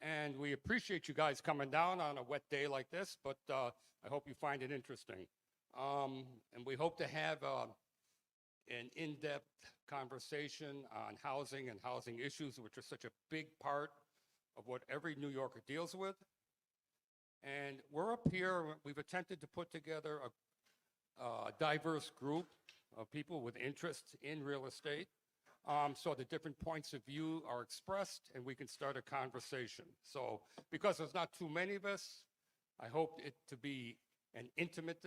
And we appreciate you guys coming down on a wet day like this, but I hope you find it interesting. And we hope to have an in-depth conversation on housing and housing issues, which are such a big part of what every New Yorker deals with. And we're up here, we've attempted to put together a diverse group of people with interests in real estate, so the different points of view are expressed and we can start a conversation. So because there's not too many of us, I hope it to be an intimate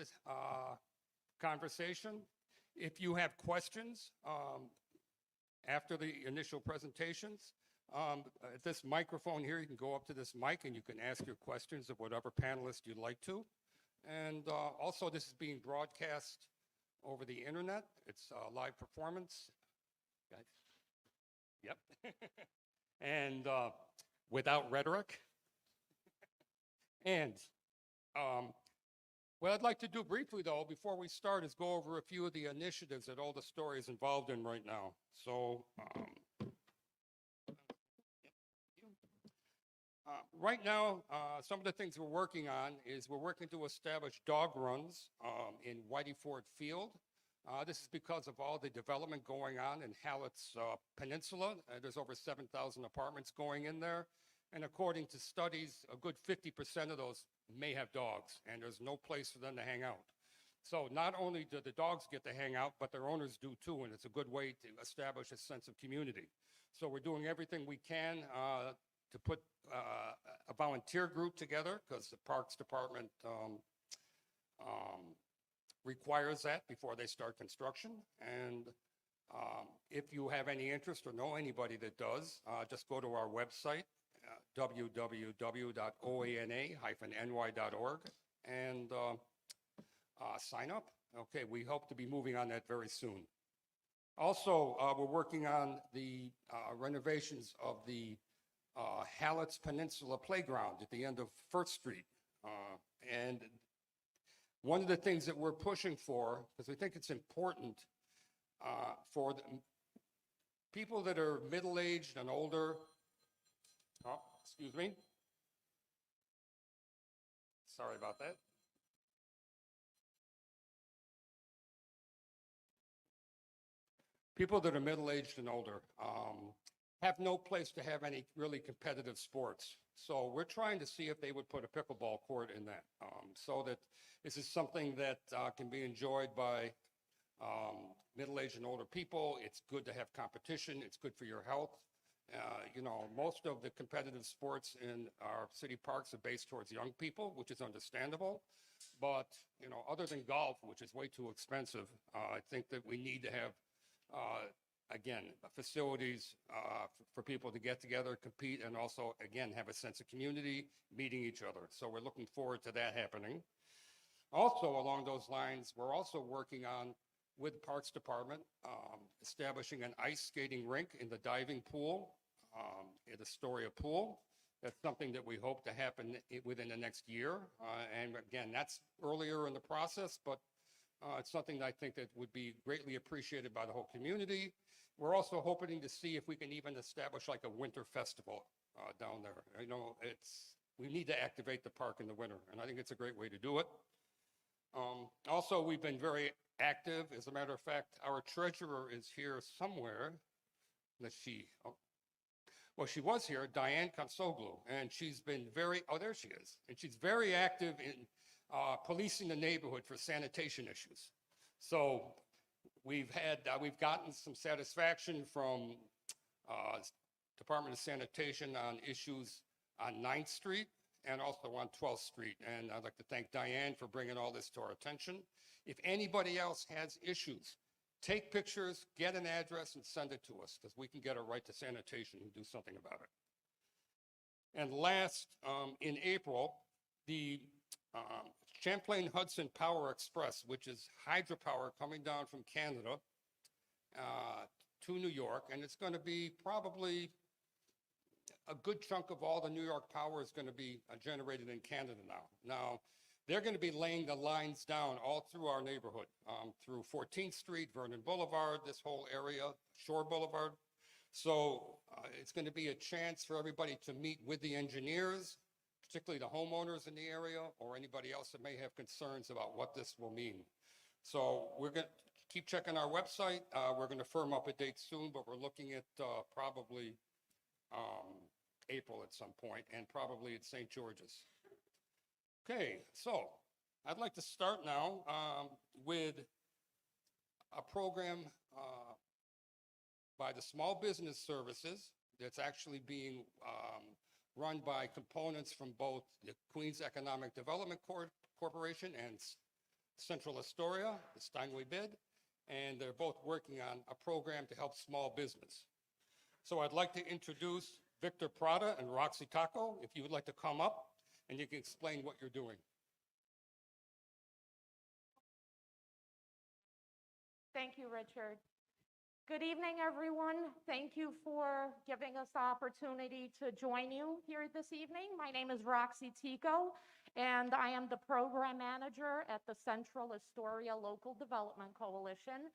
conversation. If you have questions after the initial presentations, at this microphone here, you can go up to this mic and you can ask your questions of whatever panelist you'd like to. And also, this is being broadcast over the internet. It's a live performance. Guys? Yep. And without rhetoric. And what I'd like to do briefly, though, before we start, is go over a few of the initiatives that All the Story is involved in right now. So right now, some of the things we're working on is we're working to establish dog runs in Whitey Ford Field. This is because of all the development going on in Hallett's Peninsula. There's over 7,000 apartments going in there. And according to studies, a good 50% of those may have dogs, and there's no place for them to hang out. So not only do the dogs get to hang out, but their owners do too, and it's a good way to establish a sense of community. So we're doing everything we can to put a volunteer group together, because the Parks Department requires that before they start construction. And if you have any interest or know anybody that does, just go to our website, www.oana-ny.org, and sign up. Okay, we hope to be moving on that very soon. Also, we're working on the renovations of the Hallett's Peninsula Playground at the end of First Street. And one of the things that we're pushing for, because we think it's important for the people that are middle-aged and older, excuse me. Sorry about that. People that are middle-aged and older have no place to have any really competitive sports. So we're trying to see if they would put a pickleball court in that, so that this is something that can be enjoyed by middle-aged and older people. It's good to have competition. It's good for your health. You know, most of the competitive sports in our city parks are based towards young people, which is understandable. But, you know, other than golf, which is way too expensive, I think that we need to have, again, facilities for people to get together, compete, and also, again, have a sense of community, meeting each other. So we're looking forward to that happening. Also, along those lines, we're also working on, with Parks Department, establishing an ice skating rink in the diving pool at Astoria Pool. That's something that we hope to happen within the next year. And again, that's earlier in the process, but it's something that I think that would be greatly appreciated by the whole community. We're also hoping to see if we can even establish like a winter festival down there. You know, we need to activate the park in the winter, and I think it's a great way to do it. Also, we've been very active. As a matter of fact, our treasurer is here somewhere. Well, she was here, Diane Kansoglu, and she's been there she is. And she's very active in policing the neighborhood for sanitation issues. So we've gotten some satisfaction from Department of Sanitation on issues on 9th Street and also on 12th Street. And I'd like to thank Diane for bringing all this to our attention. If anybody else has issues, take pictures, get an address, and send it to us, because we can get a right to sanitation and do something about it. And last, in April, the Champlain Hudson Power Express, which is hydropower coming down from Canada to New York, and it's going to be probably a good chunk of all the New York power is going to be generated in Canada now. Now, they're going to be laying the lines down all through our neighborhood, through 14th Street, Vernon Boulevard, this whole area, Shore Boulevard. So it's going to be a chance for everybody to meet with the engineers, particularly the homeowners in the area or anybody else that may have concerns about what this will mean. So we're going to keep checking our website. We're going to firm up a date soon, but we're looking at probably April at some point, and probably at St. George's. Okay, so I'd like to start now with a program by the Small Business Services that's actually being run by components from both the Queens Economic Development Corporation and Central Astoria, the Steinway bid, and they're both working on a program to help small business. So I'd like to introduce Victor Prada and Roxy Taco, if you would like to come up and you can explain what you're doing. Thank you, Richard. Good evening, everyone. Thank you for giving us the opportunity to join you here this evening. My name is Roxy Tico, and I am the program manager at the Central Astoria Local Development Coalition.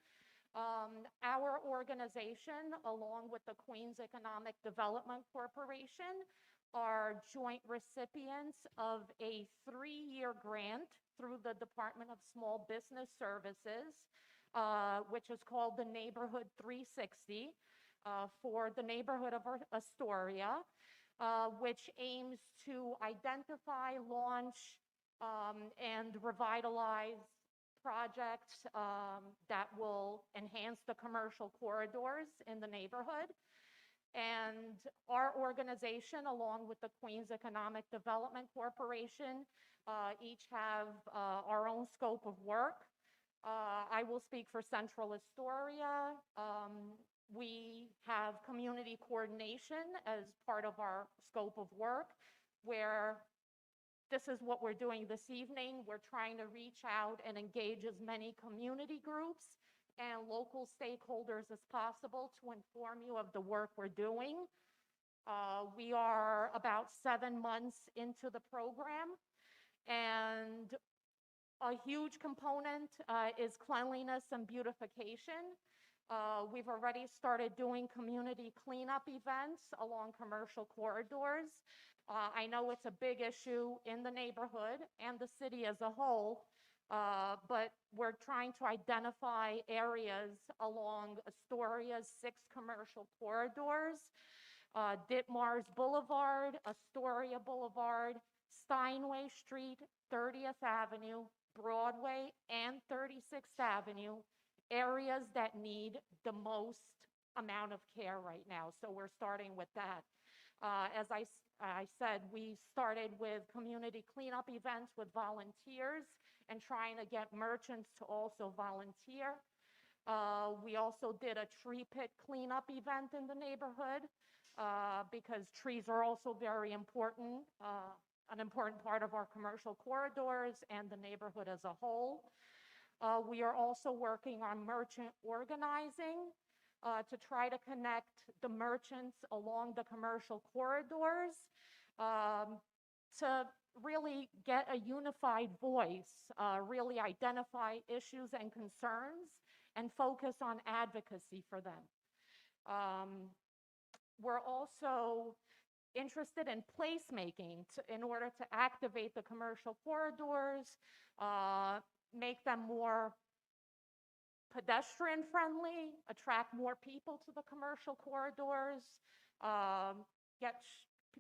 Our organization, along with the Queens Economic Development Corporation, are joint recipients of a 3-year grant through the Department of Small Business Services, which is called the Neighborhood 360 for the neighborhood of Astoria, which aims to identify, launch, and revitalize projects that will enhance the commercial corridors in the neighborhood. And our organization, along with the Queens Economic Development Corporation, each have our own scope of work. I will speak for Central Astoria. We have community coordination as part of our scope of work, where this is what we're doing this evening. We're trying to reach out and engage as many community groups and local stakeholders as possible to inform you of the work we're doing. We are about 7 months into the program, and a huge component is cleanliness and beautification. We've already started doing community cleanup events along commercial corridors. I know it's a big issue in the neighborhood and the city as a whole, but we're trying to identify areas along Astoria's 6 commercial corridors, Ditmars Boulevard, Astoria Boulevard, Steinway Street, 30th Avenue, Broadway, and 36th Avenue, areas that need the most amount of care right now. So we're starting with that. As I said, we started with community cleanup events with volunteers and trying to get merchants to also volunteer. We also did a tree pit cleanup event in the neighborhood because trees are also very important, an important part of our commercial corridors and the neighborhood as a whole. We are also working on merchant organizing to try to connect the merchants along the commercial corridors to really get a unified voice, really identify issues and concerns, and focus on advocacy for them. We're also interested in placemaking in order to activate the commercial corridors, make them more pedestrian friendly, attract more people to the commercial corridors, get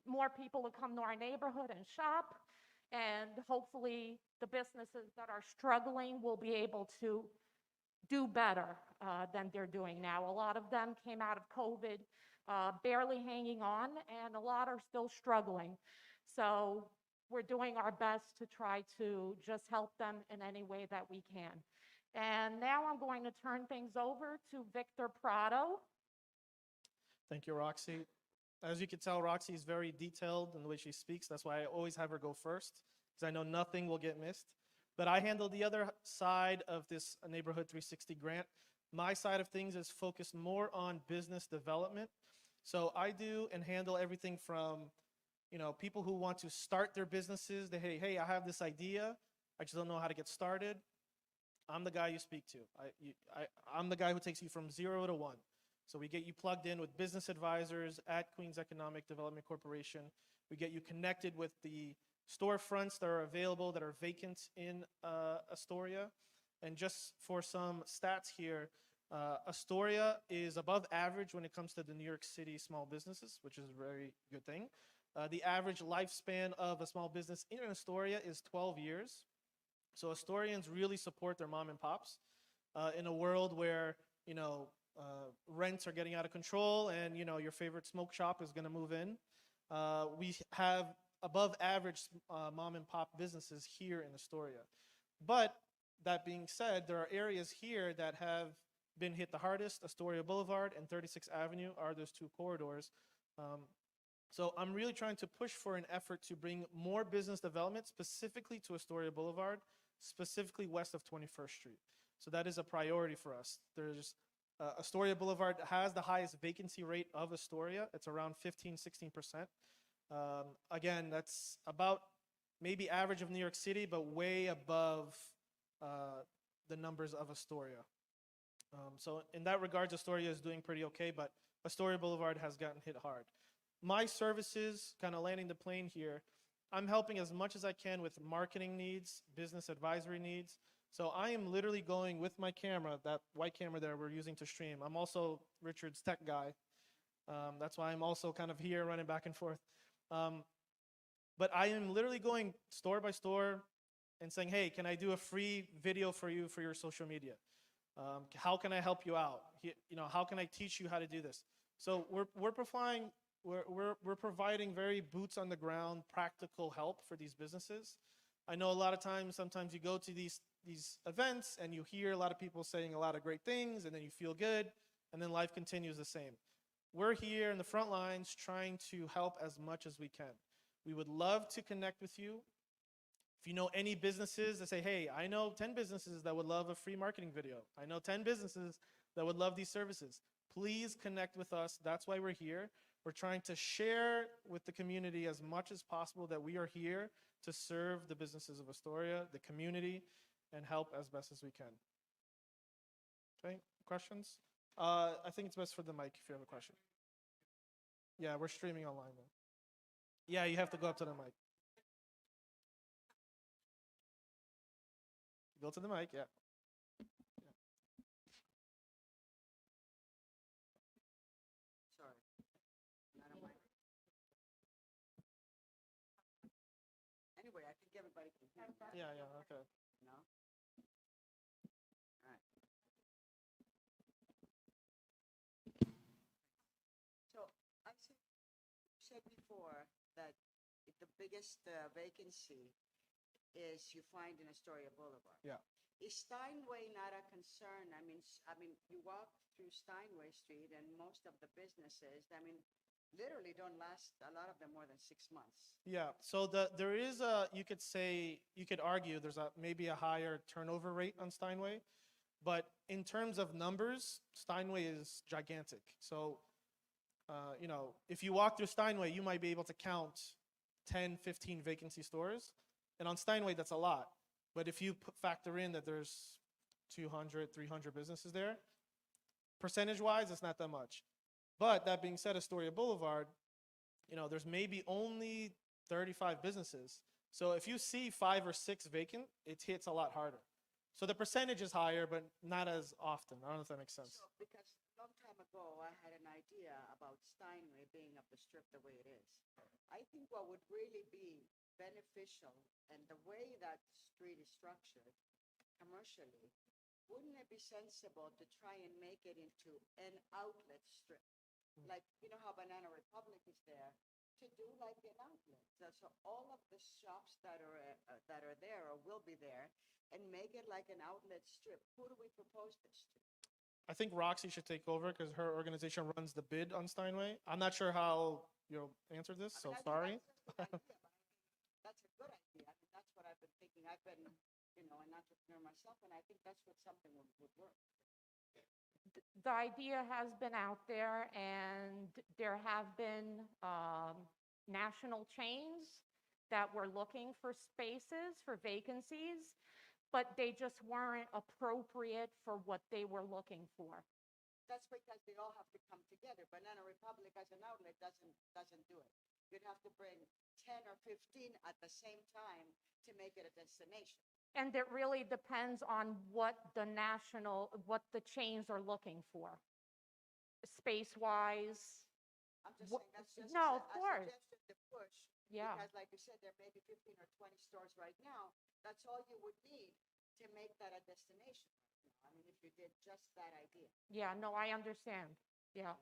more people to come to our neighborhood and shop, and hopefully the businesses that are struggling will be able to do better than they're doing now. A lot of them came out of COVID barely hanging on, and a lot are still struggling. So we're doing our best to try to just help them in any way that we can. And now I'm going to turn things over to Victor Prado. Thank you, Roxy. As you can tell, Roxy is very detailed in the way she speaks. That's why I always have her go first, because I know nothing will get missed. But I handle the other side of this Neighborhood 360 grant. My side of things is focused more on business development. So I do and handle everything from, people who want to start their businesses. They, hey, I have this idea. I just don't know how to get started. I'm the guy you speak to. I'm the guy who takes you from 0 to 1. So we get you plugged in with business advisors at Queens Economic Development Corporation. We get you connected with the storefronts that are available, that are vacant in Astoria. And just for some stats here, Astoria is above average when it comes to the New York City small businesses, which is a very good thing. The average lifespan of a small business in Astoria is 12 years. So Astorians really support their mom and pops in a world where, rents are getting out of control and, your favorite smoke shop is going to move in. We have above average mom and pop businesses here in Astoria. But that being said, there are areas here that have been hit the hardest. Astoria Boulevard and 36th Avenue are those two corridors. So I'm really trying to push for an effort to bring more business development specifically to Astoria Boulevard, specifically west of 21st Street. So that is a priority for us. There's Astoria Boulevard has the highest vacancy rate of Astoria. It's around 15–16%. Again, that's about maybe average of New York City, but way above the numbers of Astoria. So in that regard, Astoria is doing pretty okay, but Astoria Boulevard has gotten hit hard. My services, kind of landing the plane here, I'm helping as much as I can with marketing needs, business advisory needs. So I am literally going with my camera, that white camera there we're using to stream. I'm also Richard's tech guy. That's why I'm also kind of here running back and forth. But I am literally going store by store and saying, hey, can I do a free video for you for your social media? How can I help you out? How can I teach you how to do this? So we're providing very boots on the ground, practical help for these businesses. I know a lot of times, sometimes you go to these events and you hear a lot of people saying a lot of great things and then you feel good and then life continues the same. We're here in the front lines trying to help as much as we can. We would love to connect with you. If you know any businesses that say, hey, I know 10 businesses that would love a free marketing video. I know 10 businesses that would love these services. Please connect with us. That's why we're here. We're trying to share with the community as much as possible that we are here to serve the businesses of Astoria, the community, and help as best as we can. Okay, questions? I think it's best for the mic if you have a question. Yeah, we're streaming online though. Yeah, you have to go up to the mic. Go to the mic, yeah. Sorry, not on my. Anyway, I think everybody can hear me, Yeah, okay. no? All right. So I said before that the biggest vacancy is you find in Astoria Boulevard. Yeah. Is Steinway not a concern? I mean, you walk through Steinway Street and most of the businesses, literally don't last, a lot of them, more than 6 months. Yeah, so there is you could argue there's maybe a higher turnover rate on Steinway, but in terms of numbers, Steinway is gigantic. So, if you walk through Steinway, you might be able to count 10, 15 vacancy stores. And on Steinway, that's a lot. But if you factor in that there's 200, 300 businesses there, percentage-wise, it's not that much. But that being said, Astoria Boulevard, there's maybe only 35 businesses. So if you see 5 or 6 vacant, it hits a lot harder. So the percentage is higher, but not as often. I don't know if that makes sense. So, because a long time ago, I had an idea about Steinway being up the strip the way it is. I think what would really be beneficial, and the way that street is structured commercially, wouldn't it be sensible to try and make it into an outlet strip? Like, how Banana Republic is there, to do like an outlet. So all of the shops that are there or will be there, and make it like an outlet strip. Who do we propose this to? I think Roxy should take over because her organization runs the bid on Steinway. I'm not sure how you'll answer this, so I think sorry. That's a good idea, but that's a good idea. That's what I've been thinking. I've been, an entrepreneur myself, and I think that's what something would work. The idea has been out there, and there have been national chains that were looking for spaces, for vacancies, but they just weren't appropriate for what they were looking for. that's because they all have to come together. Banana Republic as an outlet doesn't do it. You'd have to bring 10 or 15 at the same time to make it a destination. And it really depends on what what the chains are looking for, space-wise. I'm just Wha- saying that's just No, of a course. suggestion to push. Yeah. Because like you said, there may be 15 or 20 stores right now. That's all you would need to make that a destination. I mean, if you did just that idea. Yeah, no, I understand. Yeah.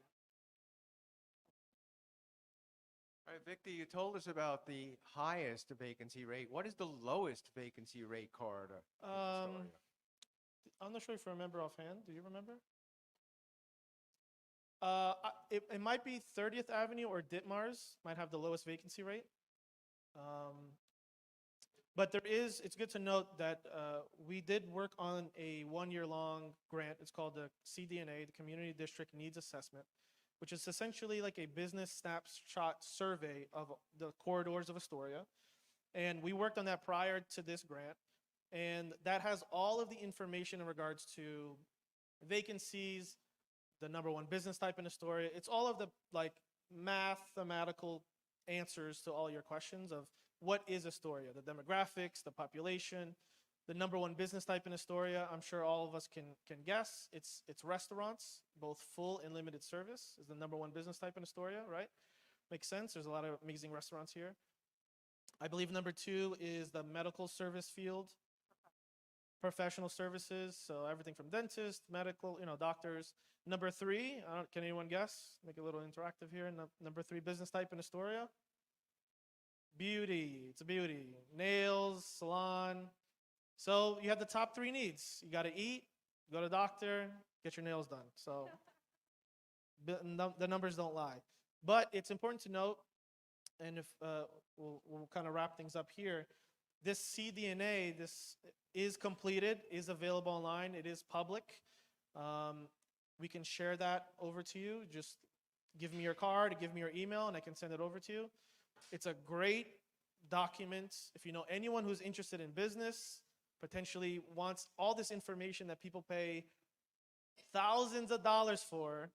All right, Victor, you told us about the highest vacancy rate. What is the lowest vacancy rate corridor? in Astoria? I'm not sure if you remember offhand. Do you remember? It might be 30th Avenue or Ditmars might have the lowest vacancy rate. But it's good to note that we did work on a 1-year-long grant. It's called the CDNA, the Community District Needs Assessment, which is essentially like a business snapshot survey of the corridors of Astoria. And we worked on that prior to this grant. And that has all of the information in regards to vacancies, the #1 business type in Astoria. It's all of the like mathematical answers to all your questions of what is Astoria, the demographics, the population, the #1 business type in Astoria. I'm sure all of us can guess. It's restaurants, both full and limited service is the #1 business type in Astoria, right? Makes sense. There's a lot of amazing restaurants here. I believe #2 is the medical service field. Professional services, so everything from dentists, medical, doctors. #3, can anyone guess? Make it a little interactive here. #3 business type in Astoria. Beauty, it's a beauty. Nails, salon. So you have the top 3 needs. You got to eat, go to doctor, get your nails done. So the numbers don't lie. But it's important to note, and if we'll kind of wrap things up here, this CDNA, this is completed, is available online, it is public. We can share that over to you. Just give me your card, give me your email, and I can send it over to you. It's a great document. If you know anyone who's interested in business, potentially wants all this information that people pay thousands of dollars for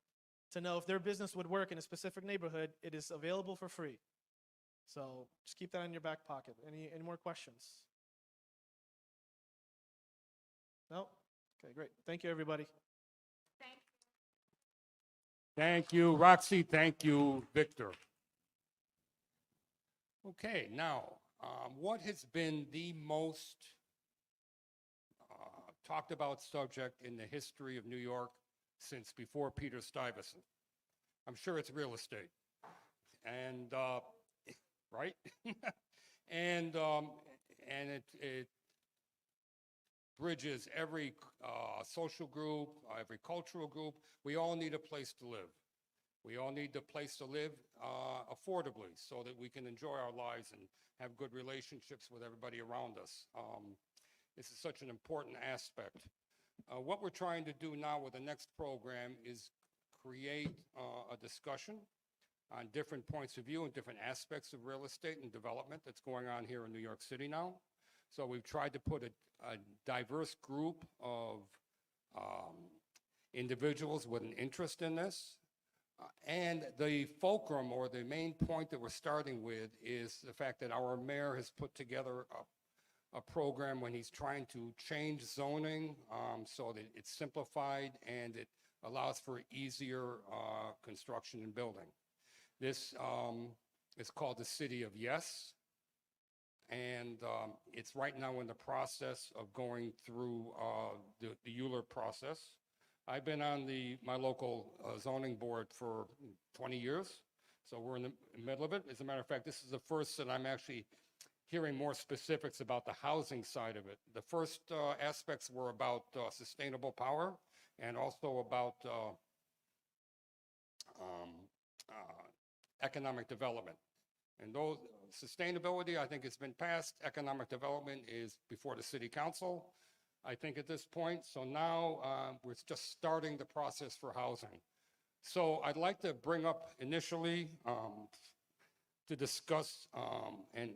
to know if their business would work in a specific neighborhood, it is available for free. So just keep that in your back pocket. Any more questions? No? Okay, great. Thank you, everybody. Thank you, Roxy. Thank you, Victor. Okay, now, what has been the most talked about subject in the history of New York since before Peter Stuyvesant? I'm sure it's real estate. And, right? and it bridges every social group, every cultural group. We all need a place to live. We all need a place to live affordably so that we can enjoy our lives and have good relationships with everybody around us. This is such an important aspect. What we're trying to do now with the next program is create a discussion on different points of view and different aspects of real estate and development that's going on here in New York City now. So we've tried to put a diverse group of individuals with an interest in this. And the fulcrum, or the main point that we're starting with, is the fact that our mayor has put together a program when he's trying to change zoning so that it's simplified and it allows for easier construction and building. This is called the City of Yes. And it's right now in the process of going through the Euler process. I've been on my local zoning board for 20 years, so we're in the middle of it. As a matter of fact, this is the first that I'm actually hearing more specifics about the housing side of it. The first aspects were about sustainable power and also about economic development. And those sustainability, I think, has been passed. Economic development is before the city council, I think, at this point. So now we're just starting the process for housing. So I'd like to bring up initially to discuss and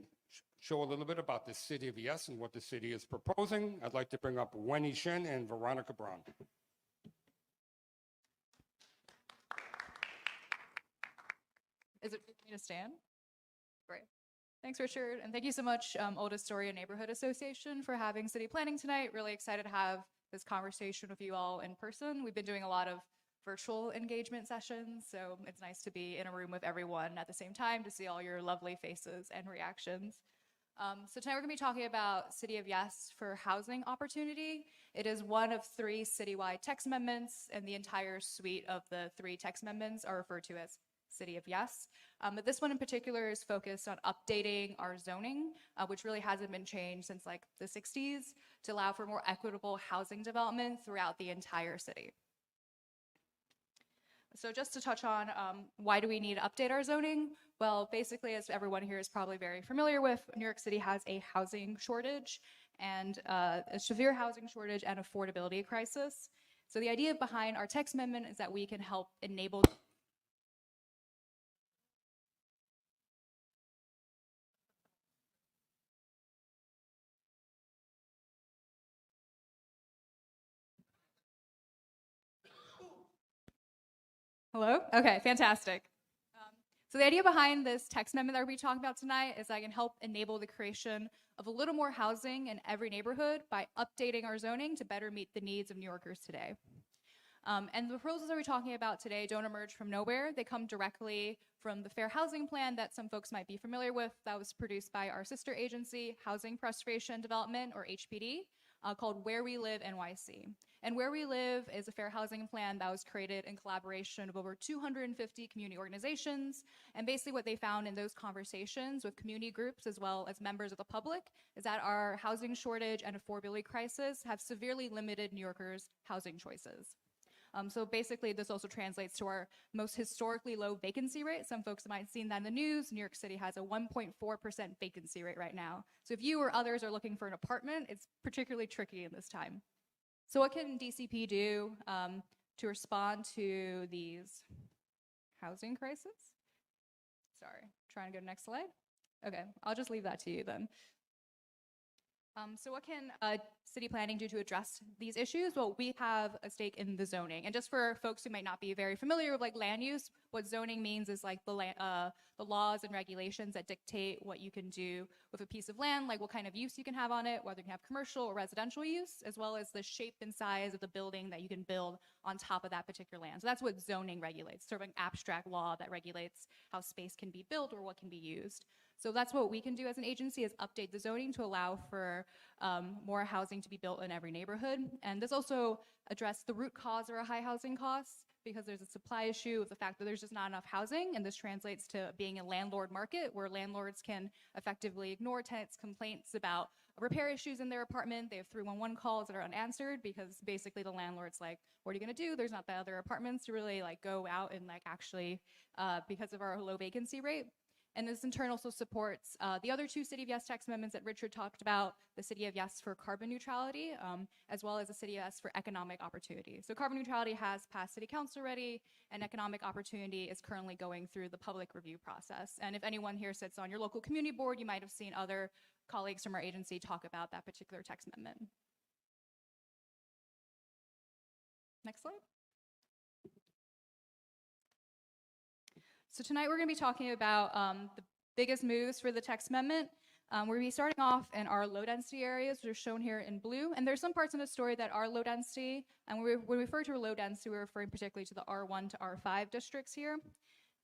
show a little bit about the City of Yes and what the city is proposing. I'd like to bring up Wendy Shin and Veronica Brown. Is it for me to stand? Great. Thanks, Richard. And thank you so much, Old Astoria Neighborhood Association, for having city planning tonight. Really excited to have this conversation with you all in person. We've been doing a lot of virtual engagement sessions, so it's nice to be in a room with everyone at the same time to see all your lovely faces and reactions. So tonight we're going to be talking about City of Yes for housing opportunity. It is one of 3 citywide text amendments, and the entire suite of the 3 text amendments are referred to as City of Yes. But this one in particular is focused on updating our zoning, which really hasn't been changed since like the 60s, to allow for more equitable housing development throughout the entire city. So just to touch on why do we need to update our zoning? Well, basically, as everyone here is probably very familiar with, New York City has a housing shortage and a severe housing shortage and affordability crisis. So the idea behind our text amendment is that we can help enable Hello? Okay, fantastic. So the idea behind this text amendment that we're going to be talking about tonight is that I can help enable the creation of a little more housing in every neighborhood by updating our zoning to better meet the needs of New Yorkers today. And the proposals that we're talking about today don't emerge from nowhere. They come directly from the Fair Housing Plan that some folks might be familiar with that was produced by our sister agency, Housing Preservation Development, or HPD, called Where We Live NYC. And Where We Live is a fair housing plan that was created in collaboration of over 250 community organizations. And basically what they found in those conversations with community groups as well as members of the public is that our housing shortage and affordability crisis have severely limited New Yorkers' housing choices. So basically, this also translates to our most historically low vacancy rate. Some folks might have seen that in the news. New York City has a 1.4% vacancy rate right now. So if you or others are looking for an apartment, it's particularly tricky in this time. So what can DCP do to respond to these housing crises? Sorry, trying to go to the next slide. Okay, I'll just leave that to you then. So what can city planning do to address these issues? Well, we have a stake in the zoning. And just for folks who might not be very familiar with like land use, what zoning means is like the laws and regulations that dictate what you can do with a piece of land, like what kind of use you can have on it, whether you can have commercial or residential use, as well as the shape and size of the building that you can build on top of that particular land. So that's what zoning regulates, sort of an abstract law that regulates how space can be built or what can be used. So that's what we can do as an agency, is update the zoning to allow for more housing to be built in every neighborhood. And this also addressed the root cause of our high housing costs, because there's a supply issue of the fact that there's just not enough housing. And this translates to being a landlord market where landlords can effectively ignore tenants' complaints about repair issues in their apartment. They have 311 calls that are unanswered because basically the landlord's like, what are you gonna do? There's not the other apartments to really like go out and like actually, because of our low vacancy rate. And this in turn also supports the other 2 City of Yes text amendments that Richard talked about, the City of Yes for carbon neutrality, as well as the City of Yes for economic opportunity. So carbon neutrality has passed City Council already, and economic opportunity is currently going through the public review process. And if anyone here sits on your local community board, you might have seen other colleagues from our agency talk about that particular text amendment. Next slide. So tonight we're going to be talking about the biggest moves for the text amendment. We're going to be starting off in our low density areas, which are shown here in blue. And there's some parts in the story that are low density. And when we refer to low density, we're referring particularly to the R1 to R5 districts here.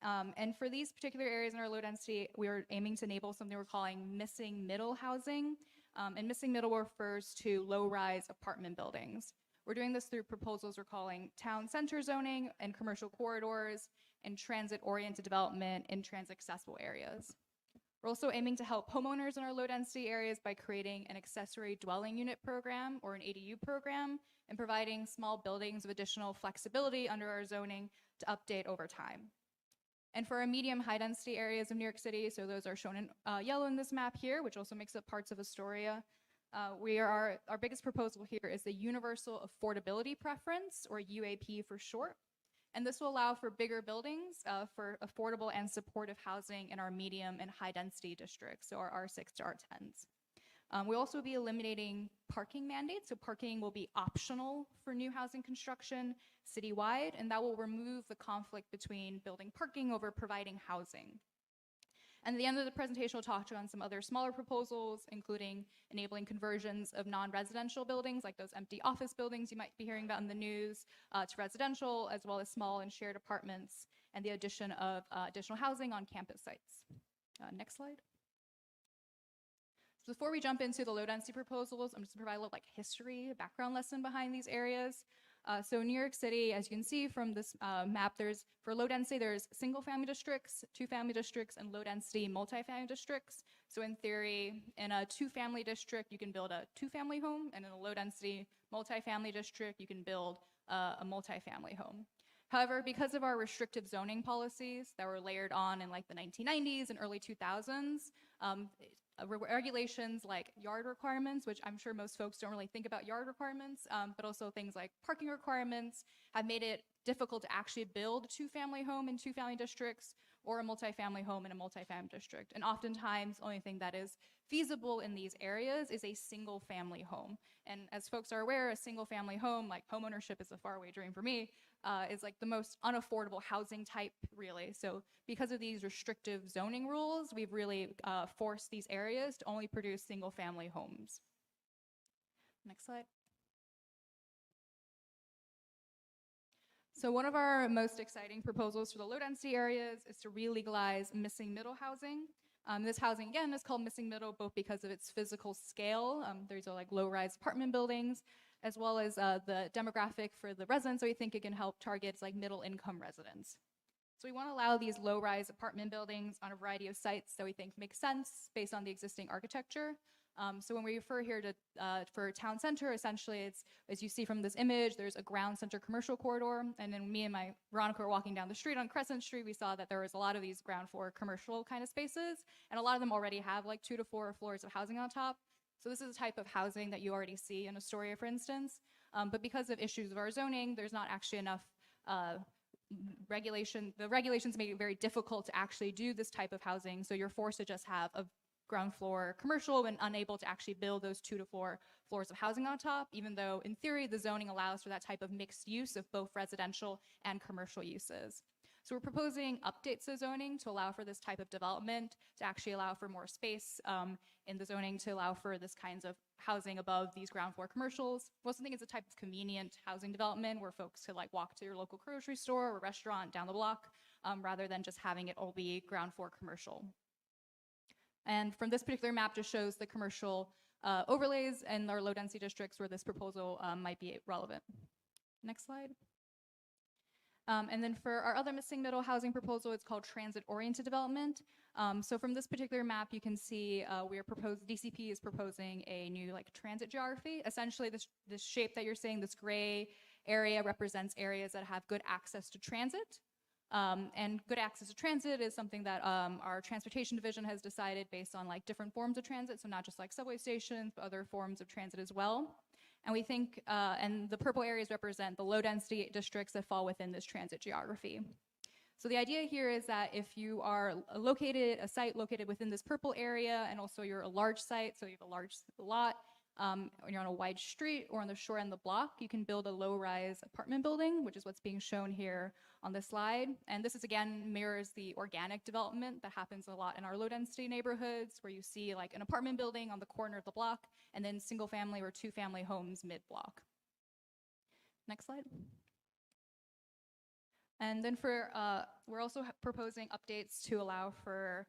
And for these particular areas in our low density, we are aiming to enable something we're calling missing middle housing. And missing middle refers to low-rise apartment buildings. We're doing this through proposals we're calling town center zoning and commercial corridors and transit-oriented development in transit-accessible areas. We're also aiming to help homeowners in our low-density areas by creating an accessory dwelling unit program, or an ADU program, and providing small buildings with additional flexibility under our zoning to update over time. And for our medium high-density areas of New York City, so those are shown in yellow in this map here, which also makes up parts of Astoria, our biggest proposal here is the Universal Affordability Preference, or UAP for short. And this will allow for bigger buildings for affordable and supportive housing in our medium and high density districts, so our R6 to R10s. We'll also be eliminating parking mandates. So parking will be optional for new housing construction citywide, and that will remove the conflict between building parking over providing housing. And at the end of the presentation, we'll talk on some other smaller proposals, including enabling conversions of non-residential buildings, like those empty office buildings you might be hearing about in the news, to residential, as well as small and shared apartments, and the addition of additional housing on campus sites. Next slide. So before we jump into the low density proposals, I'm just gonna provide a little like history, a background lesson behind these areas. So New York City, as you can see from this map, for low density, there's single family districts, 2-family districts, and low density multifamily districts. So in theory, in a 2-family district, you can build a 2-family home, and in a low density multifamily district, you can build a multifamily home. However, because of our restrictive zoning policies that were layered on in like the 1990s and early 2000s, regulations like yard requirements, which I'm sure most folks don't really think about yard requirements, but also things like parking requirements have made it difficult to actually build a 2-family home in 2-family districts or a multifamily home in a multifamily district. And oftentimes, the only thing that is feasible in these areas is a single family home. And as folks are aware, a single family home, like homeownership is a faraway dream for me, is like the most unaffordable housing type, really. So because of these restrictive zoning rules, we've really forced these areas to only produce single family homes. Next slide. So one of our most exciting proposals for the low density areas is to re-legalize missing middle housing. This housing, again, is called missing middle both because of its physical scale. These are like low-rise apartment buildings, as well as the demographic for the residents. So we think it can help target like middle-income residents. So we want to allow these low-rise apartment buildings on a variety of sites that we think make sense based on the existing architecture. So when we refer here to for town center, essentially it's, as you see from this image, there's a ground center commercial corridor, and then me and my Veronica were walking down the street on Crescent Street, we saw that there was a lot of these ground floor commercial kind of spaces, and a lot of them already have like 2 to 4 floors of housing on top. So this is a type of housing that you already see in Astoria, for instance, but because of issues of our zoning, there's not actually enough regulation. The regulations make it very difficult to actually do this type of housing, so you're forced to just have a ground floor commercial and unable to actually build those 2 to 4 floors of housing on top, even though in theory the zoning allows for that type of mixed use of both residential and commercial uses. So we're proposing updates to zoning to allow for this type of development, to actually allow for more space in the zoning to allow for this kinds of housing above these ground floor commercials. We also think it's a type of convenient housing development where folks could like walk to your local grocery store or restaurant down the block rather than just having it all be ground floor commercial. And from this particular map just shows the commercial overlays in our low density districts where this proposal might be relevant. Next slide. And then for our other missing middle housing proposal, it's called transit-oriented development. So from this particular map, you can see DCP is proposing a new like transit geography. Essentially, this shape that you're seeing, this gray area represents areas that have good access to transit. And good access to transit is something that our transportation division has decided based on like different forms of transit, so not just like subway stations, but other forms of transit as well. And we think, and the purple areas represent the low density districts that fall within this transit geography. So the idea here is that if you are a site located within this purple area, and also you're a large site, so you have a large lot, when you're on a wide street or on the shore end of the block, you can build a low-rise apartment building, which is what's being shown here on the slide. And this is, again, mirrors the organic development that happens a lot in our low-density neighborhoods, where you see like an apartment building on the corner of the block, and then single-family or 2-family homes mid-block. Next slide. And then we're also proposing updates to allow for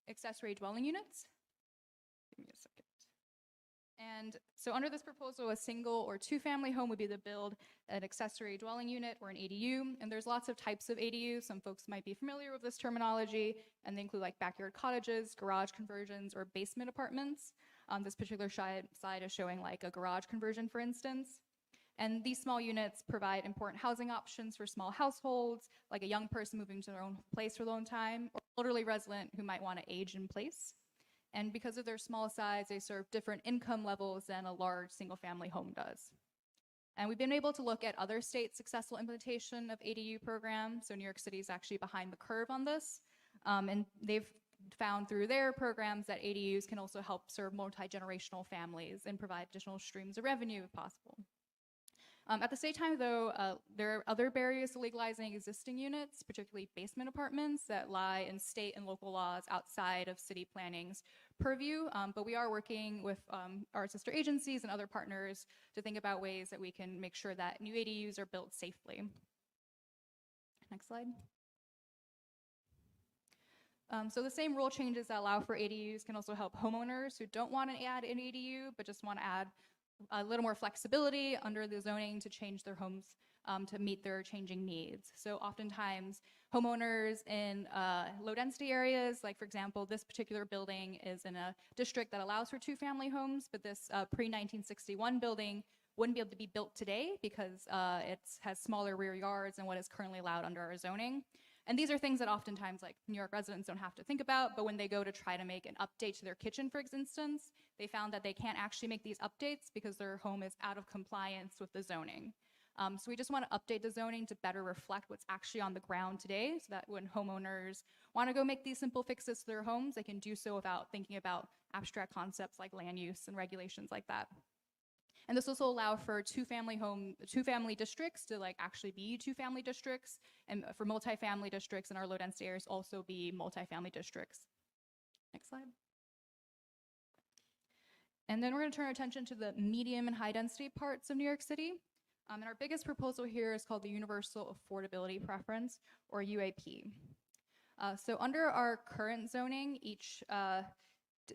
accessory dwelling units. Give me a second. And so under this proposal, a single or 2-family home would be to build an accessory dwelling unit or an ADU. And there's lots of types of ADUs. Some folks might be familiar with this terminology, and they include like backyard cottages, garage conversions, or basement apartments. This particular slide is showing like a garage conversion, for instance. And these small units provide important housing options for small households, like a young person moving to their own place for a long time, or an elderly resident who might want to age in place. And because of their small size, they serve different income levels than a large single-family home does. And we've been able to look at other states' successful implementation of ADU programs. So New York City is actually behind the curve on this. And they've found through their programs that ADUs can also help serve multi-generational families and provide additional streams of revenue if possible. At the same time, though, there are other barriers to legalizing existing units, particularly basement apartments that lie in state and local laws outside of city planning's purview. But we are working with our sister agencies and other partners to think about ways that we can make sure that new ADUs are built safely. Next slide. So the same rule changes that allow for ADUs can also help homeowners who don't want to add an ADU, but just want to add a little more flexibility under the zoning to change their homes to meet their changing needs. So oftentimes homeowners in low density areas, like for example, this particular building is in a district that allows for 2-family homes, but this pre-1961 building wouldn't be able to be built today because it has smaller rear yards than what is currently allowed under our zoning. And these are things that oftentimes like New York residents don't have to think about, but when they go to try to make an update to their kitchen, for instance, they found that they can't actually make these updates because their home is out of compliance with the zoning. So we just want to update the zoning to better reflect what's actually on the ground today so that when homeowners want to go make these simple fixes to their homes, they can do so without thinking about abstract concepts like land use and regulations like that. And this also allow for 2-family districts to like actually be 2-family districts, and for multifamily districts in our low density areas also be multifamily districts. Next slide. And then we're going to turn our attention to the medium and high density parts of New York City. And our biggest proposal here is called the Universal Affordability Preference, or UAP. So under our current zoning, each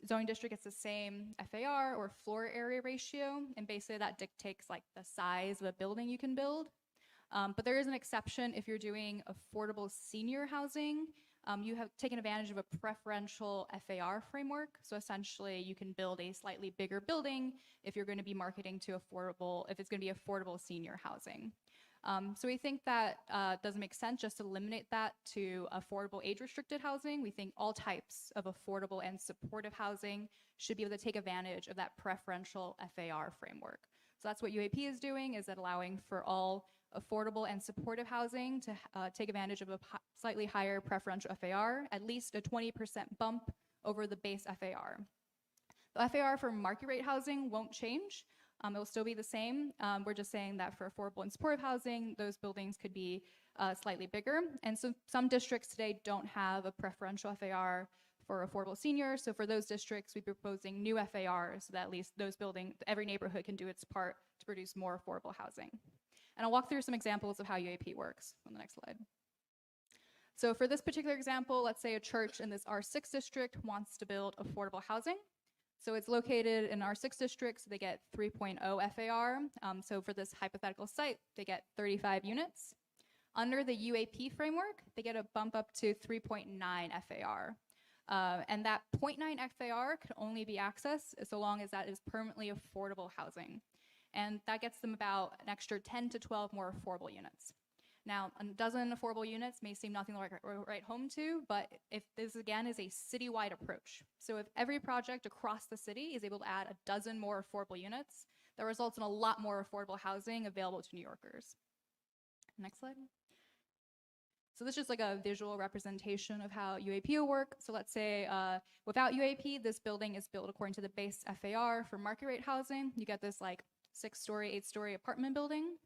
zoning district gets the same FAR or floor area ratio, and basically that dictates like the size of a building you can build. But there is an exception if you're doing affordable senior housing. You have taken advantage of a preferential FAR framework. So essentially you can build a slightly bigger building if you're going to be marketing to affordable, if it's going to be affordable senior housing. So we think that doesn't make sense just to eliminate that to affordable age-restricted housing. We think all types of affordable and supportive housing should be able to take advantage of that preferential FAR framework. So that's what UAP is doing, is that allowing for all affordable and supportive housing to take advantage of a slightly higher preferential FAR, at least a 20% bump over the base FAR. The FAR for market rate housing won't change. It will still be the same. We're just saying that for affordable and supportive housing, those buildings could be slightly bigger. And so some districts today don't have a preferential FAR for affordable seniors. So for those districts, we'd be proposing new FARs so that at least those buildings, every neighborhood can do its part to produce more affordable housing. And I'll walk through some examples of how UAP works on the next slide. So for this particular example, let's say a church in this R6 district wants to build affordable housing. So it's located in R6 district, so they get 3.0 FAR. So for this hypothetical site, they get 35 units. Under the UAP framework, they get a bump up to 3.9 FAR. And that 0.9 FAR can only be accessed so long as that is permanently affordable housing. And that gets them about an extra 10 to 12 more affordable units. Now, a dozen affordable units may seem nothing to write home to, but if this again is a citywide approach. So if every project across the city is able to add a dozen more affordable units, that results in a lot more affordable housing available to New Yorkers. Next slide. So this is just like a visual representation of how UAP will work. So let's say without UAP, this building is built according to the base FAR for market rate housing. You get this like 6-story, 8-story apartment building.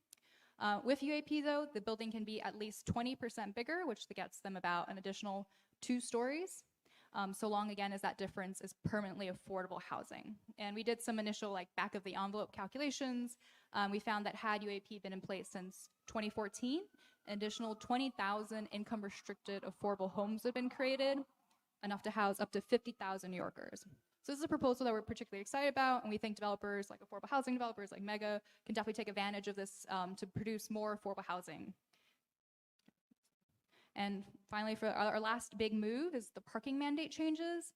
With UAP though, the building can be at least 20% bigger, which gets them about an additional 2 stories. So long again as that difference is permanently affordable housing. And we did some initial like back of the envelope calculations. We found that had UAP been in place since 2014, an additional 20,000 income restricted affordable homes have been created, enough to house up to 50,000 New Yorkers. So this is a proposal that we're particularly excited about, and we think developers like affordable housing developers like Mega can definitely take advantage of this to produce more affordable housing. And finally, for our last big move is the parking mandate changes.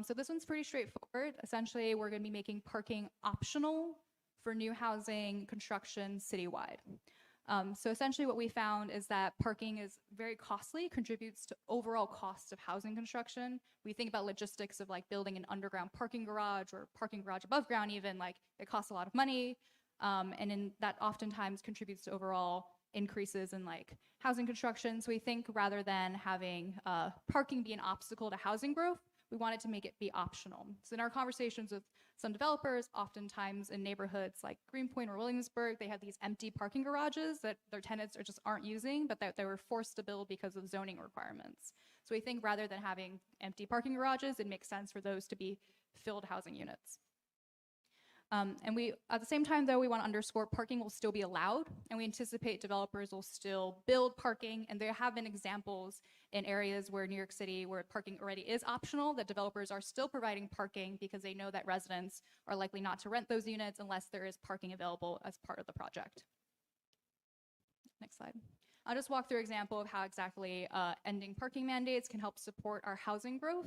So this one's pretty straightforward. Essentially, we're going to be making parking optional for new housing construction citywide. So essentially what we found is that parking is very costly, contributes to overall costs of housing construction. We think about logistics of like building an underground parking garage or parking garage above ground even, like it costs a lot of money. And that oftentimes contributes to overall increases in like housing construction. So we think rather than having parking be an obstacle to housing growth, we wanted to make it be optional. So in our conversations with some developers, oftentimes in neighborhoods like Greenpoint or Williamsburg, they have these empty parking garages that their tenants just aren't using, but that they were forced to build because of zoning requirements. So we think rather than having empty parking garages, it makes sense for those to be filled housing units. And we, at the same time though, we want to underscore parking will still be allowed, and we anticipate developers will still build parking, and there have been examples in areas where New York City, where parking already is optional, that developers are still providing parking because they know that residents are likely not to rent those units unless there is parking available as part of the project. Next slide. I'll just walk through an example of how exactly ending parking mandates can help support our housing growth.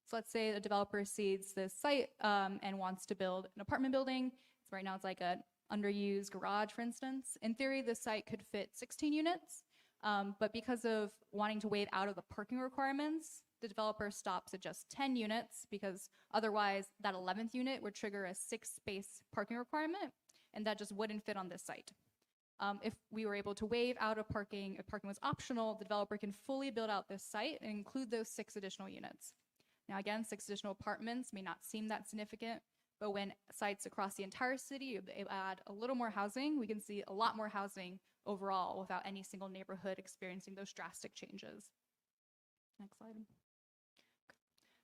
So let's say a developer seeds this site and wants to build an apartment building. So right now it's like an underused garage, for instance. In theory, this site could fit 16 units, but because of wanting to waive out of the parking requirements, the developer stops at just 10 units because otherwise that 11th unit would trigger a 6-space parking requirement, and that just wouldn't fit on this site. If we were able to waive out of parking, if parking was optional, the developer can fully build out this site and include those 6 additional units. Now again, 6 additional apartments may not seem that significant, but when sites across the entire city add a little more housing, we can see a lot more housing overall without any single neighborhood experiencing those drastic changes. Next slide.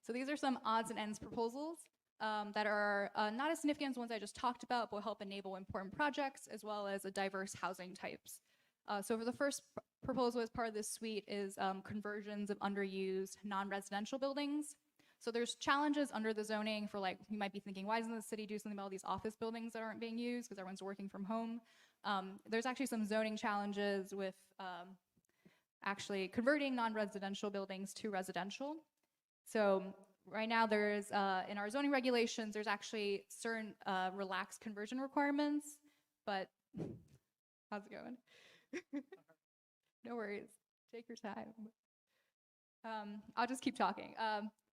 So these are some odds and ends proposals that are not as significant as the ones I just talked about, but will help enable important projects as well as a diverse housing types. So for the first proposal as part of this suite is conversions of underused non-residential buildings. So there's challenges under the zoning for, like, you might be thinking, why doesn't the city do something about all these office buildings that aren't being used because everyone's working from home? There's actually some zoning challenges with actually converting non-residential buildings to residential. So right now there's, in our zoning regulations, there's actually certain relaxed conversion requirements, but how's it going? No worries, take your time. I'll just keep talking.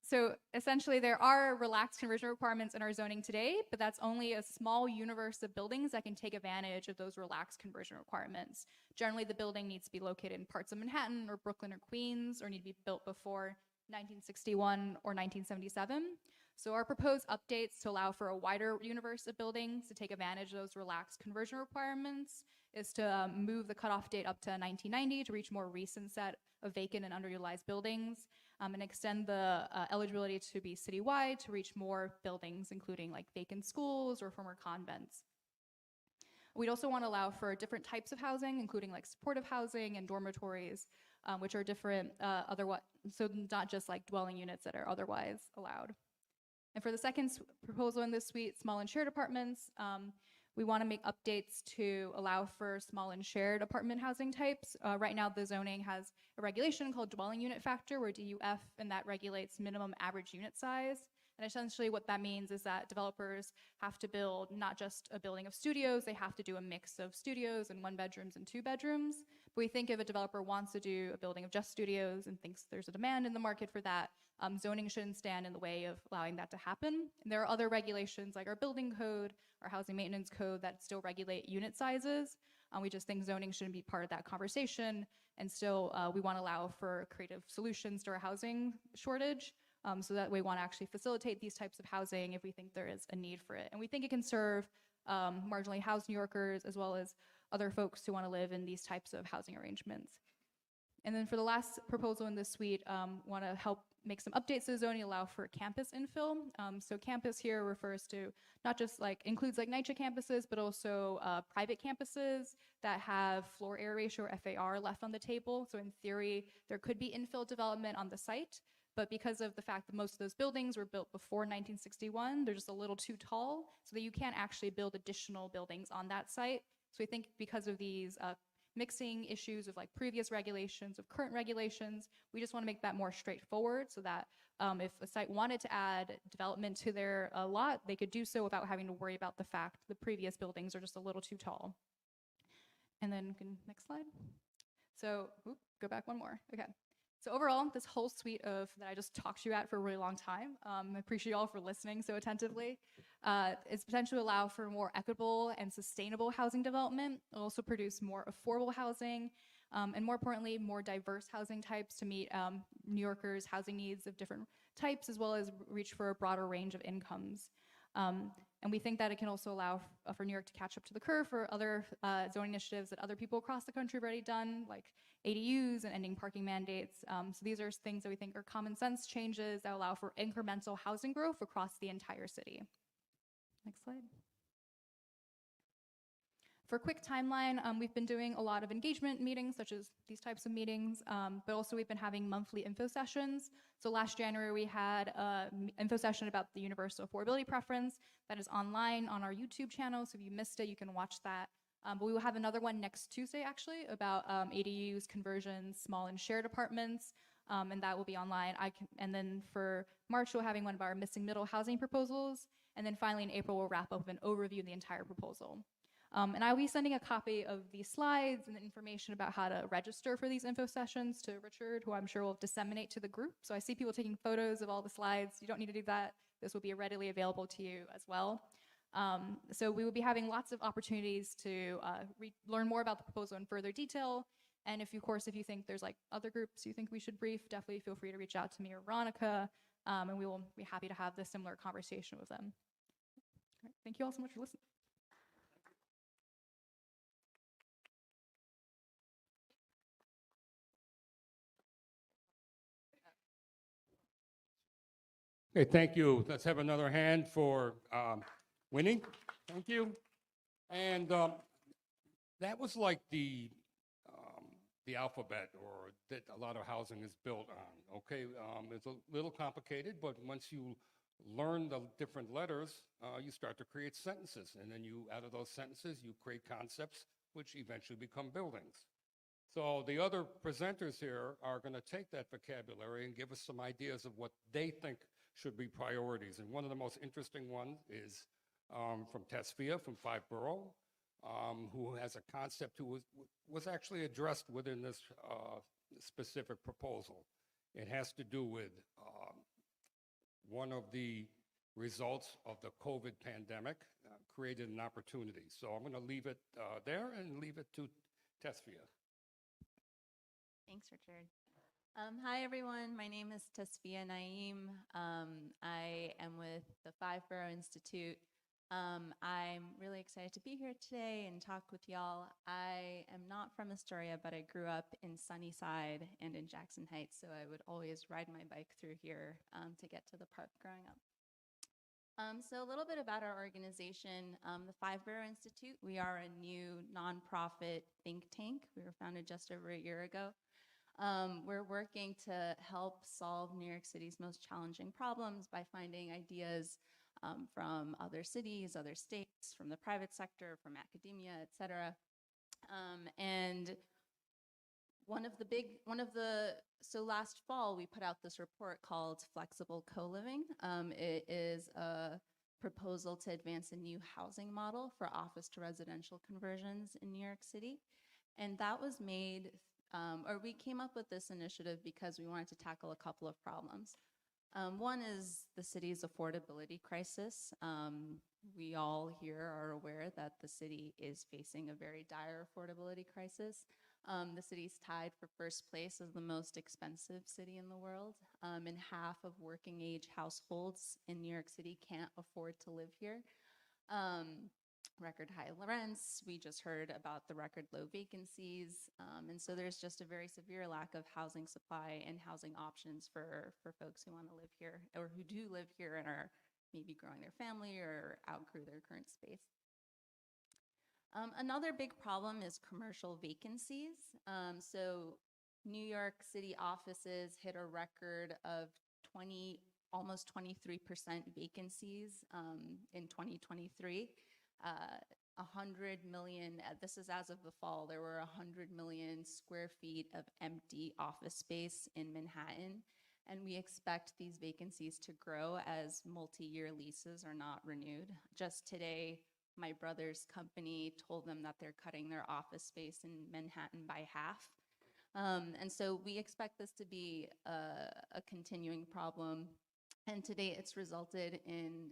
So essentially there are relaxed conversion requirements in our zoning today, but that's only a small universe of buildings that can take advantage of those relaxed conversion requirements. Generally the building needs to be located in parts of Manhattan or Brooklyn or Queens, or need to be built before 1961 or 1977. So our proposed updates to allow for a wider universe of buildings to take advantage of those relaxed conversion requirements is to move the cutoff date up to 1990 to reach more recent set of vacant and underutilized buildings, and extend the eligibility to be citywide to reach more buildings, including like vacant schools or former convents. We'd also want to allow for different types of housing, including like supportive housing and dormitories, which are different otherwise, so not just like dwelling units that are otherwise allowed. And for the second proposal in this suite, small and shared apartments, we want to make updates to allow for small and shared apartment housing types. Right now, the zoning has a regulation called dwelling unit factor, or DUF, and that regulates minimum average unit size. And essentially what that means is that developers have to build not just a building of studios, they have to do a mix of studios and 1-bedrooms and 2-bedrooms. But we think if a developer wants to do a building of just studios and thinks there's a demand in the market for that, zoning shouldn't stand in the way of allowing that to happen. And there are other regulations like our building code, our housing maintenance code that still regulate unit sizes. We just think zoning shouldn't be part of that conversation, and still we want to allow for creative solutions to our housing shortage. So that we want to actually facilitate these types of housing if we think there is a need for it. And we think it can serve marginally housed New Yorkers as well as other folks who want to live in these types of housing arrangements. And then for the last proposal in this suite, want to help make some updates to the zoning, allow for campus infill. So campus here refers to not just like, includes like NYCHA campuses, but also private campuses that have floor area ratio or FAR left on the table. So in theory, there could be infill development on the site, but because of the fact that most of those buildings were built before 1961, they're just a little too tall, so that you can't actually build additional buildings on that site. So we think because of these mixing issues of like previous regulations, of current regulations, we just want to make that more straightforward so that if a site wanted to add development to their lot, they could do so without having to worry about the fact the previous buildings are just a little too tall. And then next slide. So, go back one more, okay. So overall, this whole suite of that I just talked to you at for a really long time, I appreciate you all for listening so attentively, is potentially allow for more equitable and sustainable housing development. It'll also produce more affordable housing, and more importantly, more diverse housing types to meet New Yorkers' housing needs of different types, as well as reach for a broader range of incomes. And we think that it can also allow for New York to catch up to the curve for other zoning initiatives that other people across the country have already done, like ADUs and ending parking mandates. So these are things that we think are common sense changes that allow for incremental housing growth across the entire city. Next slide. For a quick timeline, we've been doing a lot of engagement meetings, such as these types of meetings, but also we've been having monthly info sessions. So last January, we had an info session about the universal affordability preference that is online on our YouTube channel. So if you missed it, you can watch that. But we will have another one next Tuesday, actually, about ADUs, conversions, small and shared apartments, and that will be online. And then for March, we're having one of our missing middle housing proposals. And then finally in April, we'll wrap up with an overview of the entire proposal. And I'll be sending a copy of these slides and the information about how to register for these info sessions to Richard, who I'm sure will disseminate to the group. So I see people taking photos of all the slides. You don't need to do that. This will be readily available to you as well. So we will be having lots of opportunities to learn more about the proposal in further detail. And if you think there's like other groups you think we should brief, definitely feel free to reach out to me or Veronica, and we will be happy to have this similar conversation with them. All right, thank you all so much for listening. Okay, thank you. Let's have another hand for Winnie. Thank you. And that was like the alphabet, or that a lot of housing is built on. Okay, it's a little complicated, but once you learn the different letters, you start to create sentences, and then out of those sentences, you create concepts, which eventually become buildings. So the other presenters here are going to take that vocabulary and give us some ideas of what they think should be priorities. And one of the most interesting ones is from Tesfia, from Five Borough, who has a concept who was actually addressed within this specific proposal. It has to do with one of the results of the COVID pandemic created an opportunity. So I'm going to leave it there and leave it to Tesfia. Thanks, Richard. Hi, everyone. My name is Tasfia Naeem. I am with the Five Borough Institute. I'm really excited to be here today and talk with y'all. I am not from Astoria, but I grew up in Sunnyside and in Jackson Heights, so I would always ride my bike through here to get to the park growing up. So a little bit about our organization, the Five Borough Institute. We are a new nonprofit think tank. We were founded just over a year ago. We're working to help solve New York City's most challenging problems by finding ideas from other cities, other states, from the private sector, from academia, et cetera. And so last fall, we put out this report called Flexible Co-Living. It is a proposal to advance a new housing model for office to residential conversions in New York City. And that was made, we came up with this initiative because we wanted to tackle a couple of problems. One is the city's affordability crisis. We all here are aware that the city is facing a very dire affordability crisis. The city's tied for first place as the most expensive city in the world, and half of working age households in New York City can't afford to live here. Record high rents, we just heard about the record low vacancies, and so there's just a very severe lack of housing supply and housing options for folks who want to live here or who do live here and are maybe growing their family or outgrew their current space. Another big problem is commercial vacancies. So New York City offices hit a record of almost 23% vacancies in 2023. 100 million, this is as of the fall, there were 100 million square feet of empty office space in Manhattan. And we expect these vacancies to grow as multi-year leases are not renewed. Just today, my brother's company told them that they're cutting their office space in Manhattan by half. And so we expect this to be a continuing problem. And to date, it's resulted in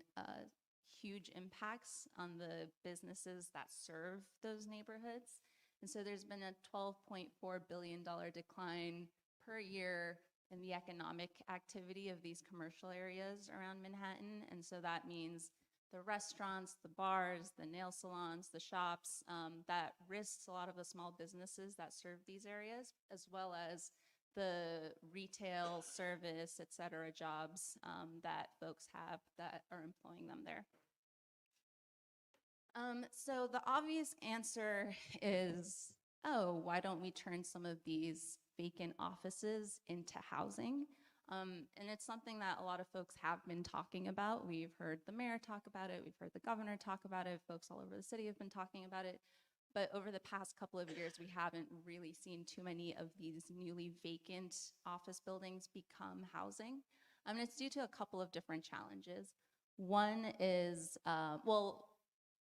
huge impacts on the businesses that serve those neighborhoods. And so there's been a $12.4 billion decline per year in the economic activity of these commercial areas around Manhattan. And so that means the restaurants, the bars, the nail salons, the shops, that risks a lot of the small businesses that serve these areas, as well as the retail, service, et cetera, jobs that folks have that are employing them there. So the obvious answer is, oh, why don't we turn some of these vacant offices into housing? And it's something that a lot of folks have been talking about. We've heard the mayor talk about it. We've heard the governor talk about it. Folks all over the city have been talking about it. But over the past couple of years, we haven't really seen too many of these newly vacant office buildings become housing. And it's due to a couple of different challenges. One is,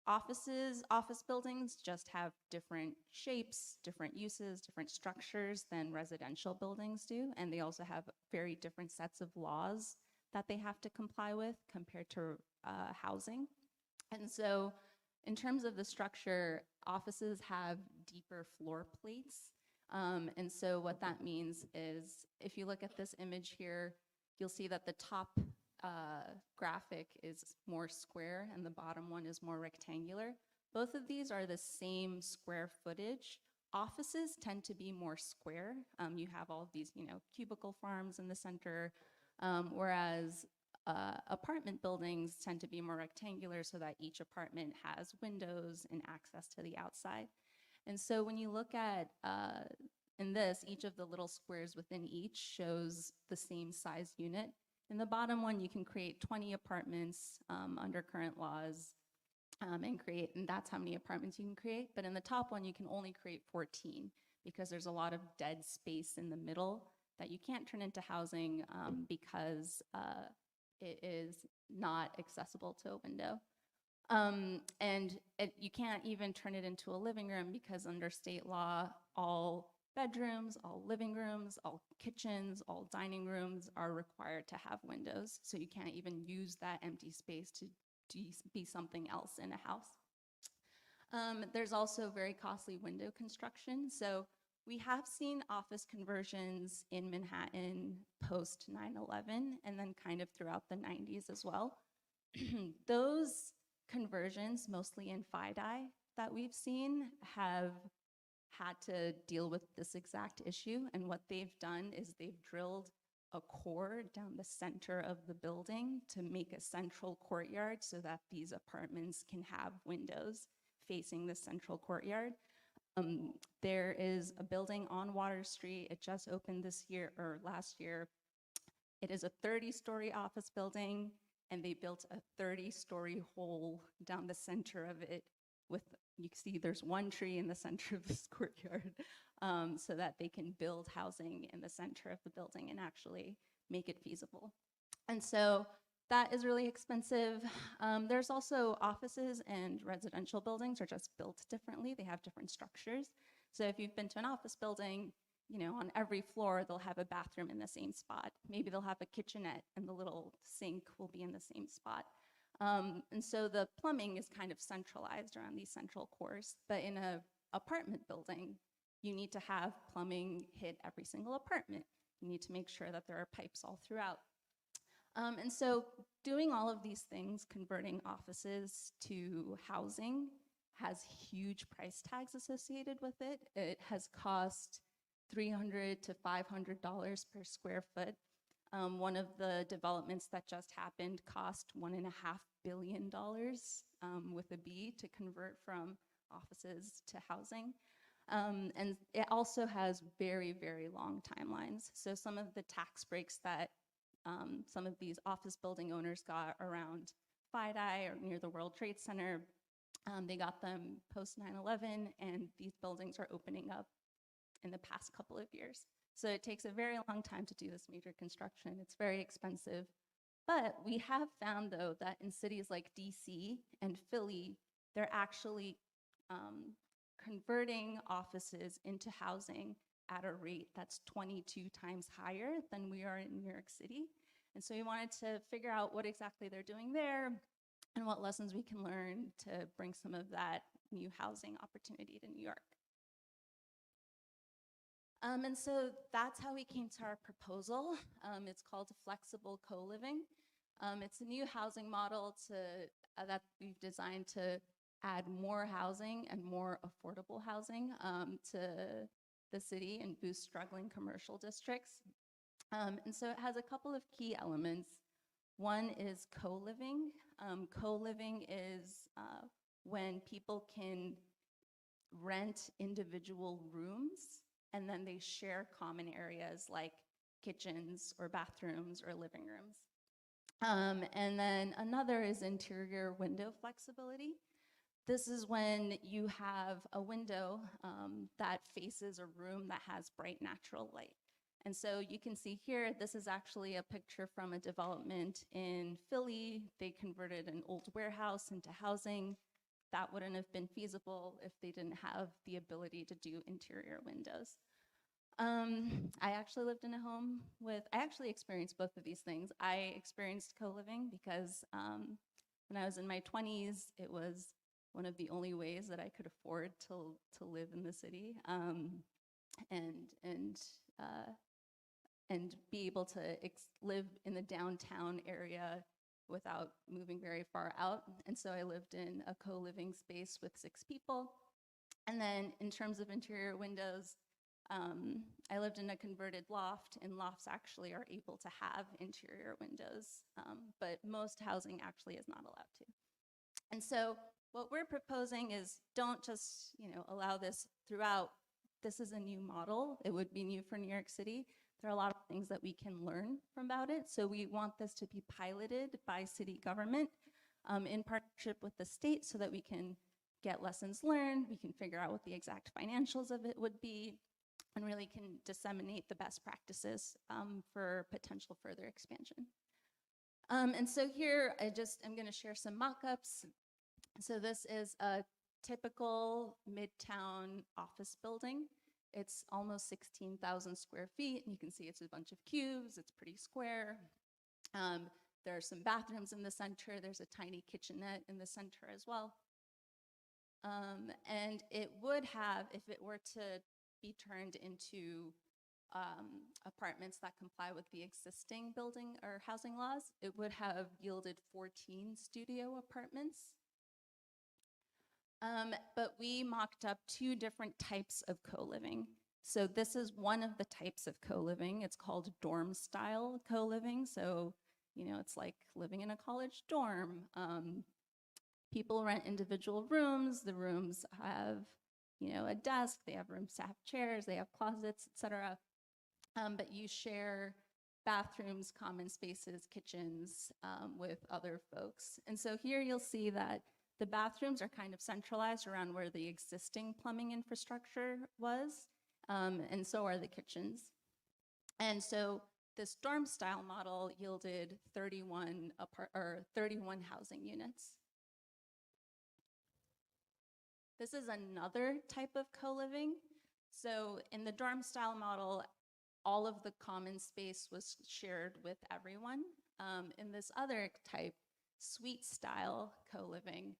office buildings just have different shapes, different uses, different structures than residential buildings do. And they also have very different sets of laws that they have to comply with compared to housing. And so in terms of the structure, offices have deeper floor plates. And so what that means is if you look at this image here, you'll see that the top graphic is more square and the bottom one is more rectangular. Both of these are the same square footage. Offices tend to be more square. You have all of these, cubicle farms in the center, whereas apartment buildings tend to be more rectangular so that each apartment has windows and access to the outside. And so when you look at, in this, each of the little squares within each shows the same size unit. In the bottom one, you can create 20 apartments under current laws and that's how many apartments you can create. But in the top one, you can only create 14 because there's a lot of dead space in the middle that you can't turn into housing because it is not accessible to a window. You can't even turn it into a living room because under state law, all bedrooms, all living rooms, all kitchens, all dining rooms are required to have windows. So you can't even use that empty space to be something else in a house. There's also very costly window construction. So we have seen office conversions in Manhattan post 9/11 and then kind of throughout the 90s as well. Those conversions, mostly in FIDI that we've seen, have had to deal with this exact issue. And what they've done is they've drilled a core down the center of the building to make a central courtyard so that these apartments can have windows facing the central courtyard. There is a building on Water Street. It just opened this year or last year. It is a 30-story office building, and they built a 30-story hole down the center of it with, you can see there's one tree in the center of this courtyard so that they can build housing in the center of the building and actually make it feasible. And so that is really expensive. There's also offices and residential buildings are just built differently. They have different structures. So if you've been to an office building, on every floor, they'll have a bathroom in the same spot. Maybe they'll have a kitchenette and the little sink will be in the same spot. And so the plumbing is kind of centralized around these central cores. But in an apartment building, you need to have plumbing hit every single apartment. You need to make sure that there are pipes all throughout. And so doing all of these things, converting offices to housing, has huge price tags associated with it. It has cost $300 to $500 per square foot. One of the developments that just happened cost $1.5 billion with a B to convert from offices to housing. And it also has very, very long timelines. So some of the tax breaks that some of these office building owners got around FIDI or near the World Trade Center, they got them post 9/11, and these buildings are opening up in the past couple of years. So it takes a very long time to do this major construction. It's very expensive. But we have found, though, that in cities like DC and Philly, they're actually converting offices into housing at a rate that's 22 times higher than we are in New York City. And so we wanted to figure out what exactly they're doing there and what lessons we can learn to bring some of that new housing opportunity to New York. And so that's how we came to our proposal. It's called flexible co-living. It's a new housing model that we've designed to add more housing and more affordable housing to the city and boost struggling commercial districts. And so it has a couple of key elements. One is co-living. Co-living is when people can rent individual rooms and then they share common areas like kitchens or bathrooms or living rooms. And then another is interior window flexibility. This is when you have a window that faces a room that has bright natural light. And so you can see here, this is actually a picture from a development in Philly. They converted an old warehouse into housing. That wouldn't have been feasible if they didn't have the ability to do interior windows. I actually lived in a home I actually experienced both of these things. I experienced co-living because when I was in my 20s, it was one of the only ways that I could afford to live in the city and be able to live in the downtown area without moving very far out. And so I lived in a co-living space with 6 people. And then in terms of interior windows, I lived in a converted loft, and lofts actually are able to have interior windows, but most housing actually is not allowed to. And so what we're proposing is don't just, allow this throughout. This is a new model. It would be new for New York City. There are a lot of things that we can learn about it. So we want this to be piloted by city government in partnership with the state so that we can get lessons learned. We can figure out what the exact financials of it would be and really can disseminate the best practices for potential further expansion. And so here I'm going to share some mock-ups. So this is a typical midtown office building. It's almost 16,000 square feet, and you can see it's a bunch of cubes. It's pretty square. There are some bathrooms in the center. There's a tiny kitchenette in the center as well. And it would have, if it were to be turned into apartments that comply with the existing building or housing laws, it would have yielded 14 studio apartments. But we mocked up 2 different types of co-living. So this is one of the types of co-living. It's called dorm style co-living. So, it's like living in a college dorm. People rent individual rooms. The rooms have, a desk. They have rooms to have chairs. They have closets, etc. But you share bathrooms, common spaces, kitchens with other folks. And so here you'll see that the bathrooms are kind of centralized around where the existing plumbing infrastructure was, and so are the kitchens. And so this dorm style model yielded 31 housing units. This is another type of co-living. So in the dorm style model, all of the common space was shared with everyone. In this other type, suite style co-living,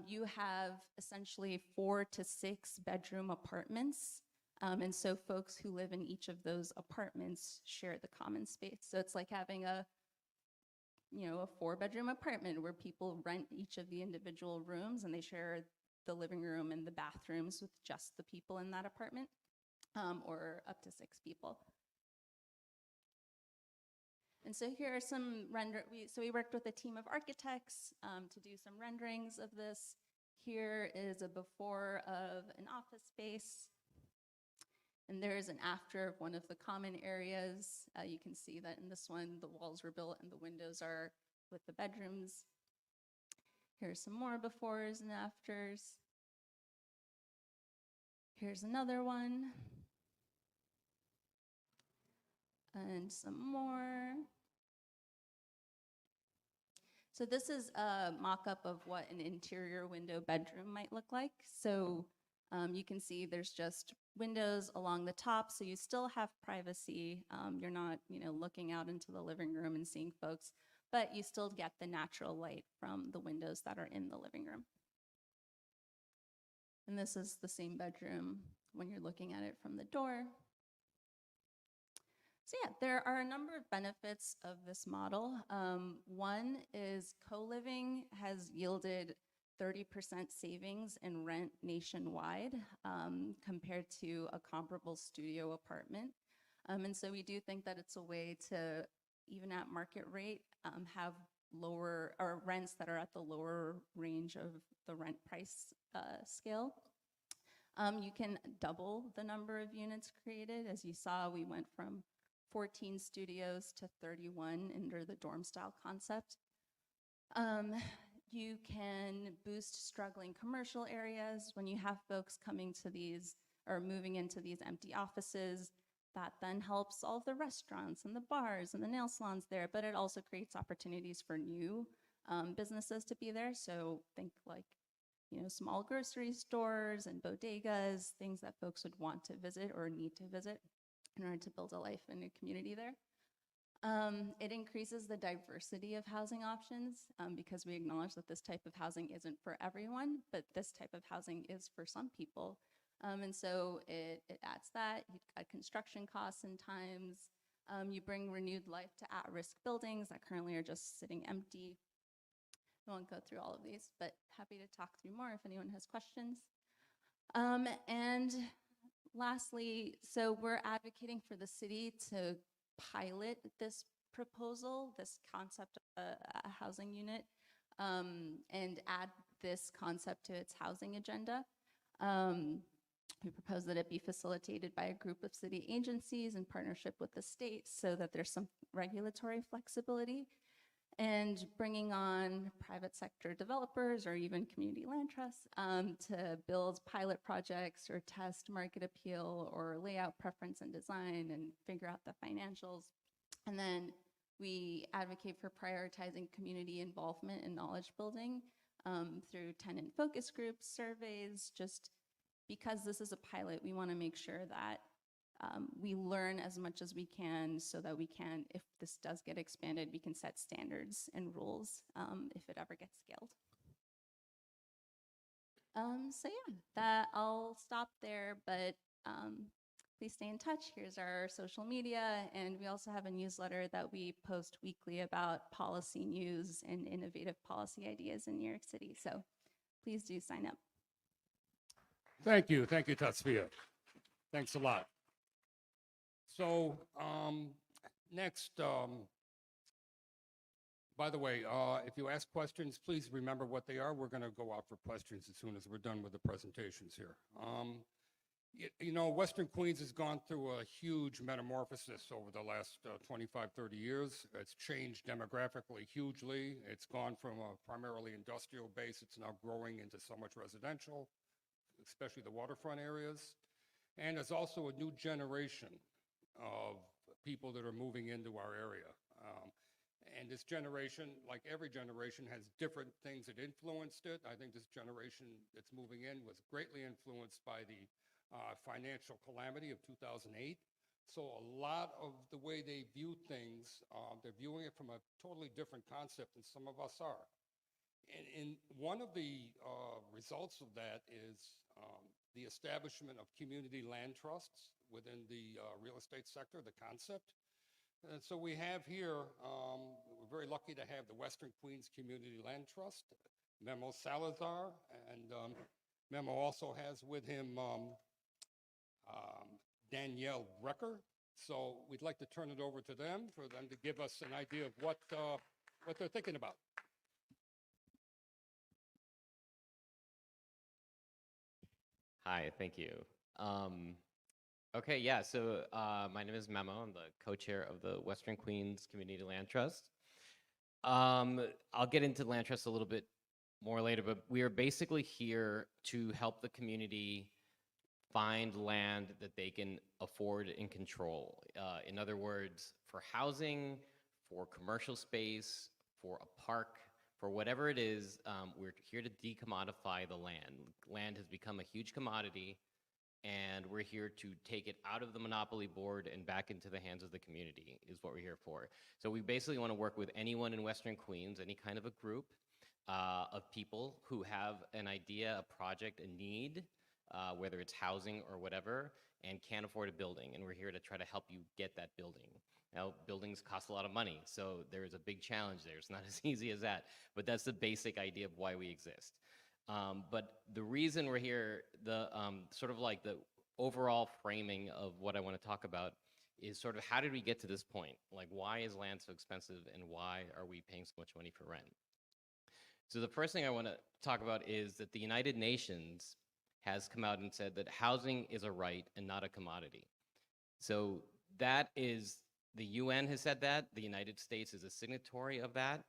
you have essentially 4 to 6 bedroom apartments. And so folks who live in each of those apartments share the common space. So it's like having a 4-bedroom apartment where people rent each of the individual rooms and they share the living room and the bathrooms with just the people in that apartment, or up to 6 people. And so here are some we worked with a team of architects to do some renderings of this. Here is a before of an office space. And there is an after of one of the common areas. You can see that in this one, the walls were built and the windows are with the bedrooms. Here's some more befores and afters. Here's another one. And some more. So this is a mock-up of what an interior window bedroom might look like. So You can see there's just windows along the top, so you still have privacy. You're not, looking out into the living room and seeing folks, but you still get the natural light from the windows that are in the living room. And this is the same bedroom when you're looking at it from the door. So yeah, there are a number of benefits of this model. One is co-living has yielded 30% savings in rent nationwide compared to a comparable studio apartment. And so we do think that it's a way to, even at market rate, have lower or rents that are at the lower range of the rent price scale. You can double the number of units created. As you saw, we went from 14 studios to 31 under the dorm style concept. You can boost struggling commercial areas when you have folks coming to these or moving into these empty offices. That then helps all of the restaurants and the bars and the nail salons there, but it also creates opportunities for new businesses to be there. So think like, small grocery stores and bodegas, things that folks would want to visit or need to visit in order to build a life and a community there. It increases the diversity of housing options because we acknowledge that this type of housing isn't for everyone, but this type of housing is for some people. And so it adds that. You add construction costs and times. You bring renewed life to at-risk buildings that currently are just sitting empty. I won't go through all of these, but happy to talk through more if anyone has questions. And lastly, so we're advocating for the city to pilot this proposal, this concept of a housing unit, and add this concept to its housing agenda. We propose that it be facilitated by a group of city agencies in partnership with the state so that there's some regulatory flexibility, and bringing on private sector developers or even community land trusts to build pilot projects or test market appeal or layout preference and design and figure out the financials. And then we advocate for prioritizing community involvement and knowledge building through tenant focus groups, surveys. Just because this is a pilot, we want to make sure that we learn as much as we can so that we can, if this does get expanded, we can set standards and rules if it ever gets scaled. So yeah, that I'll stop there, but please stay in touch. Here's our social media, and we also have a newsletter that we post weekly about policy news and innovative policy ideas in New York City. So please do sign up. Thank you, Tasvia. Thanks a lot. So next, by the way, if you ask questions, please remember what they are. We're going to go out for questions as soon as we're done with the presentations here. Western Queens has gone through a huge metamorphosis over the last 25, 30 years. It's changed demographically hugely. It's gone from a primarily industrial base. It's now growing into so much residential, especially the waterfront areas. And there's also a new generation of people that are moving into our area. And this generation, like every generation, has different things that influenced it. I think this generation that's moving in was greatly influenced by the financial calamity of 2008. So a lot of the way they view things, they're viewing it from a totally different concept than some of us are. And one of the results of that is the establishment of community land trusts within the real estate sector, the concept. And so we have here, we're very lucky to have the Western Queens Community Land Trust, Memo Salazar, and Memo also has with him Danielle Brecker. So we'd like to turn it over to them for them to give us an idea of what they're thinking about. Hi, thank you. Okay, yeah, so my name is Memo. I'm the co-chair of the Western Queens Community Land Trust. I'll get into land trust a little bit more later, but we are basically here to help the community find land that they can afford and control. In other words, for housing, for commercial space, for a park, for whatever it is, we're here to decommodify the land. Land has become a huge commodity, and we're here to take it out of the monopoly board and back into the hands of the community is what we're here for. So we basically want to work with anyone in Western Queens, any kind of a group of people who have an idea, a project, a need, whether it's housing or whatever, and can't afford a building. And we're here to try to help you get that building. Now, buildings cost a lot of money, so there's a big challenge there. It's not as easy as that, but that's the basic idea of why we exist. But the reason we're here, the sort of like the overall framing of what I want to talk about is sort of how did we get to this point? Like, why is land so expensive and why are we paying so much money for rent? So the first thing I want to talk about is that the United Nations has come out and said that housing is a right and not a commodity. So that is, the UN has said that, the United States is a signatory of that.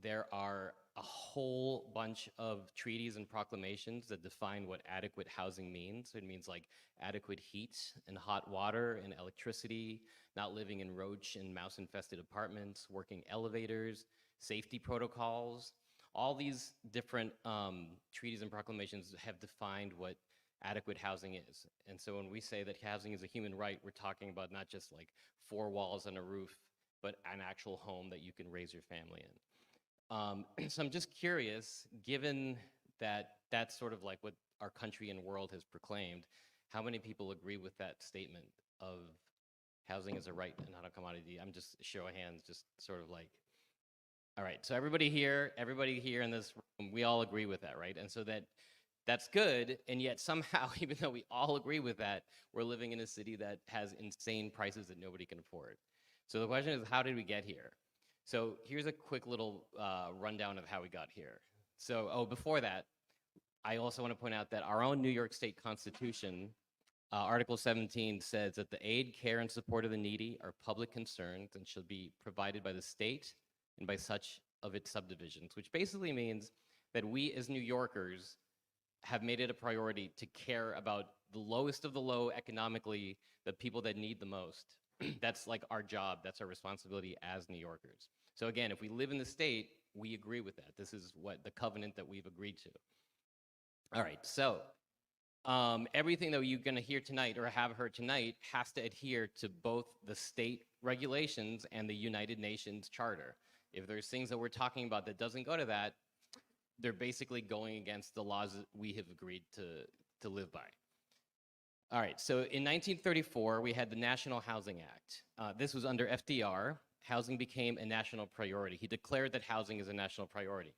There are a whole bunch of treaties and proclamations that define what adequate housing means. So it means like adequate heat and hot water and electricity, not living in roach and mouse infested apartments, working elevators, safety protocols. All these different treaties and proclamations have defined what adequate housing is. And so when we say that housing is a human right, we're talking about not just like 4 walls and a roof, but an actual home that you can raise your family in. So I'm just curious, given that that's sort of like what our country and world has proclaimed, how many people agree with that statement of housing is a right and not a commodity? I'm just, show of hands, just sort of like, all right, so everybody here in this room, we all agree with that, right? And so that's good, and yet somehow, even though we all agree with that, we're living in a city that has insane prices that nobody can afford. So the question is, how did we get here? So here's a quick little rundown of how we got here. So, before that, I also want to point out that our own New York State Constitution, Article 17 says that the aid, care, and support of the needy are public concerns and should be provided by the state and by such of its subdivisions, which basically means that we as New Yorkers have made it a priority to care about the lowest of the low economically, the people that need the most. That's like our job, that's our responsibility as New Yorkers. So again, if we live in the state, we agree with that. This is what the covenant that we've agreed to. All right, so everything that you're gonna hear tonight or have heard tonight has to adhere to both the state regulations and the United Nations Charter. If there's things that we're talking about that doesn't go to that, they're basically going against the laws that we have agreed to live by. All right, so in 1934, we had the National Housing Act. This was under FDR. Housing became a national priority. He declared that housing is a national priority.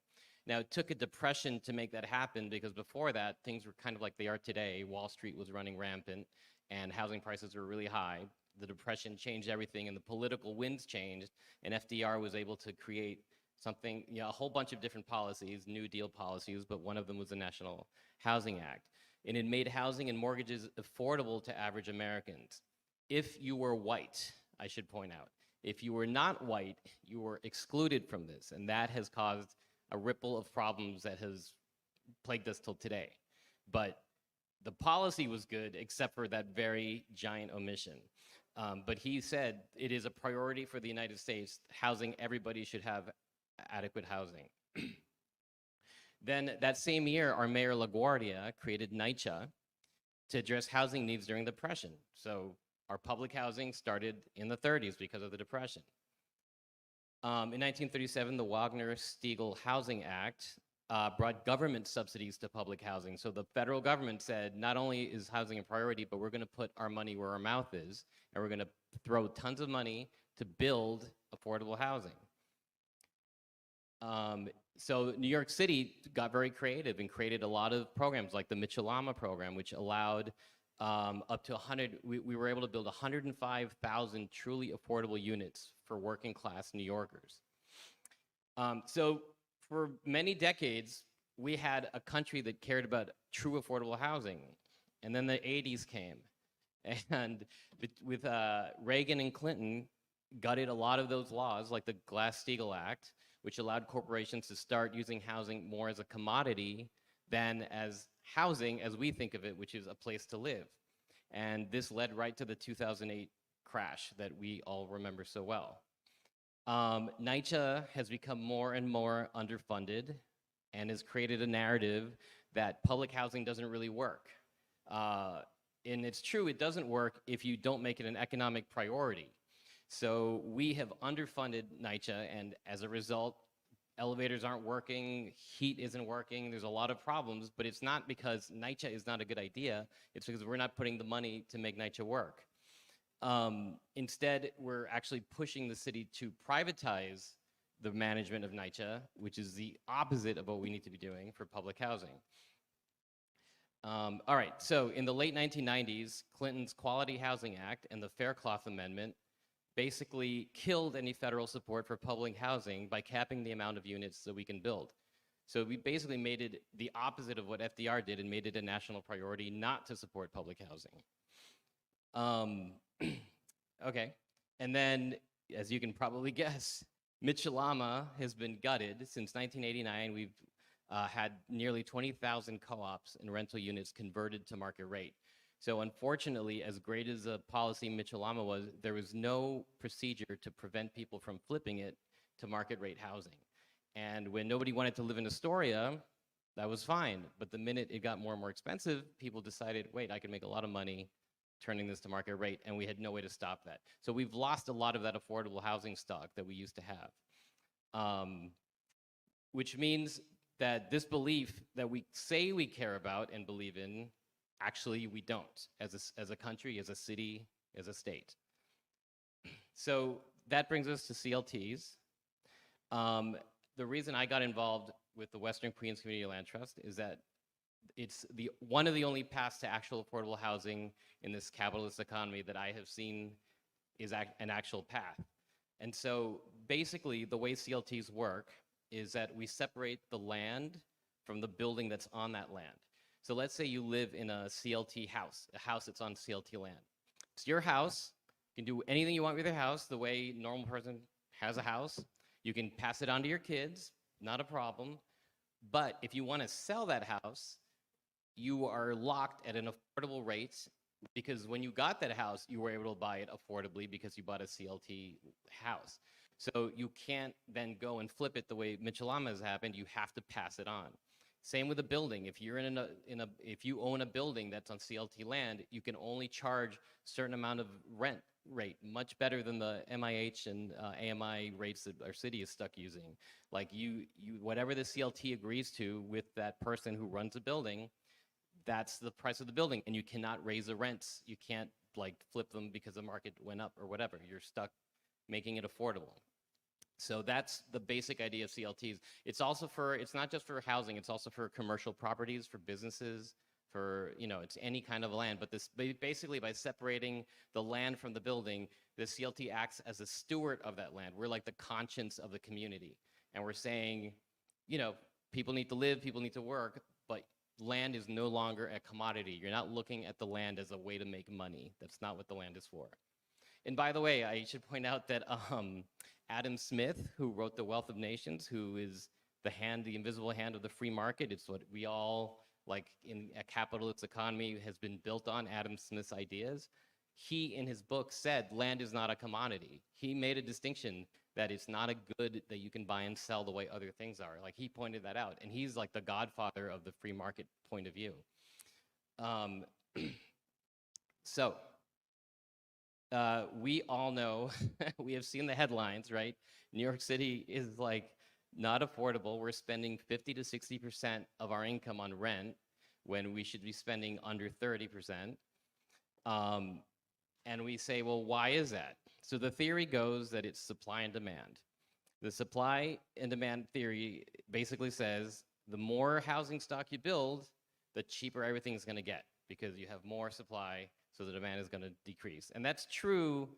Now, it took a depression to make that happen because before that, things were kind of like they are today. Wall Street was running rampant and housing prices were really high. The depression changed everything and the political winds changed, and FDR was able to create something, a whole bunch of different policies, New Deal policies, but one of them was the National Housing Act. And it made housing and mortgages affordable to average Americans. If you were white, I should point out, if you were not white, you were excluded from this, and that has caused a ripple of problems that has plagued us till today. But the policy was good, except for that very giant omission. But he said it is a priority for the United States, housing, everybody should have adequate housing. Then that same year, our mayor LaGuardia created NYCHA to address housing needs during the Depression. So our public housing started in the 30s because of the Depression. In 1937, the Wagner-Steagall Housing Act brought government subsidies to public housing. So the federal government said, not only is housing a priority, but we're gonna put our money where our mouth is, and we're gonna throw tons of money to build affordable housing. So New York City got very creative and created a lot of programs like the Mitchell-Lama program, which allowed up to 100, we were able to build 105,000 truly affordable units for working class New Yorkers. So for many decades, we had a country that cared about true affordable housing. And then the 80s came. And with Reagan and Clinton, gutted a lot of those laws, like the Glass-Steagall Act, which allowed corporations to start using housing more as a commodity than as housing as we think of it, which is a place to live. And this led right to the 2008 crash that we all remember so well. NYCHA has become more and more underfunded and has created a narrative that public housing doesn't really work. And it's true, it doesn't work if you don't make it an economic priority. So we have underfunded NYCHA, and as a result, elevators aren't working, heat isn't working, there's a lot of problems, but it's not because NYCHA is not a good idea, it's because we're not putting the money to make NYCHA work. Instead, we're actually pushing the city to privatize the management of NYCHA, which is the opposite of what we need to be doing for public housing. All right, so in the late 1990s, Clinton's Quality Housing Act and the Faircloth Amendment basically killed any federal support for public housing by capping the amount of units that we can build. So we basically made it the opposite of what FDR did and made it a national priority not to support public housing. Okay, and then, as you can probably guess, Mitchell-Lama has been gutted. Since 1989, we've had nearly 20,000 co-ops and rental units converted to market rate. So unfortunately, as great as a policy Mitchell-Lama was, there was no procedure to prevent people from flipping it to market rate housing. And when nobody wanted to live in Astoria, that was fine. But the minute it got more and more expensive, people decided, wait, I can make a lot of money turning this to market rate, and we had no way to stop that. So we've lost a lot of that affordable housing stock that we used to have. Which means that this belief that we say we care about and believe in, actually we don't, as a country, as a city, as a state. So that brings us to CLTs. The reason I got involved with the Western Queens Community Land Trust is that it's one of the only paths to actual affordable housing in this capitalist economy that I have seen is an actual path. And so basically the way CLTs work is that we separate the land from the building that's on that land. So let's say you live in a CLT house, a house that's on CLT land. It's your house. You can do anything you want with your house the way a normal person has a house. You can pass it on to your kids, not a problem. But if you want to sell that house, you are locked at an affordable rate, because when you got that house, you were able to buy it affordably because you bought a CLT house. So you can't then go and flip it the way Mitchell-Lama has happened. You have to pass it on. Same with a building. If you're if you own a building that's on CLT land, you can only charge a certain amount of rent rate, much better than the MIH and AMI rates that our city is stuck using. Like whatever the CLT agrees to with that person who runs the building, that's the price of the building, and you cannot raise the rents. You can't like flip them because the market went up or whatever. You're stuck making it affordable. So that's the basic idea of CLTs. It's also it's not just for housing, it's also for commercial properties, for businesses, for, it's any kind of land. But this basically, by separating the land from the building, the CLT acts as a steward of that land. We're like the conscience of the community. And we're saying, people need to live, people need to work, but land is no longer a commodity. You're not looking at the land as a way to make money. That's not what the land is for. And by the way, I should point out that Adam Smith, who wrote The Wealth of Nations, who is the invisible hand of the free market, it's what we all, like in a capitalist economy, has been built on, Adam Smith's ideas. He, in his book, said land is not a commodity. He made a distinction that it's not a good that you can buy and sell the way other things are. Like, he pointed that out, and he's like the godfather of the free market point of view. We all know, we have seen the headlines, right? New York City is like not affordable. We're spending 50 to 60% of our income on rent when we should be spending under 30%. And we say, well, why is that? So the theory goes that it's supply and demand. The supply and demand theory basically says the more housing stock you build, the cheaper everything's going to get, because you have more supply, so the demand is going to decrease. And that's true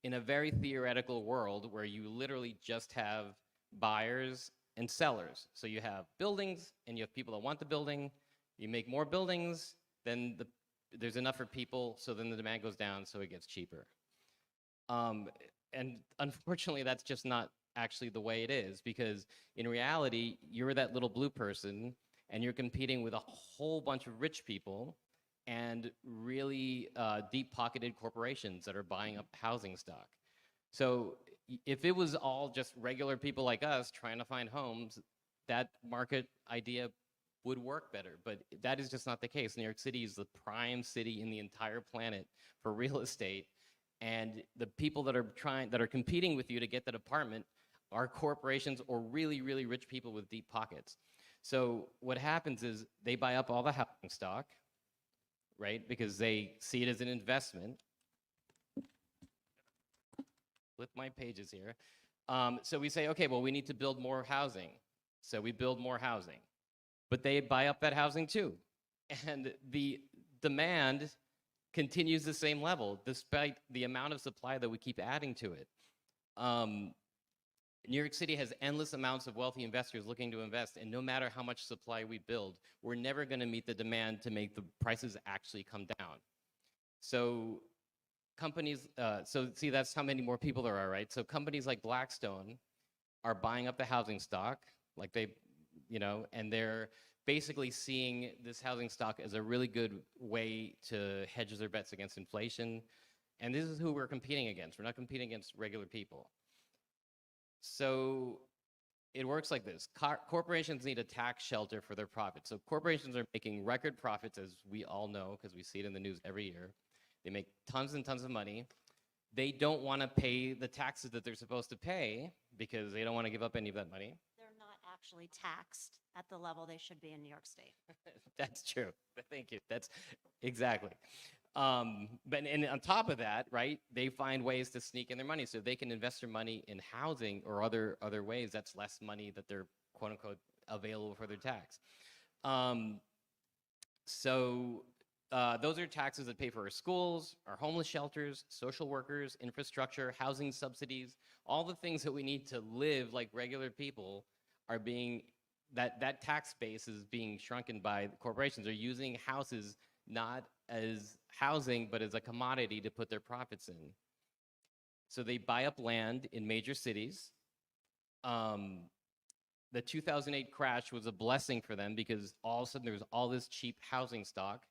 in a very theoretical world where you literally just have buyers and sellers. So you have buildings and you have people that want the building. You make more buildings, then there's enough for people, so then the demand goes down, so it gets cheaper. And unfortunately, that's just not actually the way it is, because in reality, you're that little blue person and you're competing with a whole bunch of rich people and really deep-pocketed corporations that are buying up housing stock. So, if it was all just regular people like us trying to find homes, that market idea would work better. But that is just not the case. New York City is the prime city in the entire planet for real estate. And the people that are competing with you to get that apartment are corporations or really, really rich people with deep pockets. So what happens is they buy up all the housing stock, right? Because they see it as an investment. Flip my pages here. So we say, okay, well, we need to build more housing. So we build more housing. But they buy up that housing too. And the demand continues the same level despite the amount of supply that we keep adding to it. New York City has endless amounts of wealthy investors looking to invest, and no matter how much supply we build, we're never going to meet the demand to make the prices actually come down. So companies, so see, that's how many more people there are, right? So companies like Blackstone are buying up the housing stock, like they, and they're basically seeing this housing stock as a really good way to hedge their bets against inflation. And this is who we're competing against. We're not competing against regular people. So it works like this. Corporations need a tax shelter for their profits. So corporations are making record profits, as we all know, because we see it in the news every year. They make tons and tons of money. They don't want to pay the taxes that they're supposed to pay because they don't want to give up any of that money. They're not actually taxed at the level they should be in New York State. That's true. Thank you. That's exactly. And on top of that, right, they find ways to sneak in their money so they can invest their money in housing or other ways. That's less money that they're quote unquote available for their tax. Those are taxes that pay for our schools, our homeless shelters, social workers, infrastructure, housing subsidies, all the things that we need to live like regular people are being, that tax base is being shrunken by the corporations. They're using houses not as housing, but as a commodity to put their profits in. So they buy up land in major cities. The 2008 crash was a blessing for them because all of a sudden there was all this cheap housing stock.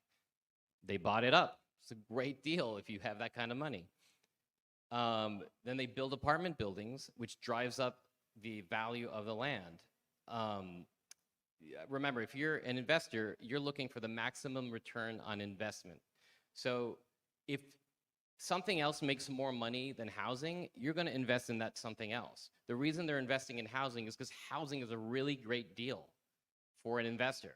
They bought it up. It's a great deal if you have that kind of money. Then they build apartment buildings, which drives up the value of the land. Remember, if you're an investor, you're looking for the maximum return on investment. So if something else makes more money than housing, you're going to invest in that something else. The reason they're investing in housing is because housing is a really great deal for an investor.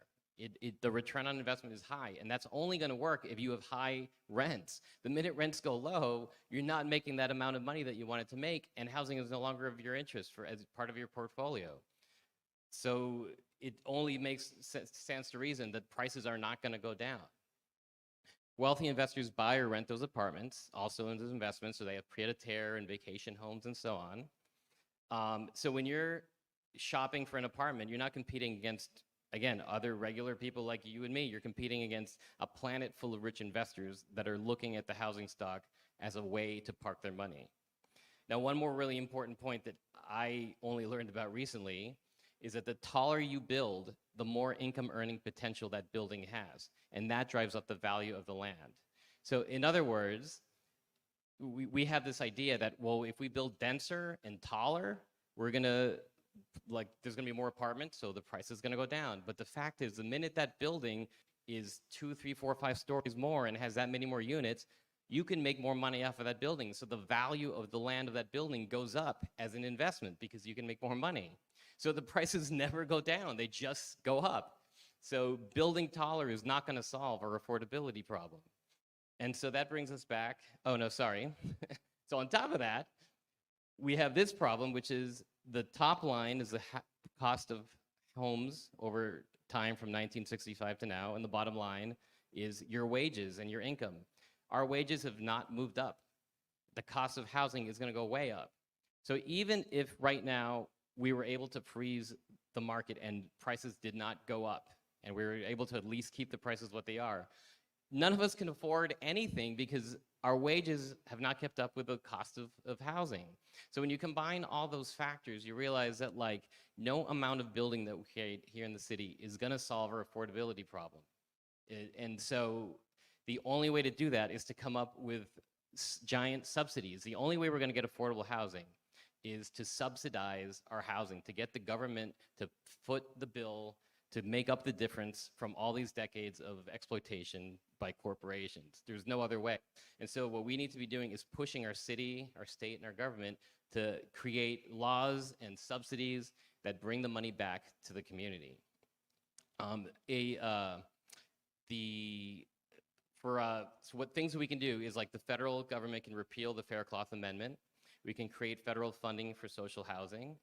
The return on investment is high, and that's only going to work if you have high rents. The minute rents go low, you're not making that amount of money that you wanted to make, and housing is no longer of your interest as part of your portfolio. So it only makes sense to reason that prices are not going to go down. Wealthy investors buy or rent those apartments, also in those investments, so they have pied-à-terre and vacation homes and so on. So when you're shopping for an apartment, you're not competing against, again, other regular people like you and me. You're competing against a planet full of rich investors that are looking at the housing stock as a way to park their money. Now, one more really important point that I only learned about recently is that the taller you build, the more income earning potential that building has. And that drives up the value of the land. So in other words, we have this idea that, well, if we build denser and taller, we're gonna, there's gonna be more apartments, so the price is gonna go down. But the fact is, the minute that building is 2, 3, 4, 5 stories more and has that many more units, you can make more money off of that building. So the value of the land of that building goes up as an investment because you can make more money. So the prices never go down, they just go up. So building taller is not gonna solve our affordability problem. And so that brings us back, oh no, sorry. So on top of that, we have this problem, which is the top line is the cost of homes over time from 1965 to now, and the bottom line is your wages and your income. Our wages have not moved up. The cost of housing is gonna go way up. So even if right now we were able to freeze the market and prices did not go up, and we were able to at least keep the prices what they are, none of us can afford anything because our wages have not kept up with the cost of housing. So when you combine all those factors, you realize that like no amount of building that we create here in the city is gonna solve our affordability problem. And so the only way to do that is to come up with giant subsidies. The only way we're gonna get affordable housing is to subsidize our housing, to get the government to foot the bill to make up the difference from all these decades of exploitation by corporations. There's no other way. And so what we need to be doing is pushing our city, our state, and our government to create laws and subsidies that bring the money back to the community. So what things we can do is, like, the federal government can repeal the Fair Cloth Amendment. We can create federal funding for social housing.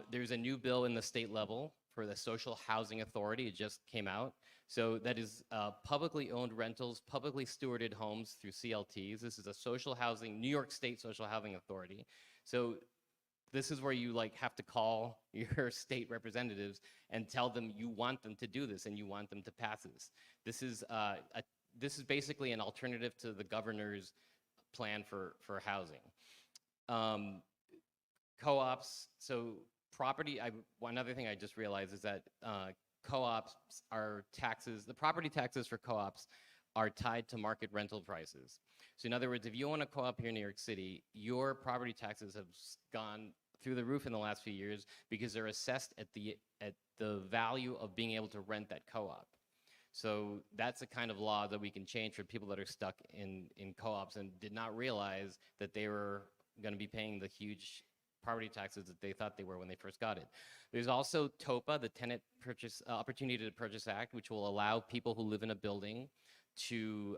There's a new bill in the state level for the Social Housing Authority. It just came out. So that is publicly owned rentals, publicly stewarded homes through CLTs. This is a social housing, New York State Social Housing Authority. So this is where you, like, have to call your state representatives and tell them you want them to do this and you want them to pass this. This is basically an alternative to the governor's plan for housing. Co-ops, so property, one other thing I just realized is that co-ops are taxes, the property taxes for co-ops are tied to market rental prices. So in other words, if you own a co-op here in New York City, your property taxes have gone through the roof in the last few years because they're assessed at the value of being able to rent that co-op. So that's a kind of law that we can change for people that are stuck in co-ops and did not realize that they were going to be paying the huge property taxes that they thought they were when they first got it. There's also TOPA, the Tenant Purchase Opportunity to Purchase Act, which will allow people who live in a building to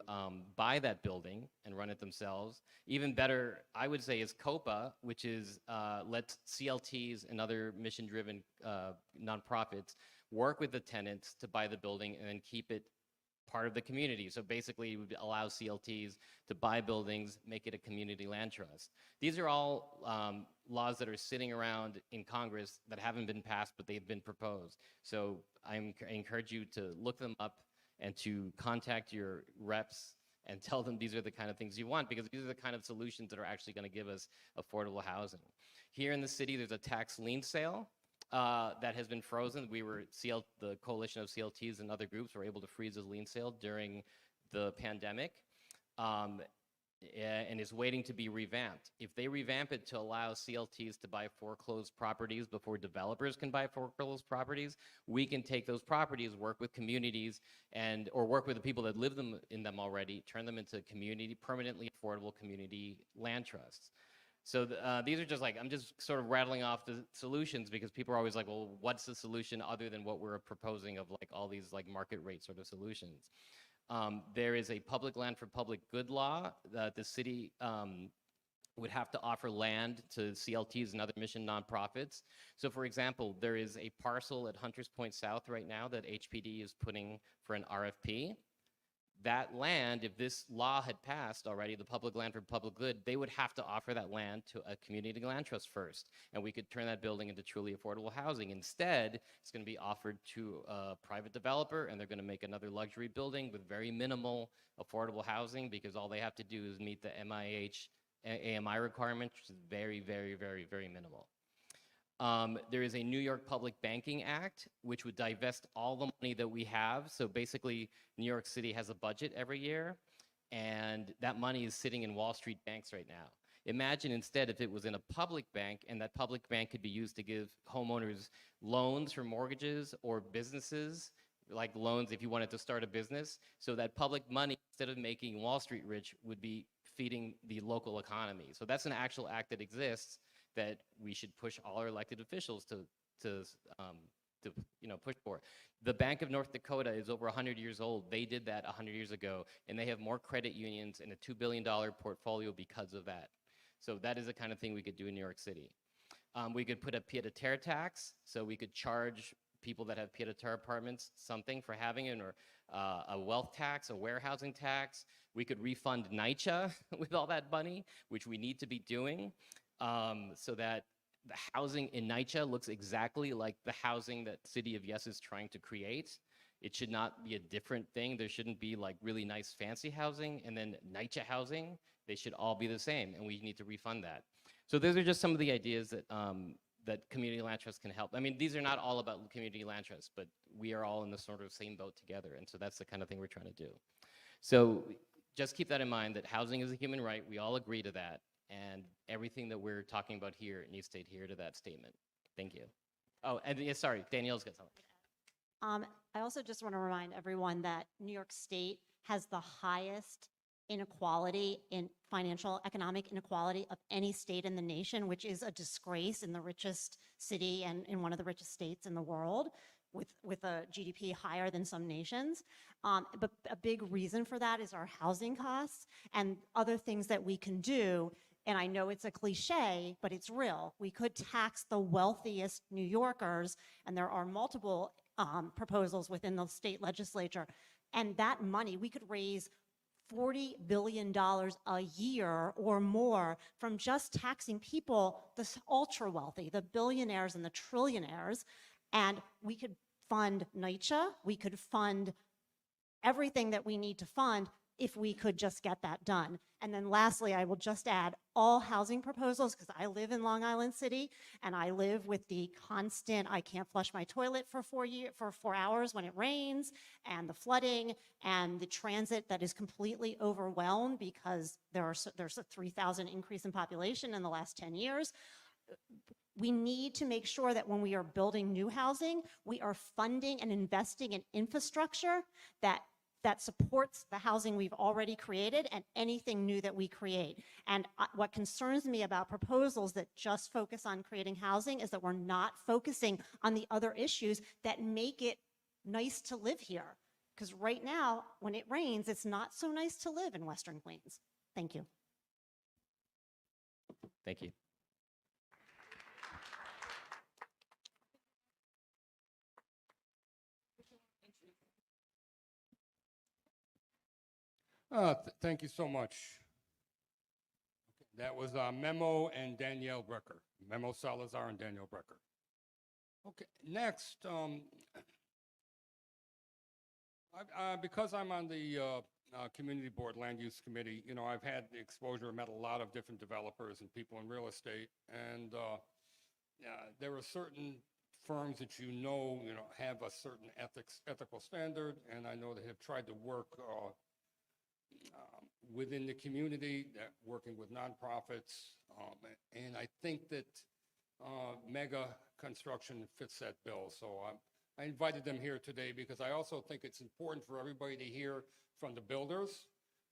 buy that building and run it themselves. Even better, I would say, is COPA, which is lets CLTs and other mission-driven nonprofits work with the tenants to buy the building and then keep it part of the community. So basically, it would allow CLTs to buy buildings, make it a community land trust. These are all laws that are sitting around in Congress that haven't been passed, but they've been proposed. So I encourage you to look them up and to contact your reps and tell them these are the kind of things you want, because these are the kind of solutions that are actually going to give us affordable housing. Here in the city, there's a tax lien sale that has been frozen. The coalition of CLTs and other groups were able to freeze a lien sale during the pandemic, and is waiting to be revamped. If they revamp it to allow CLTs to buy foreclosed properties before developers can buy foreclosed properties, we can take those properties, work with communities, or work with the people that live in them already, turn them into permanently affordable community land trusts. So these are just I'm just sort of rattling off the solutions, because people are always like, well, what's the solution other than what we're proposing of all these market rate sort of solutions? There is a public land for public good law that the city would have to offer land to CLTs and other mission nonprofits. So for example, there is a parcel at Hunters Point South right now that HPD is putting for an RFP. That land, if this law had passed already, the public land for public good, they would have to offer that land to a community land trust first, and we could turn that building into truly affordable housing. Instead, it's going to be offered to a private developer, and they're going to make another luxury building with very minimal affordable housing, because all they have to do is meet the MIH AMI requirement, which is very, very, very, very minimal. There is a New York Public Banking Act, which would divest all the money that we have. So basically, New York City has a budget every year, and that money is sitting in Wall Street banks right now. Imagine instead if it was in a public bank, and that public bank could be used to give homeowners loans for mortgages, or businesses, like loans if you wanted to start a business. So that public money, instead of making Wall Street rich, would be feeding the local economy. So that's an actual act that exists, that we should push all our elected officials to push for. The Bank of North Dakota is over 100 years old. They did that 100 years ago, and they have more credit unions and a $2 billion portfolio because of that. So that is the kind of thing we could do in New York City. We could put a pied-à-terre tax, so we could charge people that have pied-à-terre apartments something for having it, or a wealth tax, a warehousing tax. We could refund NYCHA with all that money, which we need to be doing. So that the housing in NYCHA looks exactly like the housing that City of Yes is trying to create. It should not be a different thing. There shouldn't be really nice fancy housing and then NYCHA housing. They should all be the same, and we need to refund that. So those are just some of the ideas that that community land trusts can help. I mean, these are not all about community land trusts, but we are all in the sort of same boat together, and so that's the kind of thing we're trying to do. So just keep that in mind, that housing is a human right. We all agree to that. And everything that we're talking about here needs to adhere to that statement. Thank you. Oh, and yeah, sorry, Danielle's got something. I also just want to remind everyone that New York State has the highest inequality in financial economic inequality of any state in the nation, which is a disgrace in the richest city and in one of the richest states in the world, with a GDP higher than some nations. But a big reason for that is our housing costs and other things that we can do. And I know it's a cliche, but it's real. We could tax the wealthiest New Yorkers, and there are multiple proposals within the state legislature. And that money, we could raise $40 billion a year or more from just taxing people, the ultra wealthy, the billionaires and the trillionaires. And we could fund NYCHA, we could fund everything that we need to fund if we could just get that done. And then lastly, I will just add all housing proposals, because I live in Long Island City and I live with the constant, I can't flush my toilet for 4 hours when it rains, and the flooding and the transit that is completely overwhelmed because there's a 3,000 increase in population in the last 10 years. We need to make sure that when we are building new housing, we are funding and investing in infrastructure that supports the housing we've already created and anything new that we create. And what concerns me about proposals that just focus on creating housing is that we're not focusing on the other issues that make it nice to live here. Because right now, when it rains, it's not so nice to live in Western Queens. Thank you. Thank you. Thank you so much. That was Memo and Danielle Brecker. Memo Salazar and Danielle Brecker. Okay, next, because I'm on the Community Board Land Use Committee, you know, I've had the exposure, met a lot of different developers and people in real estate, and there are certain firms that you know have a certain ethical standard, and I know they have tried to work within the community, working with nonprofits, and I think that Mega Construction fits that bill. So I invited them here today because I also think it's important for everybody to hear from the builders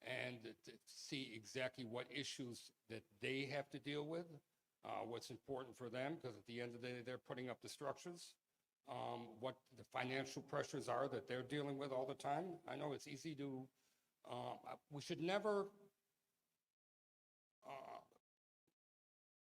and to see exactly what issues that they have to deal with, what's important for them, because at the end of the day, they're putting up the structures, what the financial pressures are that they're dealing with all the time. I know it's easy to we should never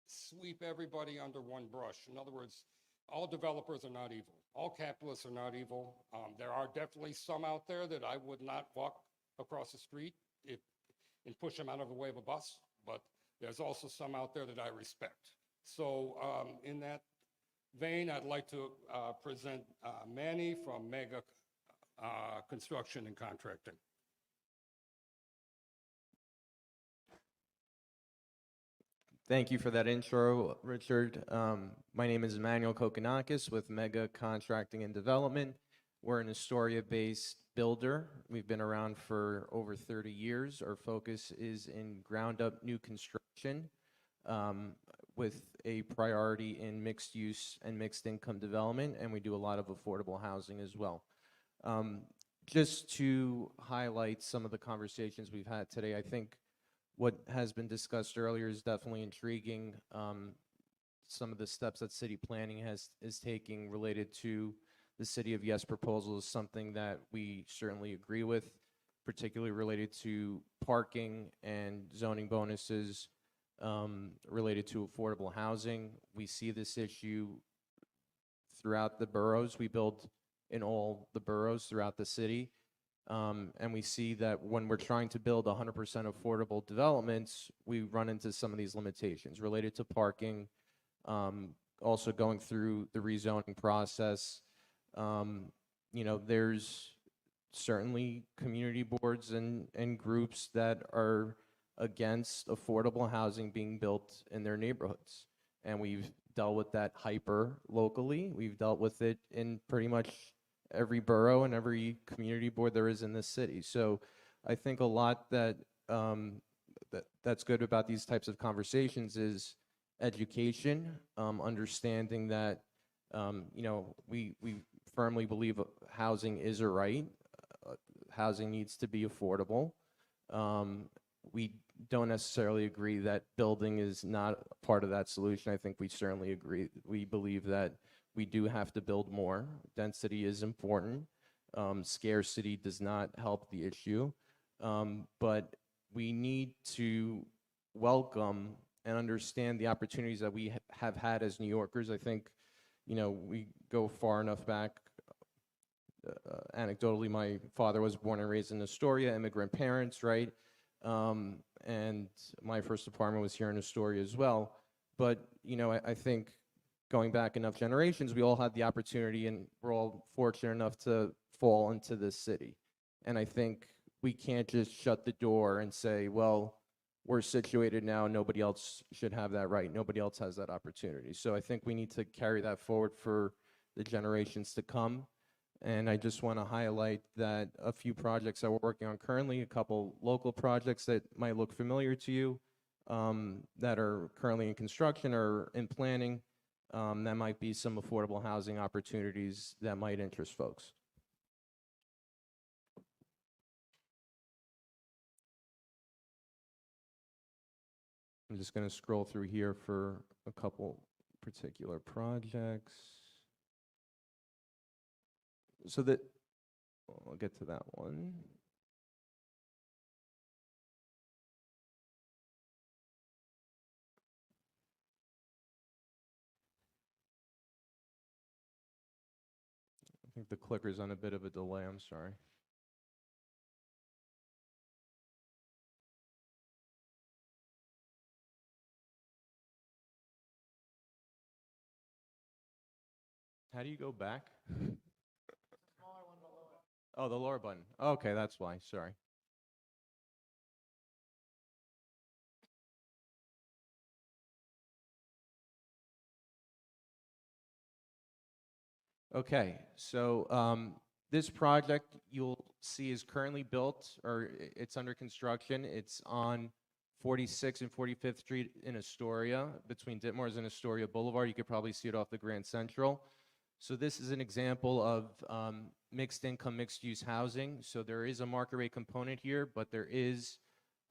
sweep everybody under one brush. In other words, all developers are not evil. All capitalists are not evil. There are definitely some out there that I would not walk across the street and push them out of the way of a bus, but there's also some out there that I respect. So in that vein, I'd like to present Manny from Mega Construction and Contracting. Thank you for that intro, Richard. My name is Emmanuel Kokonakis with Mega Contracting and Development. We're an Astoria-based builder. We've been around for over 30 years. Our focus is in ground-up new construction with a priority in mixed use and mixed income development, and we do a lot of affordable housing as well. Just to highlight some of the conversations we've had today, I think what has been discussed earlier is definitely intriguing. Some of the steps that city planning is taking related to the City of Yes proposal is something that we certainly agree with, particularly related to parking and zoning bonuses related to affordable housing. We see this issue throughout the boroughs. We build in all the boroughs throughout the city. And we see that when we're trying to build 100% affordable developments, we run into some of these limitations related to parking, also going through the rezoning process. There's certainly community boards and groups that are against affordable housing being built in their neighborhoods. And we've dealt with that hyper locally. We've dealt with it in pretty much every borough and every community board there is in this city. So I think a lot that that's good about these types of conversations is education, understanding that, we firmly believe housing is a right. Housing needs to be affordable. We don't necessarily agree that building is not part of that solution. I think we certainly agree. We believe that we do have to build more. Density is important. Scarcity does not help the issue. But we need to welcome and understand the opportunities that we have had as New Yorkers. I think, we go far enough back. Anecdotally, my father was born and raised in Astoria, immigrant parents, right? And my first apartment was here in Astoria as well. But, I think going back enough generations, we all had the opportunity, and we're all fortunate enough to fall into this city. And I think we can't just shut the door and say, well, we're situated now, nobody else should have that right. Nobody else has that opportunity. So I think we need to carry that forward for the generations to come. And I just want to highlight that a few projects that we're working on currently, a couple local projects that might look familiar to you, that are currently in construction or in planning, that might be some affordable housing opportunities that might interest folks. I'm just going to scroll through here for a couple particular projects. So that, I'll get to that one. I think the clicker's on a bit of a delay, I'm sorry. How do you go back? Oh, the lower button. Okay, that's why, sorry. Okay, so this project you'll see is currently built, or it's under construction. It's on 46th and 45th Street in Astoria, between Ditmars and Astoria Boulevard. You could probably see it off the Grand Central. So this is an example of mixed income, mixed use housing. So there is a market rate component here, but there is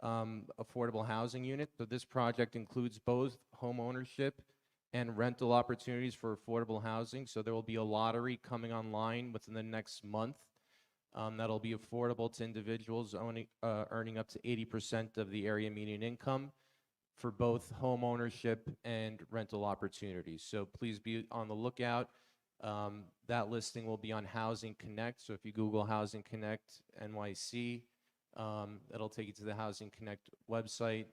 affordable housing unit. So this project includes both home ownership and rental opportunities for affordable housing. So there will be a lottery coming online within the next month that'll be affordable to individuals earning up to 80% of the area median income for both home ownership and rental opportunities. So please be on the lookout. That listing will be on Housing Connect. So if you Google Housing Connect NYC, it'll take you to the Housing Connect website.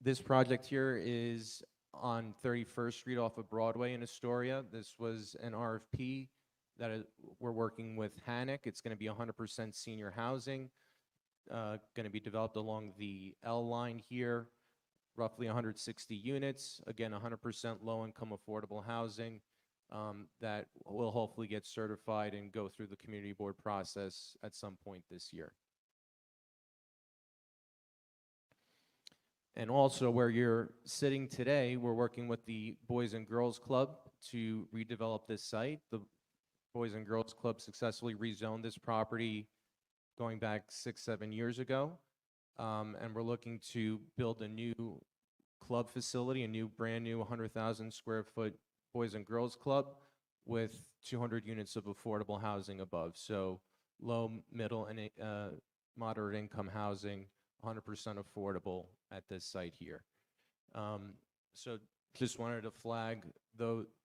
This project here is on 31st Street off of Broadway in Astoria. This was an RFP that we're working with HANIC. It's going to be 100% senior housing, going to be developed along the L line here, roughly 160 units. Again, 100% low-income affordable housing that will hopefully get certified and go through the community board process at some point this year. And also, where you're sitting today, we're working with the Boys and Girls Club to redevelop this site. The Boys and Girls Club successfully rezoned this property going back 6-7 years ago. And we're looking to build a new club facility, a new brand new 100,000 square foot Boys and Girls Club with 200 units of affordable housing above. So low, middle, and moderate income housing, 100% affordable at this site here. So just wanted to flag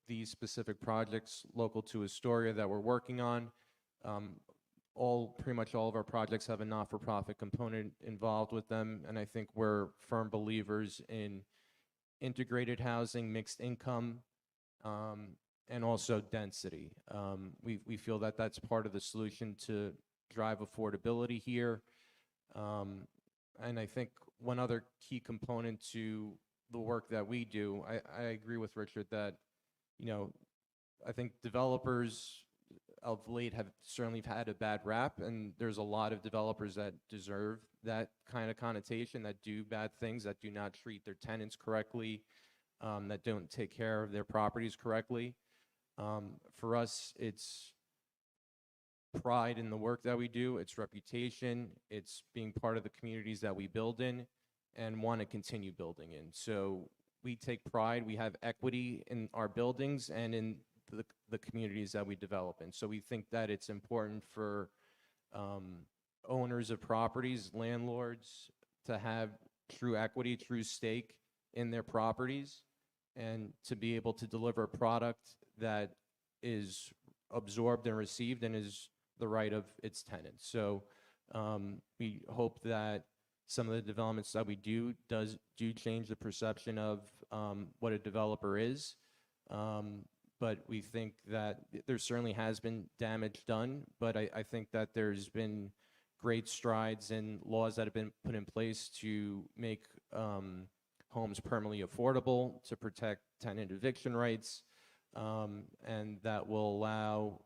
these specific projects local to Astoria that we're working on. Pretty much all of our projects have a not-for-profit component involved with them, and I think we're firm believers in integrated housing, mixed income, and also density. We feel that that's part of the solution to drive affordability here. And I think one other key component to the work that we do, I agree with Richard that, I think developers of late have certainly had a bad rap, and there's a lot of developers that deserve that kind of connotation, that do bad things, that do not treat their tenants correctly, that don't take care of their properties correctly. For us, it's pride in the work that we do, it's reputation, it's being part of the communities that we build in and want to continue building in. So we take pride, we have equity in our buildings and in the communities that we develop in. So we think that it's important for owners of properties, landlords, to have true equity, true stake in their properties, and to be able to deliver a product that is absorbed and received and is the right of its tenants. So we hope that some of the developments that we do change the perception of what a developer is. But we think that there certainly has been damage done, but I think that there's been great strides in laws that have been put in place to make homes permanently affordable, to protect tenant eviction rights, and that will allow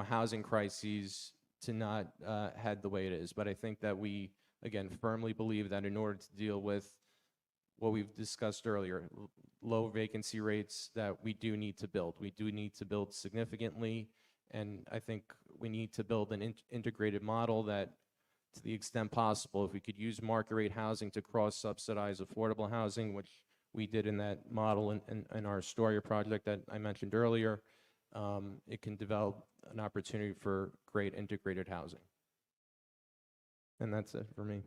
housing crises to not head the way it is. But I think that we, again, firmly believe that in order to deal with what we've discussed earlier, low vacancy rates, that we do need to build. We do need to build significantly, and I think we need to build an integrated model that, to the extent possible, if we could use market rate housing to cross-subsidize affordable housing, which we did in that model in our Astoria project that I mentioned earlier, it can develop an opportunity for great integrated housing. And that's it for me.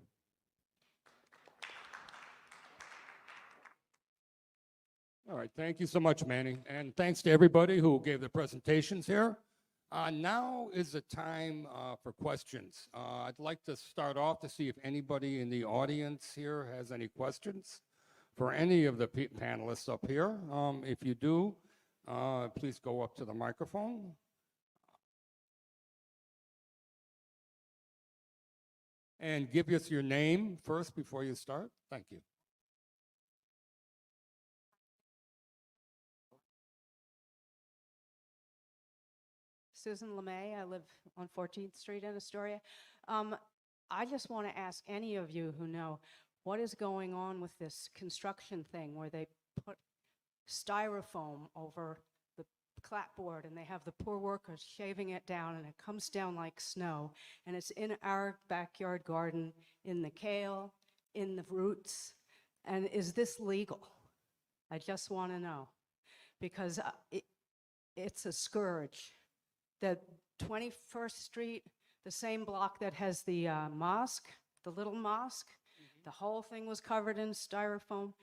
All right, thank you so much, Manny. And thanks to everybody who gave the presentations here. Now is the time for questions. I'd like to start off to see if anybody in the audience here has any questions for any of the panelists up here. If you do, please go up to the microphone. And give us your name first before you start. Thank you. Susan LeMay. I live on 14th Street in Astoria. I just want to ask any of you who know what is going on with this construction thing where they put styrofoam over the clapboard and they have the poor workers shaving it down and it comes down like snow, and it's in our backyard garden, in the kale, in the roots. And is this legal? I just want to know, because it's a scourge. The 21st Street, the same block that has the mosque, the little mosque, the whole thing was covered in styrofoam.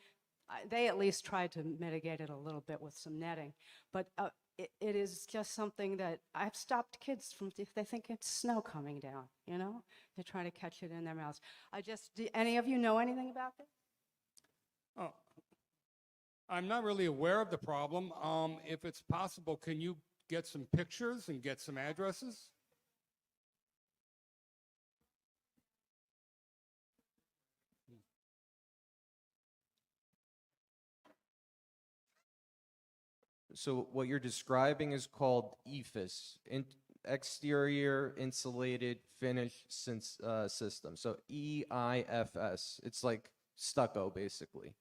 They at least tried to mitigate it a little bit with some netting, but it is just something that I've stopped kids from, if they think it's snow coming down, they try to catch it in their mouths. Do any of you know anything about this? Oh, I'm not really aware of the problem. If it's possible, can you get some pictures and get some addresses? So what you're describing is called EIFS, Exterior Insulated Finish System. So EIFS. It's like stucco, basically.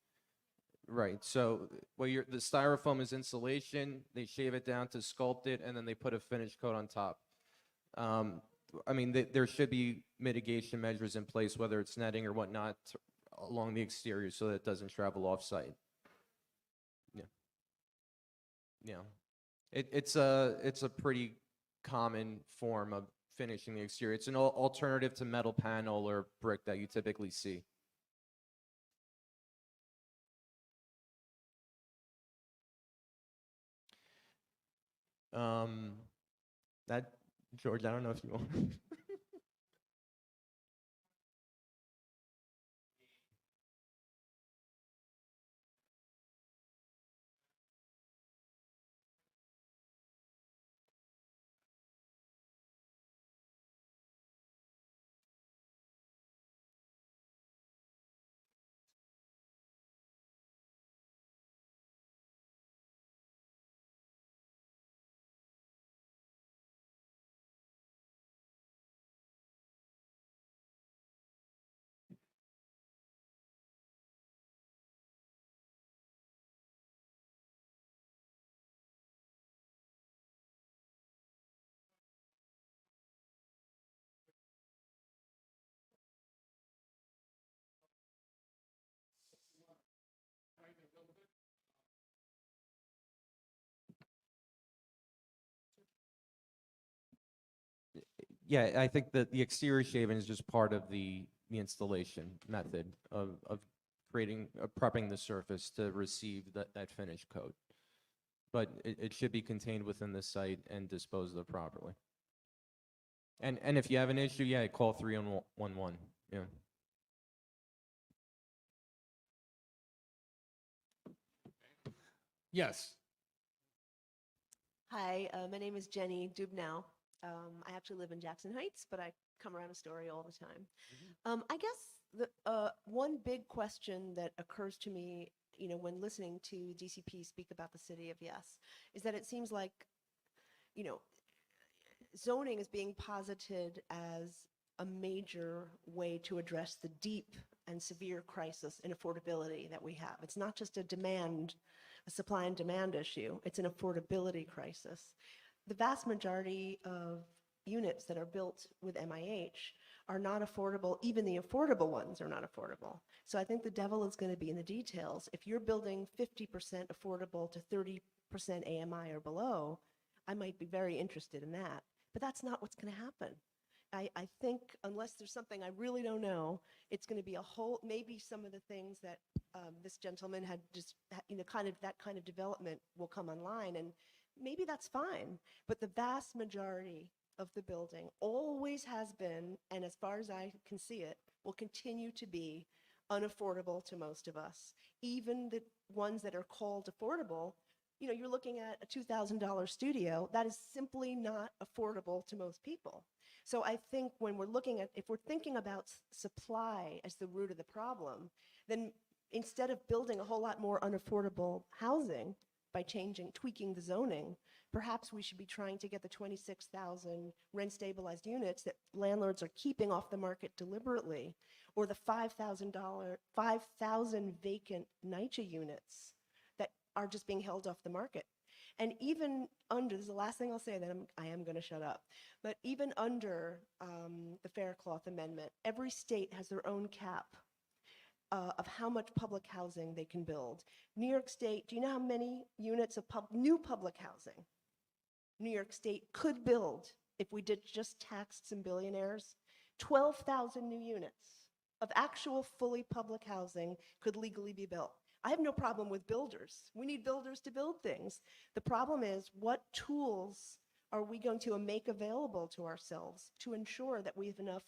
Right. So the styrofoam is insulation. They shave it down to sculpt it, and then they put a finish coat on top. I mean, there should be mitigation measures in place, whether it's netting or whatnot, along the exterior, so that it doesn't travel off-site. Yeah. Yeah. It's a pretty common form of finishing the exterior. It's an alternative to metal panel or brick that you typically see. George, I don't know if you want. Yeah, I think that the exterior shaving is just part of the installation method of creating, prepping the surface to receive that finish coat. But it should be contained within the site and disposed of properly. And if you have an issue, yeah, call 311, yeah. Yes. Hi, my name is Jenny Dubnow. I actually live in Jackson Heights, but I come around Astoria all the time. I guess the one big question that occurs to me, when listening to DCP speak about the city of Yes, is that it seems like, you know, zoning is being posited as a major way to address the deep and severe crisis in affordability that we have. It's not just a supply and demand issue, it's an affordability crisis. The vast majority of units that are built with MIH are not affordable. Even the affordable ones are not affordable. So I think the devil is going to be in the details. If you're building 50% affordable to 30% AMI or below, I might be very interested in that. But that's not what's going to happen. I think unless there's something I really don't know, it's going to be maybe some of the things that this gentleman had just, that kind of development will come online, and maybe that's fine. But the vast majority of the building always has been, and as far as I can see it, will continue to be unaffordable to most of us. Even the ones that are called affordable, you're looking at a $2,000 studio, that is simply not affordable to most people. So I think when if we're thinking about supply as the root of the problem, then instead of building a whole lot more unaffordable housing by tweaking the zoning, perhaps we should be trying to get the 26,000 rent-stabilized units that landlords are keeping off the market deliberately, or the 5,000 vacant NYCHA units that are just being held off the market. And even under, this is the last thing I'll say, then I am going to shut up, but even under the Faircloth Amendment, every state has their own cap of how much public housing they can build. New York State, do you know how many units of new public housing New York State could build if we did just tax some billionaires? 12,000 new units of actual fully public housing could legally be built. I have no problem with builders. We need builders to build things. The problem is, what tools are we going to make available to ourselves to ensure that we have enough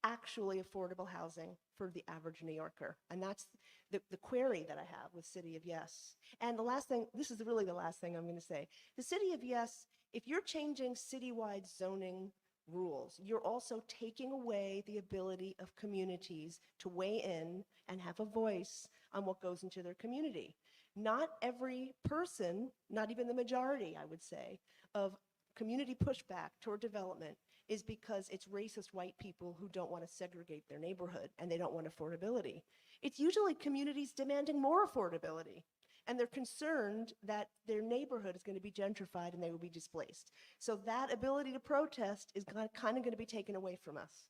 actually affordable housing for the average New Yorker? And that's the query that I have with City of Yes. And the last thing, this is really the last thing I'm going to say. The City of Yes, if you're changing citywide zoning rules, you're also taking away the ability of communities to weigh in and have a voice on what goes into their community. Not every person, not even the majority, I would say, of community pushback toward development is because it's racist white people who don't want to segregate their neighborhood and they don't want affordability. It's usually communities demanding more affordability, and they're concerned that their neighborhood is going to be gentrified and they will be displaced. So that ability to protest is kind of going to be taken away from us.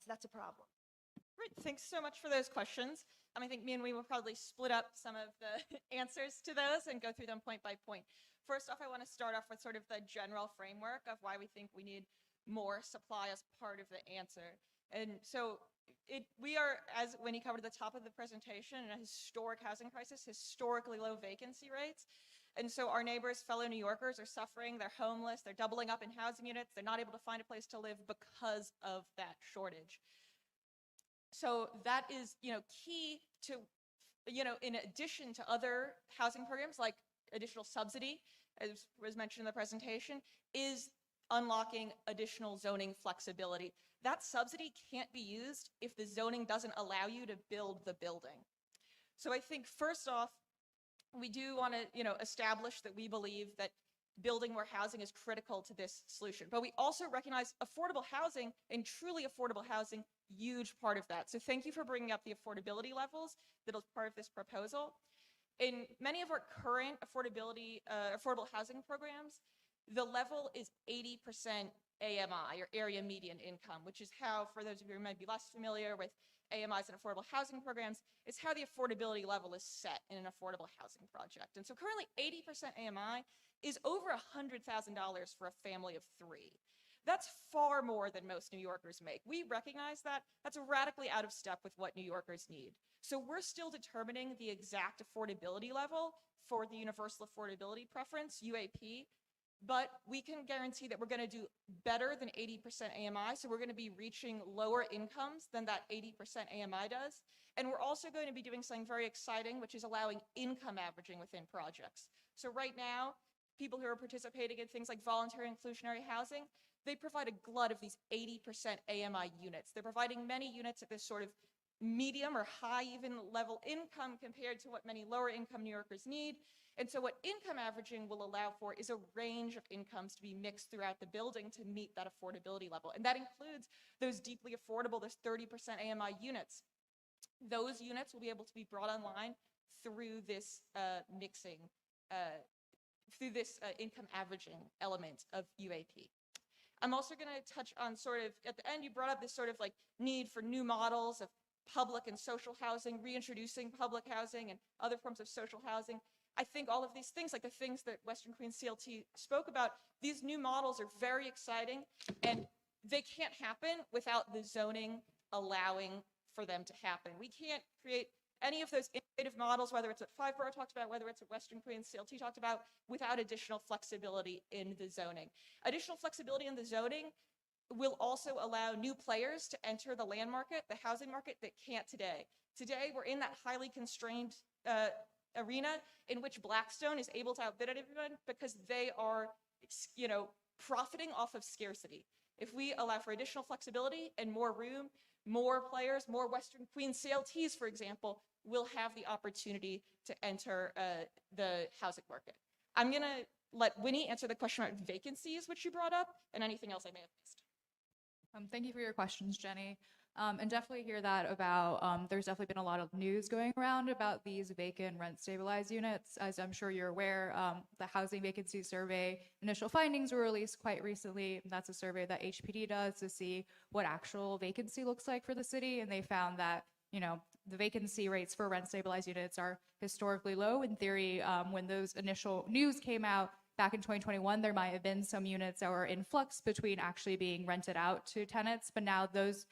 That's a problem. Great, thanks so much for those questions. I think me and we will probably split up some of the answers to those and go through them point by point. First off, I want to start off with sort of the general framework of why we think we need more supply as part of the answer. And so we are, as Winnie covered at the top of the presentation, in a historic housing crisis, historically low vacancy rates. And so our neighbors, fellow New Yorkers, are suffering. They're homeless. They're doubling up in housing units. They're not able to find a place to live because of that shortage. So that is, key to, in addition to other housing programs like additional subsidy, as was mentioned in the presentation, is unlocking additional zoning flexibility. That subsidy can't be used if the zoning doesn't allow you to build the building. So I think first off, we do want to, establish that we believe that building more housing is critical to this solution. But we also recognize affordable housing, and truly affordable housing, huge part of that. So thank you for bringing up the affordability levels that is part of this proposal. In many of our current affordable housing programs, the level is 80% AMI, or area median income, which is how, for those of you who might be less familiar with AMIs and affordable housing programs, is how the affordability level is set in an affordable housing project. And so currently 80% AMI is over $100,000 for a family of 3. That's far more than most New Yorkers make. We recognize that. That's radically out of step with what New Yorkers need. So we're still determining the exact affordability level for the Universal Affordability Preference, UAP, but we can guarantee that we're going to do better than 80% AMI, so we're going to be reaching lower incomes than that 80% AMI does. And we're also going to be doing something very exciting, which is allowing income averaging within projects. So right now, people who are participating in things like voluntary inclusionary housing, they provide a glut of these 80% AMI units. They're providing many units at this sort of medium or high even level income compared to what many lower income New Yorkers need. And so what income averaging will allow for is a range of incomes to be mixed throughout the building to meet that affordability level. And that includes those deeply affordable, those 30% AMI units. Those units will be able to be brought online through this mixing, through this income averaging element of UAP. I'm also going to touch on sort of, at the end, you brought up this sort of like need for new models of public and social housing, reintroducing public housing and other forms of social housing. I think all of these things, like the things that Western Queens CLT spoke about, these new models are very exciting, and they can't happen without the zoning allowing for them to happen. We can't create any of those innovative models, whether it's what Five Borough talked about, whether it's what Western Queens CLT talked about, without additional flexibility in the zoning. Additional flexibility in the zoning will also allow new players to enter the land market, the housing market, that can't today. Today, we're in that highly constrained arena in which Blackstone is able to outbid everyone because they are, profiting off of scarcity. If we allow for additional flexibility and more room, more players, more Western Queens CLTs, for example, will have the opportunity to enter the housing market. I'm going to let Winnie answer the question about vacancies, which you brought up, and anything else I may have missed. Thank you for your questions, Jenny. And definitely hear that about, there's definitely been a lot of news going around about these vacant rent stabilized units. As I'm sure you're aware, the Housing Vacancy Survey initial findings were released quite recently. That's a survey that HPD does to see what actual vacancy looks like for the city. And they found that, the vacancy rates for rent stabilized units are historically low. In theory, when those initial news came out, back in 2021, there might have been some units that were in flux between actually being rented out to tenants, but now those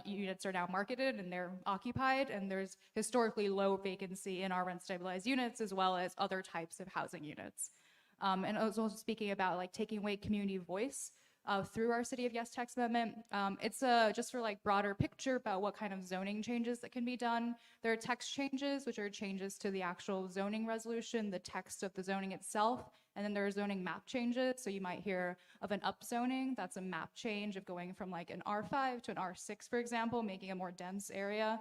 units are now marketed and they're occupied, and there's historically low vacancy in our rent stabilized units as well as other types of housing units. And I was also speaking about like taking away community voice through our City of Yes text amendment. It's just for like broader picture about what kind of zoning changes that can be done. There are text changes, which are changes to the actual zoning resolution, the text of the zoning itself, and then there are zoning map changes. So you might hear of an upzoning. That's a map change of going from like an R5 to an R6, for example, making a more dense area.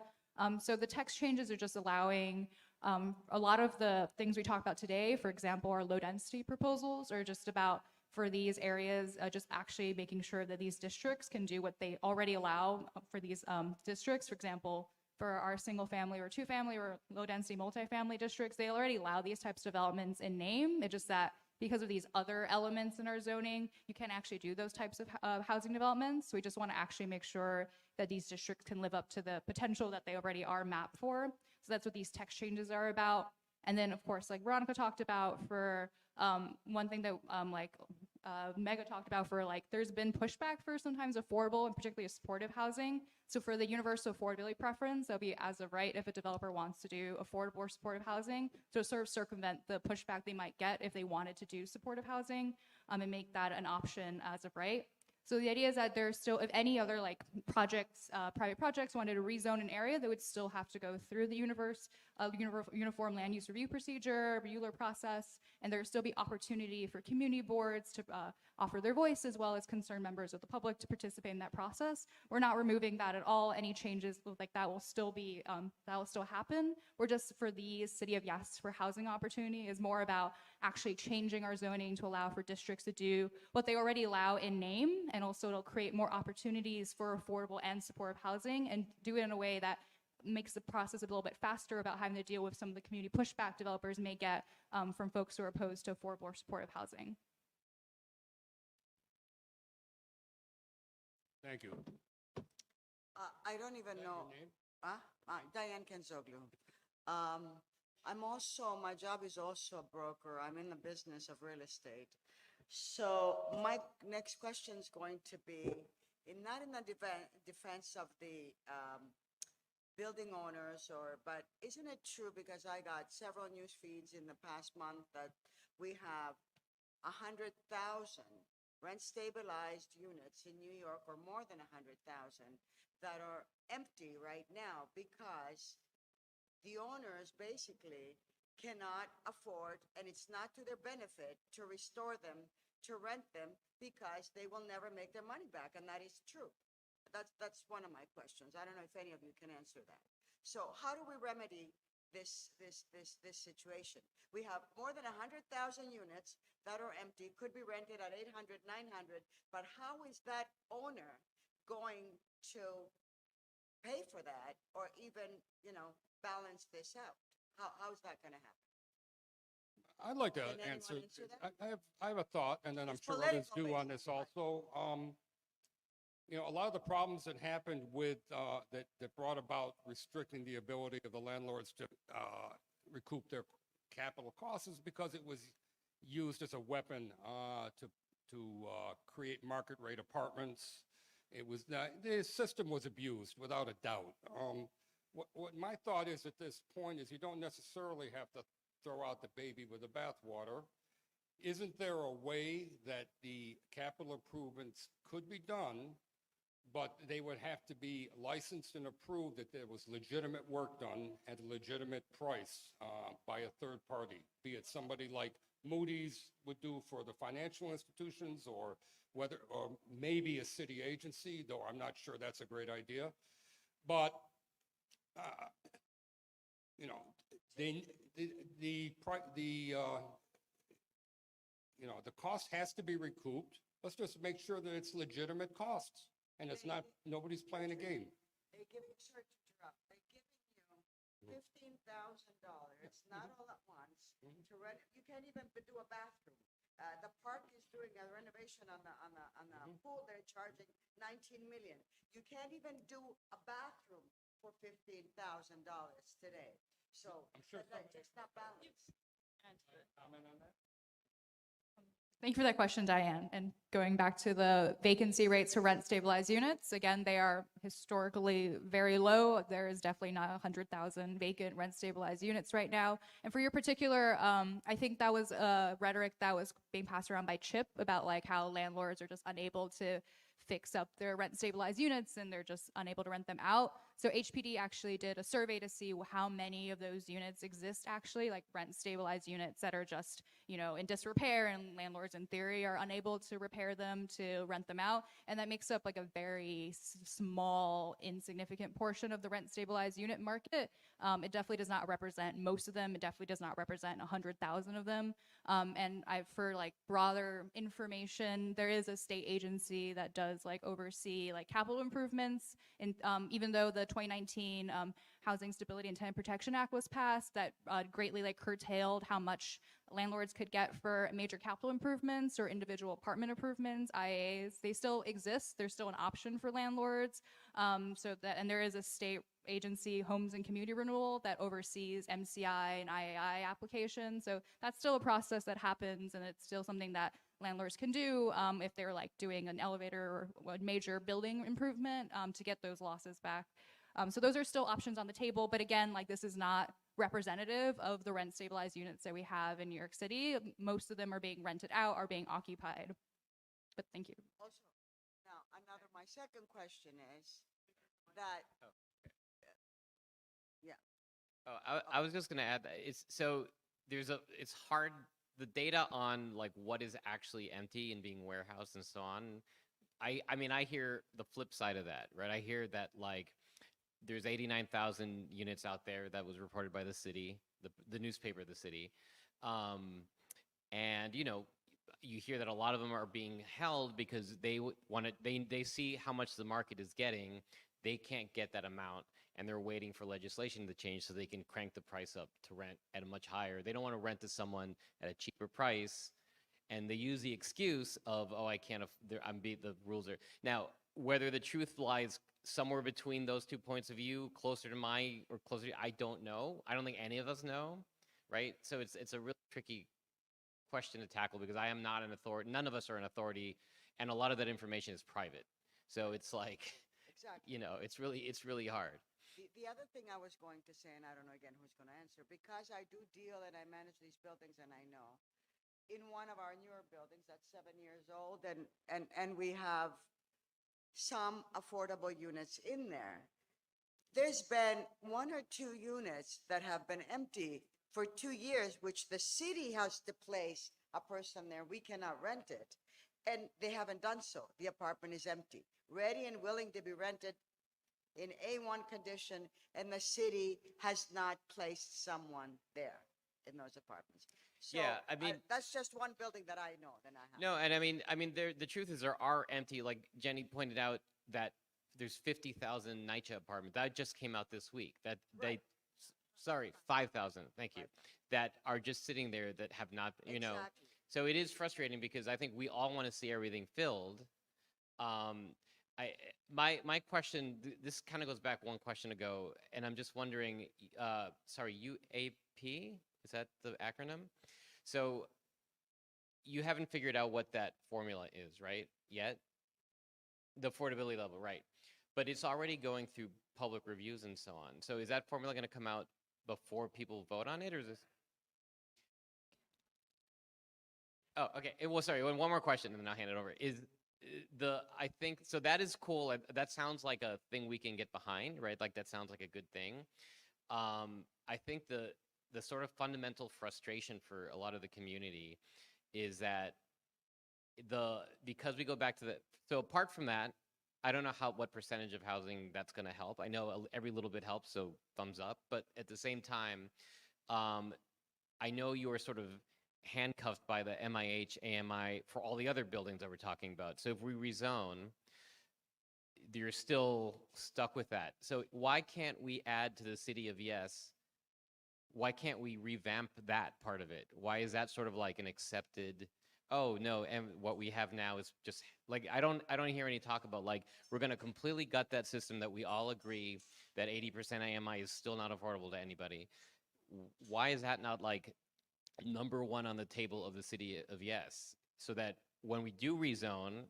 So the text changes are just allowing a lot of the things we talk about today, for example, our low density proposals are just about for these areas, just actually making sure that these districts can do what they already allow for these districts. For example, for our single family or two family or low density multifamily districts, they already allow these types of developments in name. It's just that because of these other elements in our zoning, you can't actually do those types of housing developments. So we just want to actually make sure that these districts can live up to the potential that they already are mapped for. So that's what these text changes are about. And then of course, like Veronica talked about, for one thing that Mega talked about, for like there's been pushback for sometimes affordable and particularly supportive housing. So for the universal affordability preference, that'll be as of right if a developer wants to do affordable or supportive housing, to sort of circumvent the pushback they might get if they wanted to do supportive housing, and make that an option as of right. So the idea is that there's still, if any other like projects, private projects wanted to rezone an area, they would still have to go through the uniform land use review procedure, Bueller process, and there would still be opportunity for community boards to offer their voice, as well as concerned members of the public to participate in that process. We're not removing that at all. Any changes like that will still be, that will still happen. We're just, for the City of Yes for housing opportunity, is more about actually changing our zoning to allow for districts to do what they already allow in name, and also it'll create more opportunities for affordable and supportive housing, and do it in a way that makes the process a little bit faster about having to deal with some of the community pushback developers may get from folks who are opposed to affordable or supportive housing. Thank you. I don't even know. Your name? Diane Kenzoglu. My job is also a broker. I'm in the business of real estate. So my next question is going to be, not in the defense of the building owners, but isn't it true, because I got several news feeds in the past month, that we have 100,000 rent stabilized units in New York, or more than 100,000, that are empty right now because the owners basically cannot afford, and it's not to their benefit, to restore them, to rent them, because they will never make their money back, and that is true. That's one of my questions. I don't know if any of you can answer that. So how do we remedy this situation? We have more than 100,000 units that are empty, could be rented at 800, 900, but how is that owner going to pay for that, or even, balance this out? How is that going to happen? I'd like to Can anyone answer. answer that? I have a thought, and then I'm It's sure others political do on this based, but- also. A lot of the problems that happened with, that brought about restricting the ability of the landlords to recoup their capital costs is because it was used as a weapon to create market rate apartments. The system was abused without a doubt. What my thought is at this point is you don't necessarily have to throw out the baby with the bathwater. Isn't there a way that the capital improvements could be done, but they would have to be licensed and approved that there was legitimate work done at a legitimate price by a third party, be it somebody like Moody's would do for the financial institutions, or maybe a city agency, though I'm not sure that's a great idea. But the cost has to be recouped. Let's just make sure that it's legitimate costs, and it's not, nobody's playing a game. They're giving, sorry to interrupt, they're giving you $15,000, not all at once, to rent. You can't even do a bathroom. The park is doing a renovation on the pool. They're charging 19 million. You can't even do a bathroom for $15,000 today. So I'm sure it's not balanced. Comment on that? Thank you for that question, Diane. And going back to the vacancy rates for rent stabilized units, again, they are historically very low. There is definitely not 100,000 vacant rent stabilized units right now. And for your particular, I think that was a rhetoric that was being passed around by Chip about like how landlords are just unable to fix up their rent stabilized units and they're just unable to rent them out. So HPD actually did a survey to see how many of those units exist actually, like rent stabilized units that are just, in disrepair, and landlords in theory are unable to repair them to rent them out. And that makes up like a very small, insignificant portion of the rent stabilized unit market. It definitely does not represent most of them. It definitely does not represent 100,000 of them. And for like broader information, there is a state agency that does like oversee like capital improvements. And even though the 2019 Housing Stability and Tenant Protection Act was passed, that greatly like curtailed how much landlords could get for major capital improvements or individual apartment improvements, IAs. They still exist. There's still an option for landlords. And there is a state agency, Homes and Community Renewal, that oversees MCI and IAI applications. So that's still a process that happens, and it's still something that landlords can do if they're like doing an elevator or a major building improvement to get those losses back. So those are still options on the table, but again, like this is not representative of the rent stabilized units that we have in New York City. Most of them are being rented out, are being occupied. But thank you. Also, now, my second question is that, Oh, I was just going to add that it's hard, the data on like what is actually empty and being warehoused and so on. I mean, I hear the flip side of that, right? I hear that like there's 89,000 units out there that was reported by the city, the newspaper of the city. And you hear that a lot of them are being held because they see how much the market is getting. They can't get that amount, and they're waiting for legislation to change so they can crank the price up to rent at a much higher. They don't want to rent to someone at a cheaper price, and they use the excuse of, oh, I can't, the rules are. Now, whether the truth lies somewhere between those 2 points of view, closer to I don't know. I don't think any of us know, right? So it's a really tricky question to tackle because I am not an authority. None of us are an authority, and a lot of that information is private. So it's like, Exactly. you know, it's really hard. The other thing I was going to say, and I don't know again who's going to answer, because I do deal and I manage these buildings and I know, in one of our newer buildings that's 7 years old and we have some affordable units in there. There's been 1 or 2 units that have been empty for 2 years, which the city has to place a person there. We cannot rent it. And they haven't done so. The apartment is empty, ready and willing to be rented in A1 condition, and the city has not placed someone there in those apartments. So Yeah, I mean- that's just one building that I know that I have. No, and I mean, the truth is there are empty. Like Jenny pointed out, that there's 50,000 NYCHA apartments that just came out this week. That Right. sorry, 5,000. Thank you. That are just sitting there that have not, you know. Exactly. So it is frustrating because I think we all want to see everything filled. My question, this kind of goes back one question ago, and I'm just wondering, sorry, UAP, is that the acronym? So you haven't figured out what that formula is, right, yet? The affordability level, right. But it's already going through public reviews and so on. So is that formula going to come out before people vote on it, or is this? Oh, okay. Well, sorry, one more question and then I'll hand it over. I think, so that is cool. That sounds like a thing we can get behind, right? Like that sounds like a good thing. I think the sort of fundamental frustration for a lot of the community is that because we go back to so apart from that, I don't know what percentage of housing that's going to help. I know every little bit helps, so thumbs up. But at the same time, I know you are sort of handcuffed by the MIH, AMI for all the other buildings that we're talking about. So if we rezone, you're still stuck with that. So why can't we add to the city of yes? Why can't we revamp that part of it? Why is that sort of like an accepted? Oh no, and what we have now is just like I don't hear any talk about like we're going to completely gut that system that we all agree that 80% AMI is still not affordable to anybody. Why is that not like number one on the table of the city of yes, so that when we do rezone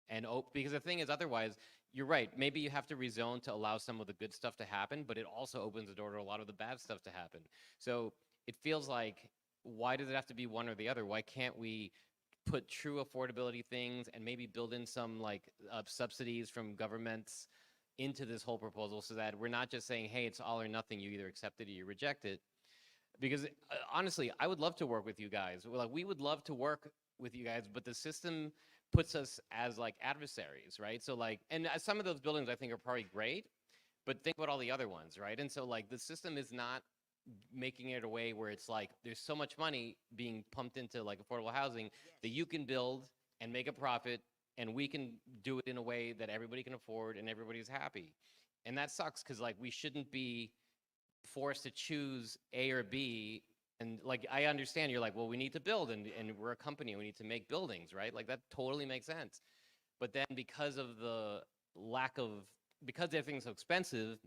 and because the thing is otherwise you're right, maybe you have to rezone to allow some of the good stuff to happen, but it also opens the door to a lot of the bad stuff to happen. So it feels like, why does it have to be one or the other? Why can't we put true affordability things and maybe build in some like subsidies from governments into this whole proposal so that we're not just saying, hey, it's all or nothing, you either accept it or you reject it? Because honestly, I would love to work with you guys. Like, we would love to work with you guys, but the system puts us as like adversaries, right? So like, and some of those buildings I think are probably great, but think about all the other ones, right? And so like the system is not making it a way where it's like there's so much money being pumped into like affordable housing that you can build and make a profit, and we can do it in a way that everybody can afford and everybody's happy. And that sucks because like we shouldn't be forced to choose A or B. And like, I understand you're like, well, we need to build and we're a company, we need to make buildings, right? Like that totally makes sense. But then because of the because everything's so expensive,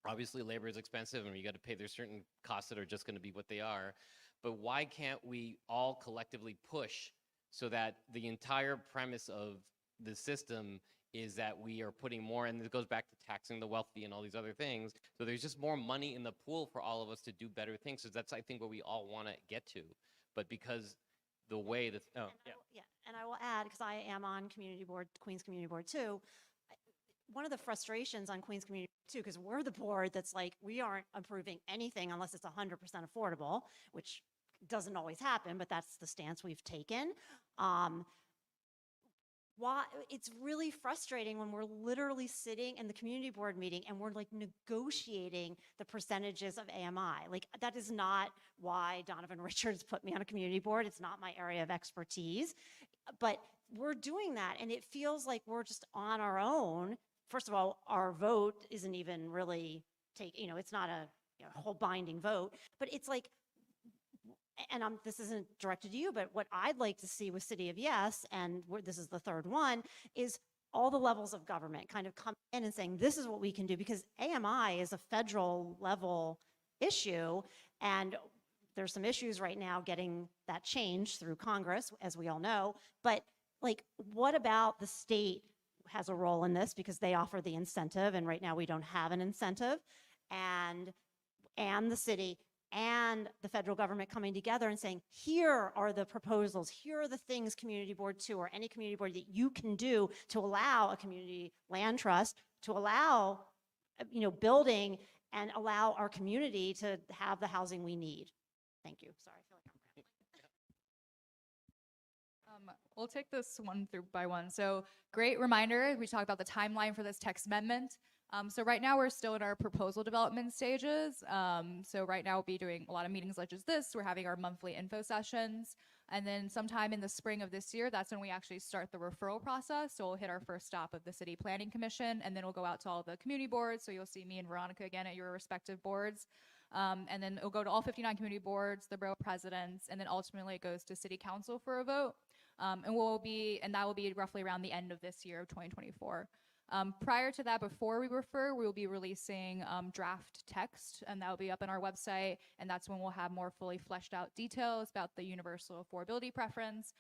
obviously labor is expensive and you got to pay, there's certain costs that are just going to be what they are. But why can't we all collectively push so that the entire premise of the system is that we are putting more, and it goes back to taxing the wealthy and all these other things. So there's just more money in the pool for all of us to do better things. So that's, I think, what we all want to get to. But because the way that, And I will add, because I am on community board, Queens Community Board too, one of the frustrations on Queens Community too, because we're the board that's like, we aren't approving anything unless it's 100% affordable, which doesn't always happen, but that's the stance we've taken. Why it's really frustrating when we're literally sitting in the community board meeting and we're like negotiating the percentages of AMI. Like that is not why Donovan Richards put me on a community board. It's not my area of expertise, but we're doing that and it feels like we're just on our own. First of all, our vote isn't even really it's not a whole binding vote, but it's like, and this isn't directed to you, but what I'd like to see with City of Yes, and this is the third one, is all the levels of government kind of come in and saying, this is what we can do, because AMI is a federal level issue, and there's some issues right now getting that changed through Congress, as we all know. But like, what about the state has a role in this because they offer the incentive, and right now we don't have an incentive, and the city and the federal government coming together and saying, here are the proposals, here are the things Community Board 2 or any community board that you can do to allow a community land trust, to allow, building and allow our community to have the housing we need. Thank you. Sorry, I feel like I'm rambling. We'll take this one through by one. So great reminder, we talked about the timeline for this text amendment. So right now we're still in our proposal development stages. So right now we'll be doing a lot of meetings such as this. We're having our monthly info sessions. And then sometime in the spring of this year, that's when we actually start the referral process. So we'll hit our first stop of the City Planning Commission, and then we'll go out to all the community boards. So you'll see me and Veronica again at your respective boards. And then it'll go to all 59 community boards, the borough presidents, and then ultimately it goes to City Council for a vote. And that will be roughly around the end of this year of 2024. Prior to that, before we refer, we will be releasing draft text, and that will be up on our website, and that's when we'll have more fully fleshed out details about the universal affordability preference.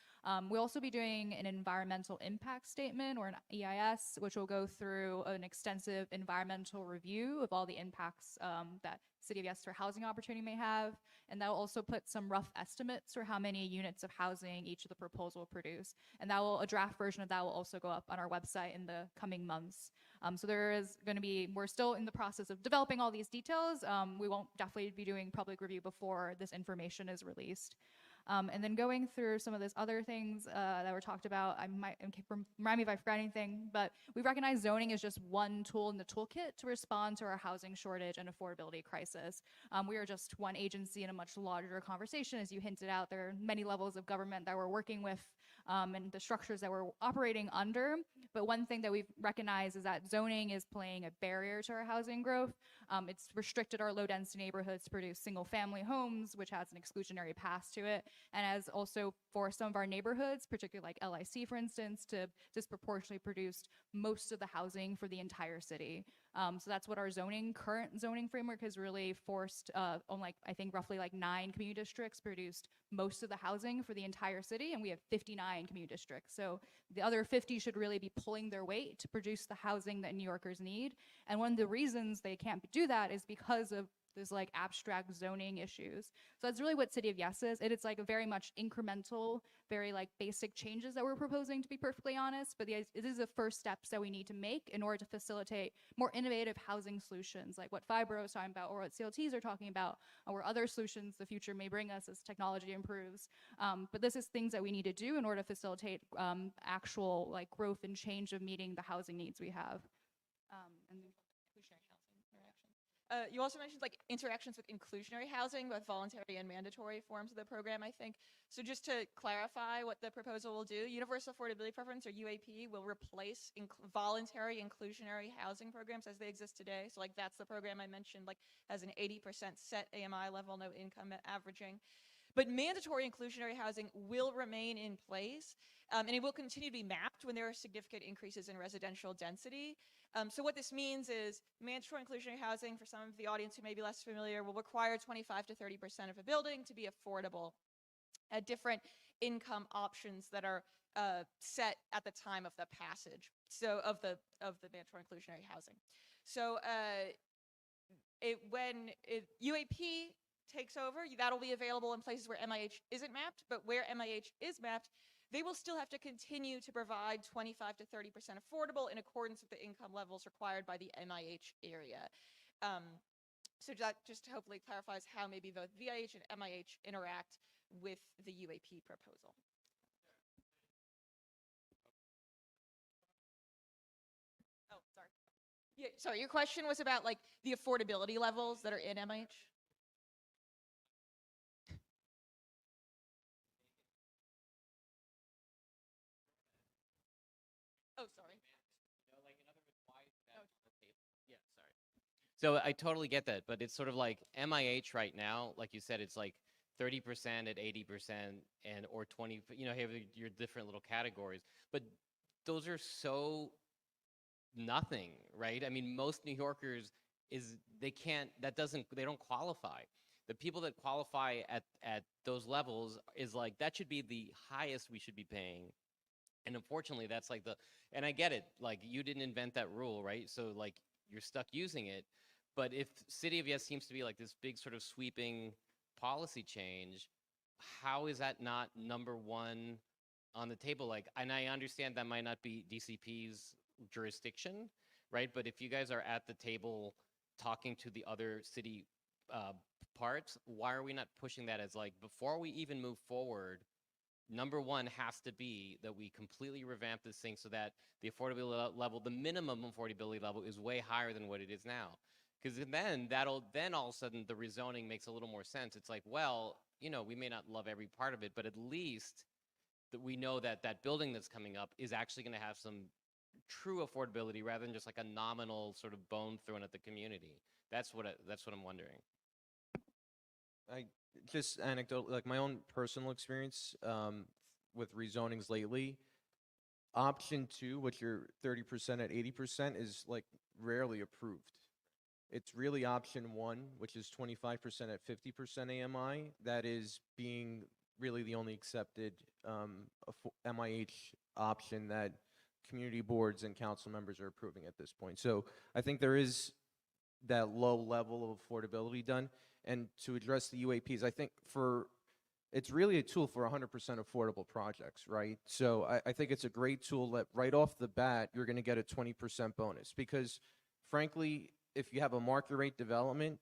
We'll also be doing an environmental impact statement, or an EIS, which will go through an extensive environmental review of all the impacts that City of Yes for housing opportunity may have, and that will also put some rough estimates for how many units of housing each of the proposal will produce. And a draft version of that will also go up on our website in the coming months. So we're still in the process of developing all these details. We won't definitely be doing public review before this information is released. And then going through some of those other things that were talked about, remind me if I forgot anything, but we recognize zoning is just one tool in the toolkit to respond to our housing shortage and affordability crisis. We are just one agency in a much larger conversation. As you hinted out, there are many levels of government that we're working with and the structures that we're operating under. But one thing that we've recognized is that zoning is playing a barrier to our housing growth. It's restricted our low density neighborhoods to produce single family homes, which has an exclusionary pass to it, and has also forced some of our neighborhoods, particularly like LIC, for instance, to disproportionately produce most of the housing for the entire city. So that's what our current zoning framework has really forced on, I think roughly 9 community districts produced most of the housing for the entire city, and we have 59 community districts. So the other 50 should really be pulling their weight to produce the housing that New Yorkers need. And one of the reasons they can't do that is because of these abstract zoning issues. So that's really what City of Yes is. It's a very much incremental, very basic changes that we're proposing, to be perfectly honest, but it is the first steps that we need to make in order to facilitate more innovative housing solutions, like what Fibro is talking about or what CLTs are talking about, or other solutions the future may bring us as technology improves. But this is things that we need to do in order to facilitate actual growth and change of meeting the housing needs we have. And you also mentioned interactions with inclusionary housing, both voluntary and mandatory forms of the program, I think. So just to clarify what the proposal will do, Universal Affordability Preference, or UAP, will replace voluntary inclusionary housing programs as they exist today. So that's the program I mentioned, has an 80% set AMI level, no income averaging. But mandatory inclusionary housing will remain in place, and it will continue to be mapped when there are significant increases in residential density. So what this means is mandatory inclusionary housing, for some of the audience who may be less familiar, will require 25 to 30% of a building to be affordable at different income options that are set at the time of the passage of the mandatory inclusionary housing. So when UAP takes over, that'll be available in places where MIH isn't mapped, but where MIH is mapped, they will still have to continue to provide 25 to 30% affordable in accordance with the income levels required by the MIH area. So that just hopefully clarifies how maybe both VIH and MIH interact with the UAP proposal. Oh, sorry. Yeah, sorry, your question was about the affordability levels that are in MIH? Oh, sorry. Yeah, sorry. So I totally get that, but it's sort of like MIH right now, like you said, it's 30% at 80% or 20, have your different little categories, but those are so nothing, right? I mean, most New Yorkers they don't qualify. the people that qualify at those levels is like, that should be the highest we should be paying. And unfortunately, that's like and I get it, like you didn't invent that rule, right? So like you're stuck using it. But if City of Yes seems to be like this big sort of sweeping policy change, how is that not number one on the table? Like, and I understand that might not be DCP's jurisdiction, right? But if you guys are at the table talking to the other city parts, why are we not pushing that as like, before we even move forward, number one has to be that we completely revamp this thing so that the affordability level, the minimum affordability level, is way higher than what it is now. Because then then all of a sudden the rezoning makes a little more sense. It's like, well, you know, we may not love every part of it, but at least that we know that that building that's coming up is actually going to have some true affordability rather than just like a nominal sort of bone thrown at the community. That's what I'm wondering. I just anecdote, like my own personal experience with rezonings lately. Option 2, which you're 30% at 80%, is like rarely approved. It's really option 1, which is 25% at 50% AMI, that is being really the only accepted MIH option that community boards and council members are approving at this point. So I think there is that low level of affordability done. And to address the UAPs, I think it's really a tool for 100% affordable projects, right? So I think it's a great tool that right off the bat, you're gonna get a 20% bonus, because frankly, if you have a market rate development,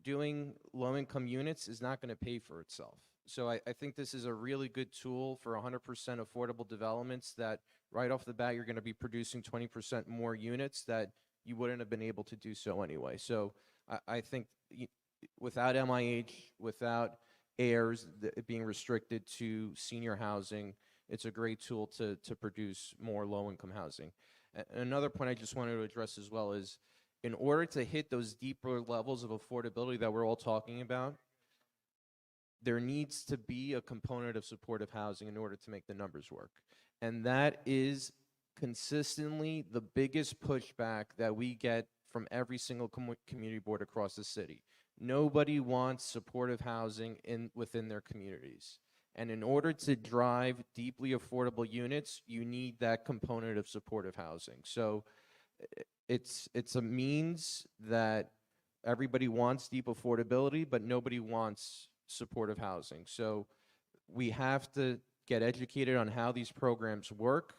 doing low-income units is not gonna pay for itself. So I think this is a really good tool for 100% affordable developments that right off the bat, you're gonna be producing 20% more units that you wouldn't have been able to do so anyway. So I think without MIH, without heirs being restricted to senior housing, it's a great tool to produce more low-income housing. Another point I just wanted to address as well is, in order to hit those deeper levels of affordability that we're all talking about, there needs to be a component of supportive housing in order to make the numbers work. And that is consistently the biggest pushback that we get from every single community board across the city. Nobody wants supportive housing within their communities. And in order to drive deeply affordable units, you need that component of supportive housing. So it's a means that everybody wants deep affordability, but nobody wants supportive housing. So we have to get educated on how these programs work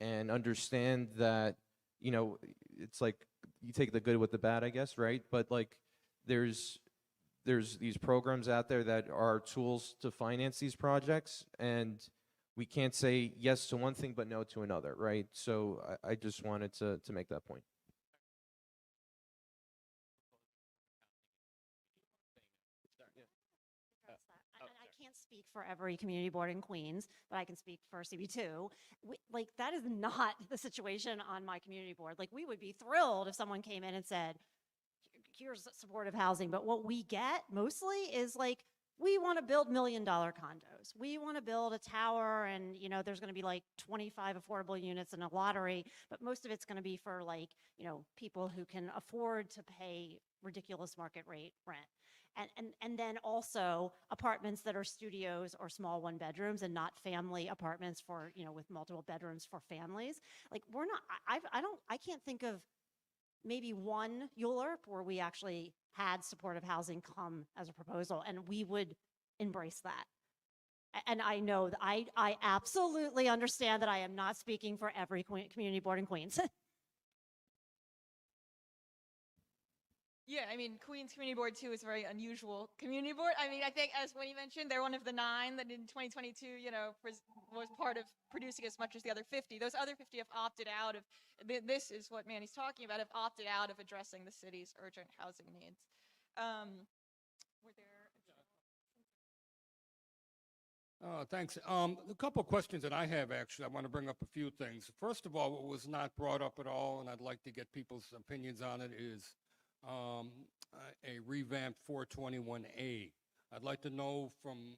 and understand that, you know, it's like you take the good with the bad, I guess, right? But like there's these programs out there that are tools to finance these projects, and we can't say yes to one thing but no to another, right? So I just wanted to make that point. I can't speak for every community board in Queens, but I can speak for CB2. Like, that is not the situation on my community board. Like, we would be thrilled if someone came in and said, here's supportive housing. But what we get mostly is like, we want to build $1 million condos. We want to build a tower, and you know, there's going to be like 25 affordable units in a lottery, but most of it's going to be for like, you know, people who can afford to pay ridiculous market rate rent. And then also apartments that are studios or small 1-bedrooms and not family apartments for, you know, with multiple bedrooms for families. Like, we're not, I can't think of maybe one ULURP where we actually had supportive housing come as a proposal, and we would embrace that. And I know that I absolutely understand that I am not speaking for every community board in Queens. Yeah, I mean, Queens Community Board 2 is a very unusual community board. I mean, I think, as Winnie mentioned, they're one of the 9 that in 2022, you know, was part of producing as much as the other 50. Those other 50 have opted out of, this is what Manny's talking about, have opted out of addressing the city's urgent housing needs. Were there? Thanks. A couple of questions that I have, actually. I want to bring up a few things. First of all, what was not brought up at all, and I'd like to get people's opinions on it, is a revamped 421A. I'd like to know from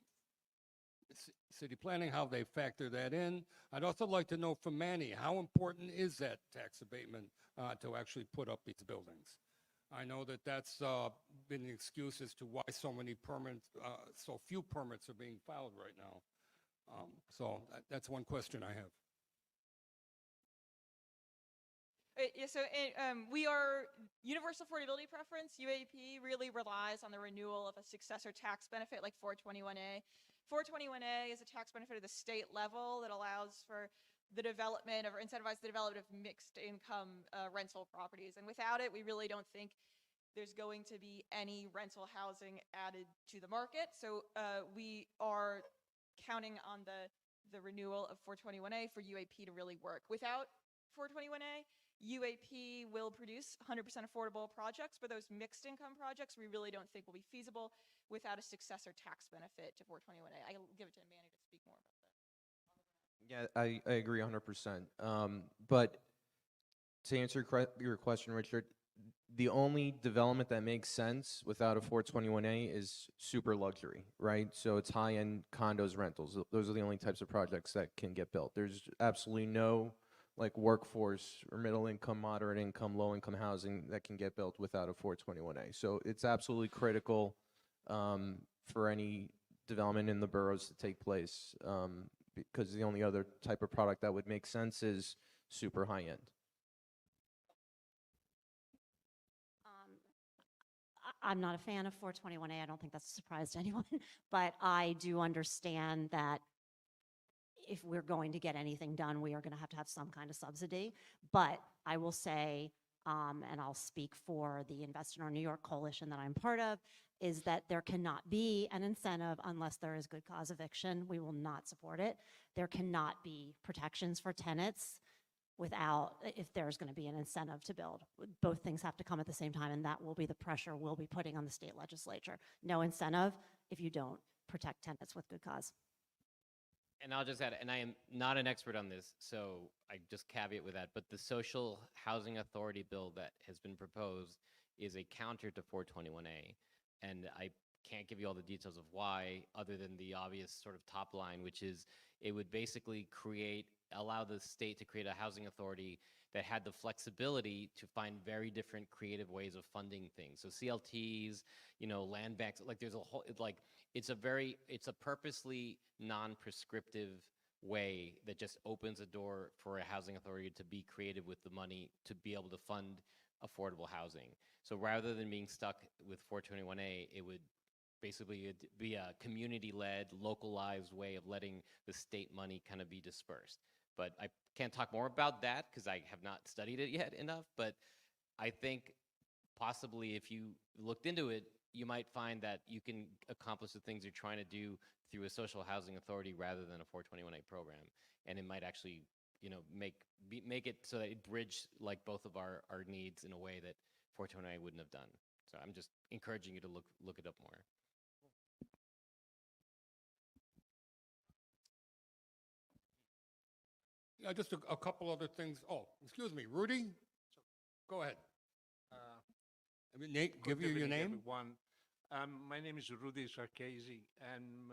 city planning how they factor that in. I'd also like to know from Manny, how important is that tax abatement to actually put up these buildings? I know that that's been the excuse as to why so few permits are being filed right now. So that's one question I have. Yeah, so we are universal affordability preference. UAP really relies on the renewal of a successor tax benefit like 421A. 421A is a tax benefit at the state level that allows for the development or incentivize the development of mixed income rental properties. And without it, we really don't think there's going to be any rental housing added to the market. So we are counting on the renewal of 421A for UAP to really work. Without 421A, UAP will produce 100% affordable projects, but those mixed income projects we really don't think will be feasible without a successor tax benefit to 421A. I'll give it to Manny to speak more about that. Yeah, I agree 100%. But to answer your question, Richard, the only development that makes sense without a 421A is super luxury, right? So it's high-end condos, rentals. Those are the only types of projects that can get built. There's absolutely no like workforce or middle income, moderate income, low income housing that can get built without a 421A. So it's absolutely critical for any development in the boroughs to take place because the only other type of product that would make sense is super high end. I'm not a fan of 421A. I don't think that's a surprise to anyone, but I do understand that if we're going to get anything done, we are going to have some kind of subsidy. But I will say, and I'll speak for the Invest in Our New York coalition that I'm part of, is that there cannot be an incentive unless there is good cause eviction. We will not support it. There cannot be protections for tenants if there's going to be an incentive to build. Both things have to come at the same time, and that will be the pressure we'll be putting on the state legislature. No incentive if you don't protect tenants with good cause. And I'll just add, and I am not an expert on this, so I just caveat with that, but the Social Housing Authority bill that has been proposed is a counter to 421A. And I can't give you all the details of why, other than the obvious sort of top line, which is it would basically allow the state to create a housing authority that had the flexibility to find very different creative ways of funding things. So CLTs, land banks, like there's a whole, it's a purposely non-prescriptive way that just opens a door for a housing authority to be creative with the money to be able to fund affordable housing. So rather than being stuck with 421A, it would basically be a community-led, localized way of letting the state money kind of be dispersed. But I can't talk more about that because I have not studied it yet enough, but I think possibly if you looked into it, you might find that you can accomplish the things you're trying to do through a social housing authority rather than a 421A program. And it might actually, make it so that it bridge like both of our needs in a way that 421A wouldn't have done. So I'm just encouraging you to look it up more. Yeah, just a couple other things. Oh, excuse me, Rudy? Go ahead. Nate, give you your name. Everyone. My name is Rudy Sarkezi. I'm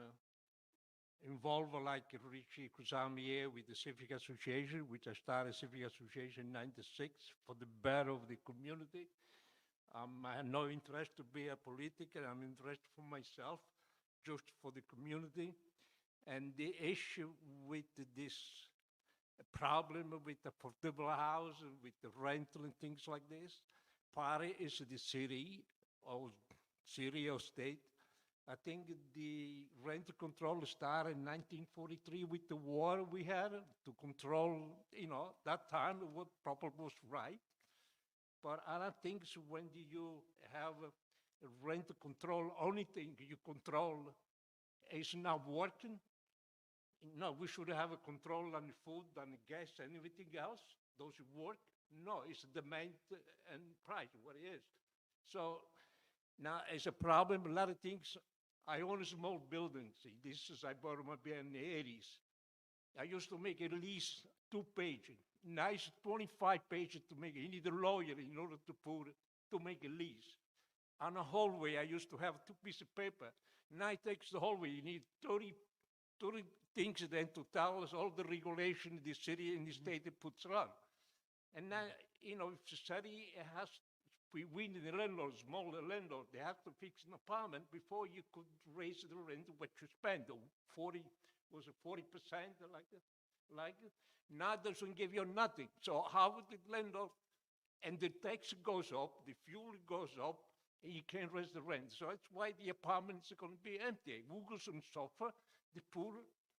involved like Richie Kuzamier with the Civic Association, which I started Civic Association in 96 for the better of the community. I have no interest to be a politician. I'm interested for myself, just for the community. And the issue with this problem with affordable housing, with the rental and things like this, part is the city or state. I think the rental control started in 1943 with the war we had to control, that time what probably was right. But I don't think so when you have a rental control, only thing you control is not working. No, we should have a control on the food, on the gas, and everything else. Those work. No, it's demand and price, what it is. So now it's a problem. A lot of things. I own a small building. See, I bought my beer in the 80s. I used to make at least 2 pages. Nice 25 pages to make it. You need a lawyer in order to make a lease. On a hallway, I used to have 2 pieces of paper. Now it takes the hallway. You need 30 things then to tell us all the regulation the city and the state puts on. And now, if the city has we the landlord, smaller landlord, they have to fix an apartment before you could raise the rent what you spend. 40, was it 40% or like that? Like it? Now it doesn't give you nothing. So how would the landlord, and the tax goes up, the fuel goes up, and you can't raise the rent. So that's why the apartments are going to be empty. Who goes and suffer? The poor,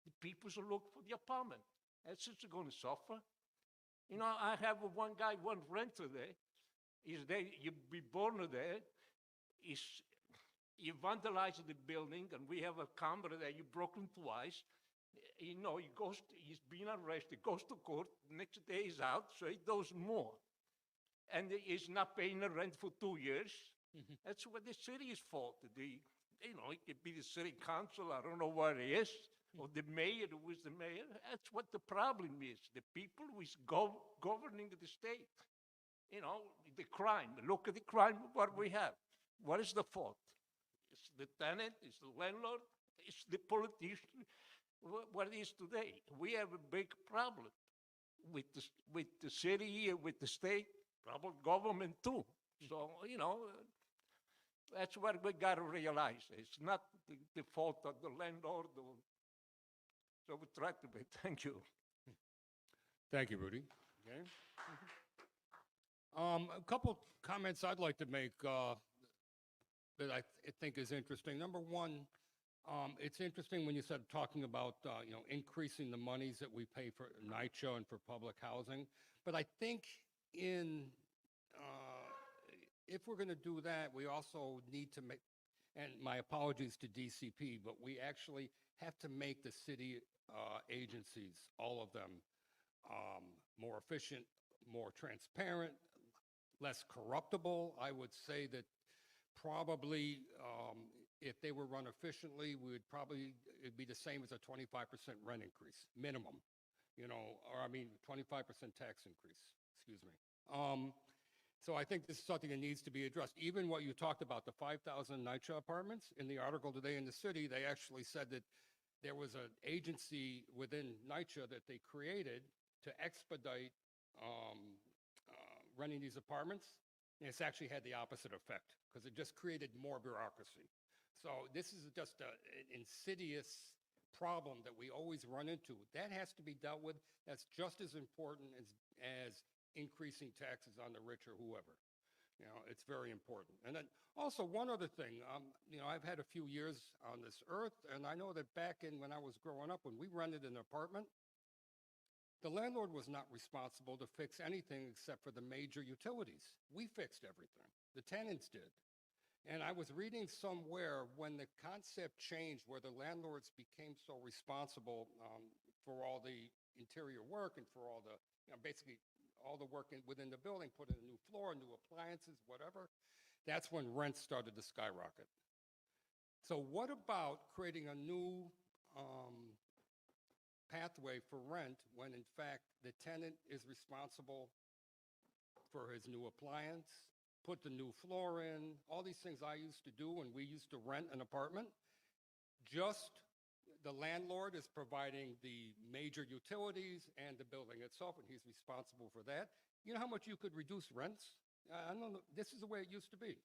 the people who look for the apartment. That's just going to suffer. You know, I have one guy, one renter there. He's there, you be born there. You vandalized the building, and we have a camera there. You broken twice. You know, he's been arrested, goes to court. Next day he's out, so he does more. And he's not paying the rent for 2 years. That's what the city's fault. You know, it could be the city council, I don't know what it is, or the mayor, who is the mayor. That's what the problem is. The people who is governing the state. You know, the crime. Look at the crime, what we have. What is the fault? It's the tenant, it's the landlord, it's the politician. What it is today. We have a big problem with the city, with the state, probably government too. So, you know, that's what we got to realize. It's not the fault of the landlord. So we try to be. Thank you. Thank you, Rudy. Okay. A couple comments I'd like to make that I think is interesting. Number one, it's interesting when you started talking about you know, increasing the monies that we pay for NYCHA and for public housing. But I think if we're going to do that, we also need to make, and my apologies to DCP, but we actually have to make the city agencies, all of them, more efficient, more transparent, less corruptible. I would say that probably if they were run efficiently, it'd be the same as a 25% rent increase, minimum, you know, or I mean, 25% tax increase, excuse me. So I think this is something that needs to be addressed. Even what you talked about, the 5,000 NYCHA apartments, in the article today in the city, they actually said that there was an agency within NYCHA that they created to expedite renting these apartments, and it's actually had the opposite effect because it just created more bureaucracy. So this is just an insidious problem that we always run into. That has to be dealt with. That's just as important as increasing taxes on the rich or whoever. You know, it's very important. And then also one other thing, you know, I've had a few years on this earth, and I know that back when I was growing up, when we rented an apartment, the landlord was not responsible to fix anything except for the major utilities. We fixed everything. The tenants did. And I was reading somewhere when the concept changed where the landlords became so responsible for all the interior work and for all the, you know, basically all the work within the building, put in a new floor, new appliances, whatever, that's when rents started to skyrocket. So what about creating a new pathway for rent when in fact the tenant is responsible for his new appliance, put the new floor in, all these things I used to do when we used to rent an apartment? Just the landlord is providing the major utilities and the building itself, and he's responsible for that. You know how much you could reduce rents? I don't know. This is the way it used to be.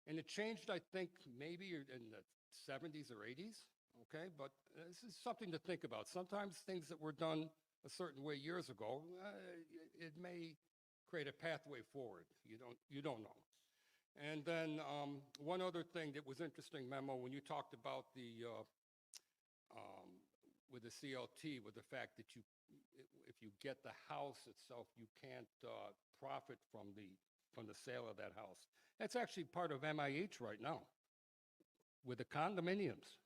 And it changed, I think, maybe in the 70s or 80s, okay? But this is something to think about. Sometimes things that were done a certain way years ago, it may create a pathway forward. You don't know. And then one other thing that was interesting, Memo, when you talked about with the CLT, with the fact that if you get the house itself, you can't profit from the sale of that house. That's actually part of MIH right now with the condominiums.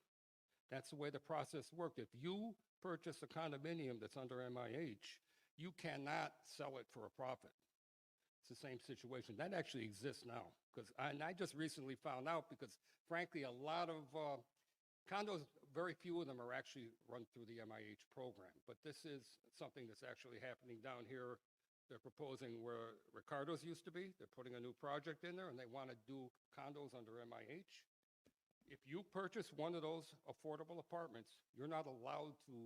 That's the way the process worked. If you purchase a condominium that's under MIH, you cannot sell it for a profit. It's the same situation. That actually exists now. And I just recently found out because, frankly, a lot of condos, very few of them are actually run through the MIH program. But this is something that's actually happening down here. They're proposing where Ricardo's used to be. They're putting a new project in there, and they want to do condos under MIH. If you purchase one of those affordable apartments, you're not allowed to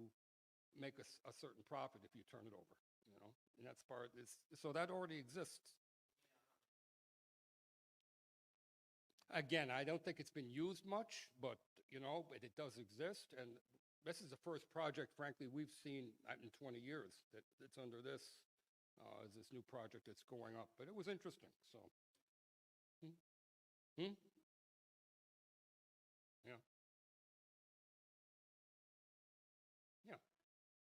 make a certain profit if you turn it over, you know? And that's part of this. So that already exists. Again, I don't think it's been used much, but, you know, but it does exist. And this is the first project, frankly, we've seen in 20 years that's under this, is this new project that's going up. But it was interesting, so. Hmm? Yeah. Yeah.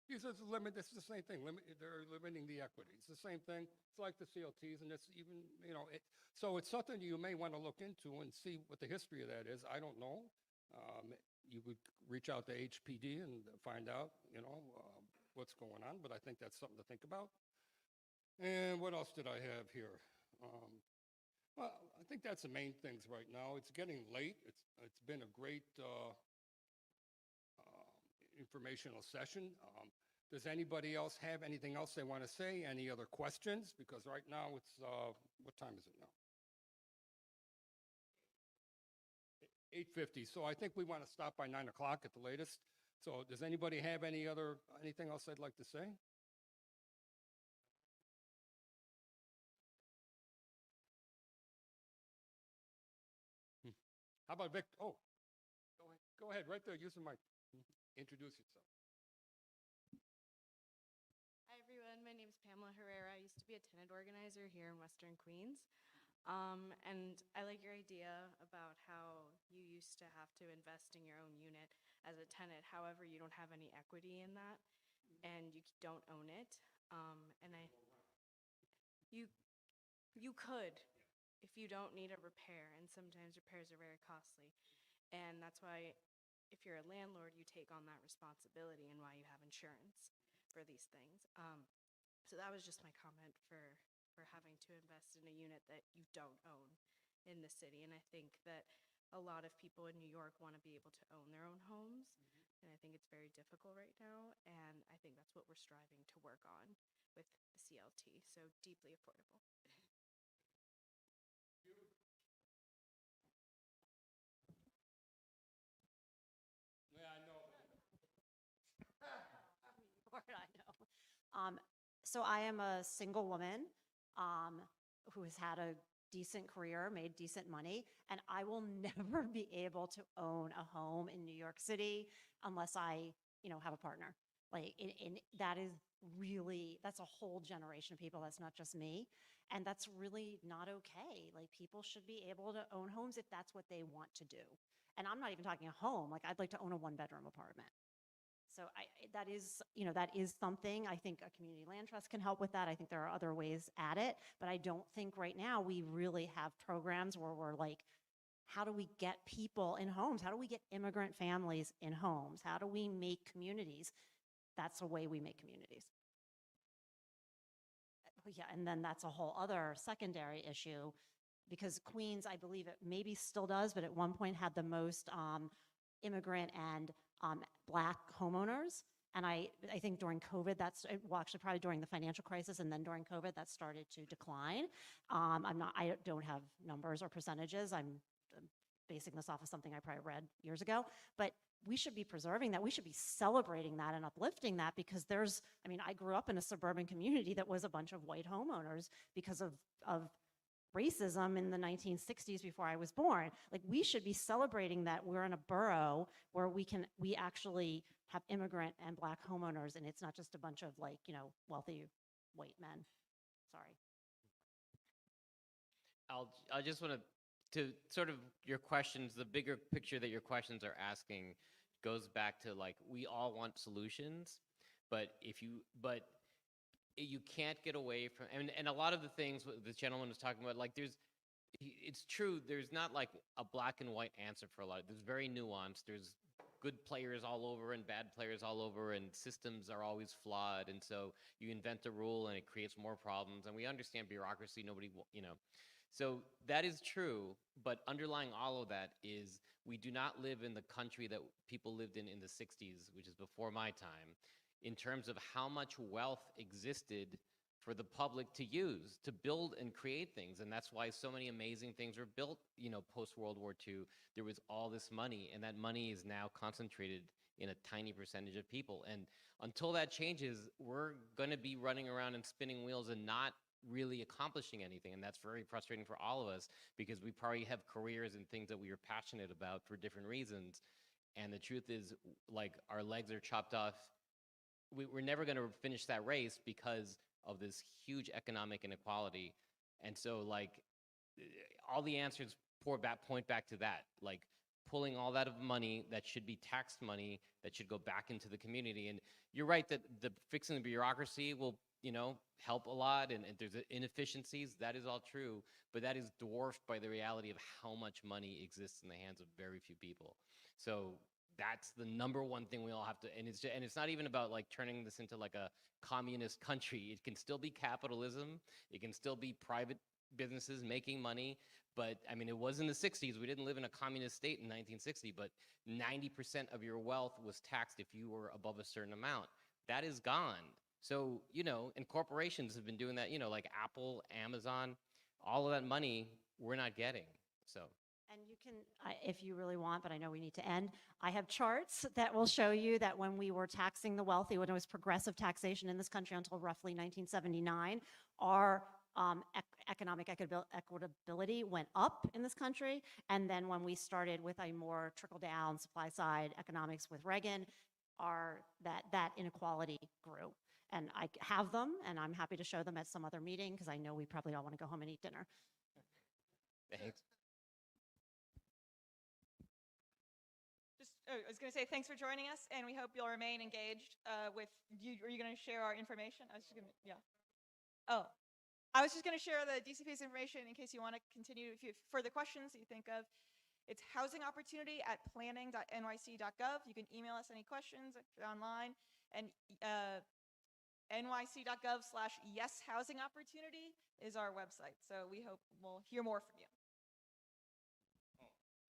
Because it's limit, this is the same thing, they're limiting the equity. It's the same thing. It's like the CLTs, and it's even, you know, so it's something you may want to look into and see what the history of that is. I don't know. You would reach out to HPD and find out, you know, what's going on, but I think that's something to think about. And what else did I have here? Well, I think that's the main things right now. It's getting late. It's been a great informational session. Does anybody else have anything else they want to say? Any other questions? Because right now it's, what time is it now? 8:50. So I think we want to stop by 9 o'clock at the latest. So does anybody have anything else they'd like to say? How about Vic? Oh, go ahead, right there, use the mic. Introduce yourself. Hi, everyone. My name is Pamela Herrera. I used to be a tenant organizer here in Western Queens. And I like your idea about how you used to have to invest in your own unit as a tenant. However, you don't have any equity in that and you don't own it. You could if you don't need a repair, and sometimes repairs are very costly. And that's why if you're a landlord, you take on that responsibility and why you have insurance for these things. So that was just my comment for having to invest in a unit that you don't own in the city. And I think that a lot of people in New York want to be able to own their own homes. And I think it's very difficult right now. And I think that's what we're striving to work on with the CLT. So deeply affordable. Yeah, I know. More I know. So I am a single woman who has had a decent career, made decent money, and I will never be able to own a home in New York City unless I, you know, have a partner. Like, that is really, that's a whole generation of people. That's not just me. And that's really not okay. Like, people should be able to own homes if that's what they want to do. And I'm not even talking a home. Like, I'd like to own a one-bedroom apartment. So that is, you know, that is something. I think a community land trust can help with that. I think there are other ways at it, but I don't think right now we really have programs where we're like, how do we get people in homes? How do we get immigrant families in homes? How do we make communities? That's a way we make communities. Yeah, and then that's a whole other secondary issue, because Queens, I believe it maybe still does, but at one point had the most immigrant and Black homeowners. And I think during COVID, well, actually probably during the financial crisis and then during COVID, that started to decline. I don't have numbers or percentages. I'm basing this off of something I probably read years ago, but we should be preserving that. We should be celebrating that and uplifting that, because I grew up in a suburban community that was a bunch of white homeowners because of racism in the 1960s before I was born. Like, we should be celebrating that we're in a borough where we actually have immigrant and Black homeowners, and it's not just a bunch of, like, you know, wealthy white men. Sorry. I just want to sort of your questions, the bigger picture that your questions are asking goes back to, like, we all want solutions, but you can't get away from, and a lot of the things this gentleman was talking about, like, it's true, there's not like a black and white answer for a lot. There's very nuanced. There's good players all over and bad players all over, and systems are always flawed. And so you invent a rule and it creates more problems. And we understand bureaucracy, nobody, you know. So that is true, but underlying all of that is we do not live in the country that people lived in the 60s, which is before my time, in terms of how much wealth existed for the public to use, to build and create things. And that's why so many amazing things were built, you know, post-World War II. There was all this money, and that money is now concentrated in a tiny percentage of people. And until that changes, we're gonna be running around and spinning wheels and not really accomplishing anything. And that's very frustrating for all of us because we probably have careers and things that we are passionate about for different reasons. And the truth is, like, our legs are chopped off. We're never going to finish that race because of this huge economic inequality. And so, like, all the answers point back to that, like pulling all that of money that should be taxed money that should go back into the community. And you're right that the fixing the bureaucracy will, you know, help a lot, and there's inefficiencies. That is all true, but that is dwarfed by the reality of how much money exists in the hands of very few people. So that's the number one thing we all have to, and it's not even about like turning this into like a communist country. It can still be capitalism. It can still be private businesses making money. But I mean, it was in the 60s. We didn't live in a communist state in 1960, but 90% of your wealth was taxed if you were above a certain amount. That is gone. So, you know, and corporations have been doing that, you know, like Apple, Amazon, all of that money we're not getting, so. And you can, if you really want, but I know we need to end, I have charts that will show you that when we were taxing the wealthy, when it was progressive taxation in this country until roughly 1979, our economic equitability went up in this country. And then when we started with a more trickle-down supply-side economics with Reagan, that inequality grew. And I have them, and I'm happy to show them at some other meeting because I know we probably all want to go home and eat dinner. Thanks. I was going to say thanks for joining us, and we hope you'll remain engaged with you. Are you going to share our information? I was just going to, yeah. Oh, I was just going to share the DCP's information in case you want to continue. If you have further questions that you think of, it's housing opportunity at planning.nyc.gov. You can email us any questions if you're online, and nyc.gov/yeshousingopportunity is our website. So we hope we'll hear more from you.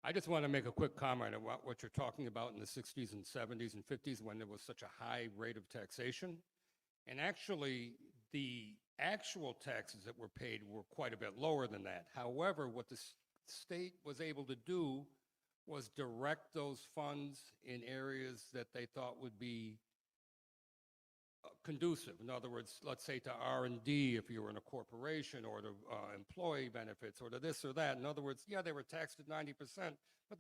I just want to make a quick comment about what you're talking about in the 60s and 70s and 50s when there was such a high rate of taxation. And actually, the actual taxes that were paid were quite a bit lower than that. However, what the state was able to do was direct those funds in areas that they thought would be conducive. In other words, let's say to R&D if you were in a corporation, or to employee benefits, or to this or that. In other words, yeah, they were taxed at 90%, but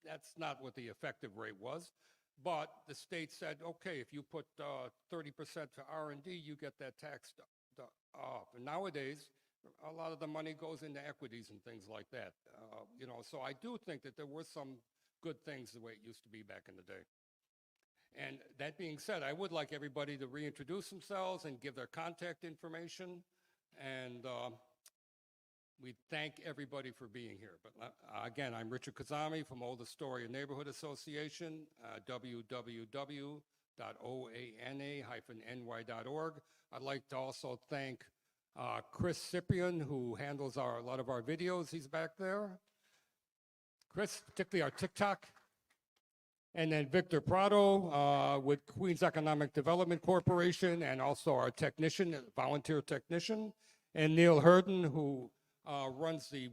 that's not what the effective rate was. But the state said, okay, if you put 30% to R&D, you get that taxed off. And nowadays, a lot of the money goes into equities and things like that. You know, so I do think that there were some good things the way it used to be back in the day. And that being said, I would like everybody to reintroduce themselves and give their contact information. And we thank everybody for being here. But again, I'm Richard Kazami from Old Astoria Neighborhood Association, www.oana-ny.org. I'd like to also thank Chris Cyprian, who handles a lot of our videos. He's back there. Chris, particularly our TikTok. And then Victor Prado with Queens Economic Development Corporation, and also our technician, volunteer technician, and Neil Herden, who runs the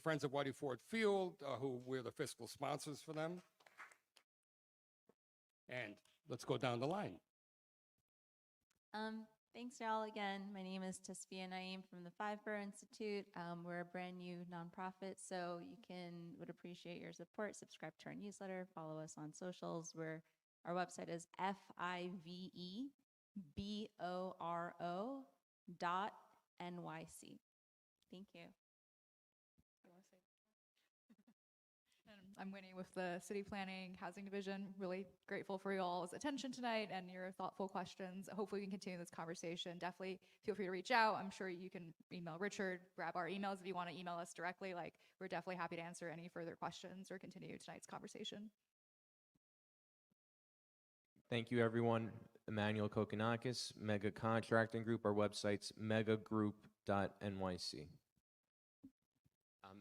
Friends of Whitey Ford Field, who we're the fiscal sponsors for them. And let's go down the line. Thanks, y'all, again. My name is Tasfia Naeem from the Five Borough Institute. We're a brand new nonprofit, so would appreciate your support. Subscribe to our newsletter, follow us on socials. Our website is FIVEBORO.NYC. Thank you. I'm Winnie with the City Planning Housing Division. Really grateful for you all's attention tonight and your thoughtful questions. Hopefully we can continue this conversation. Definitely feel free to reach out. I'm sure you can email Richard, grab our emails if you want to email us directly. Like, we're definitely happy to answer any further questions or continue tonight's conversation. Thank you, everyone. Emmanuel Kokonakis, Mega Contracting Group. Our website's megagroup.nyc.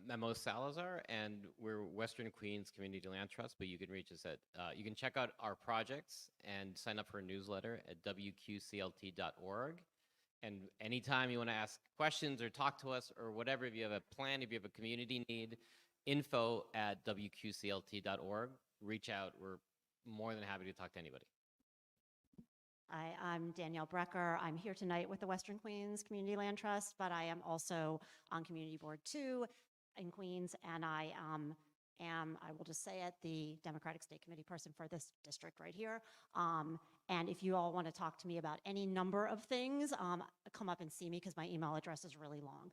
Memo Salazar, and we're Western Queens Community Land Trust, but you can reach us at, you can check out our projects and sign up for a newsletter at wqclt.org. And anytime you want to ask questions or talk to us or whatever, if you have a plan, if you have a community need, info@wqclt.org. Reach out. We're more than happy to talk to anybody. I'm Danielle Brecker. I'm here tonight with the Western Queens Community Land Trust, but I am also on Community Board 2 in Queens, and I am, I will just say it, the Democratic State Committee person for this district right here. And if you all want to talk to me about any number of things, come up and see me because my email address is really long.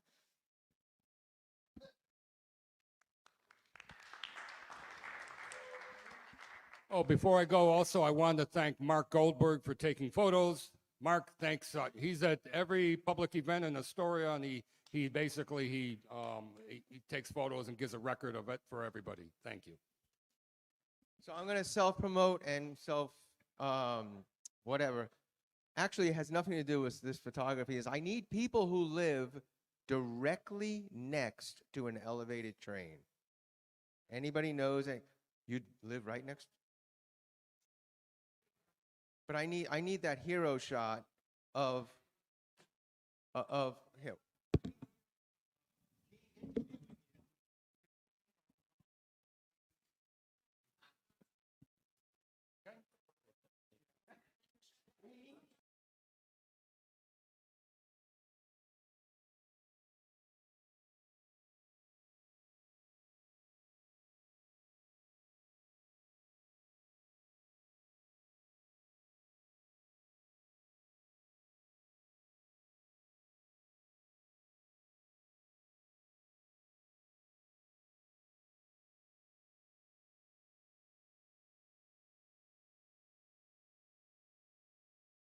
Oh, before I go, also, I wanted to thank Mark Goldberg for taking photos. Mark, thanks. He's at every public event in Astoria, and he basically, he takes photos and gives a record of it for everybody. Thank you. So I'm going to self-promote and whatever. Actually, it has nothing to do with this photography. Is I need people who live directly next to an elevated train. Anybody knows that you live right next? But I need that hero shot of here.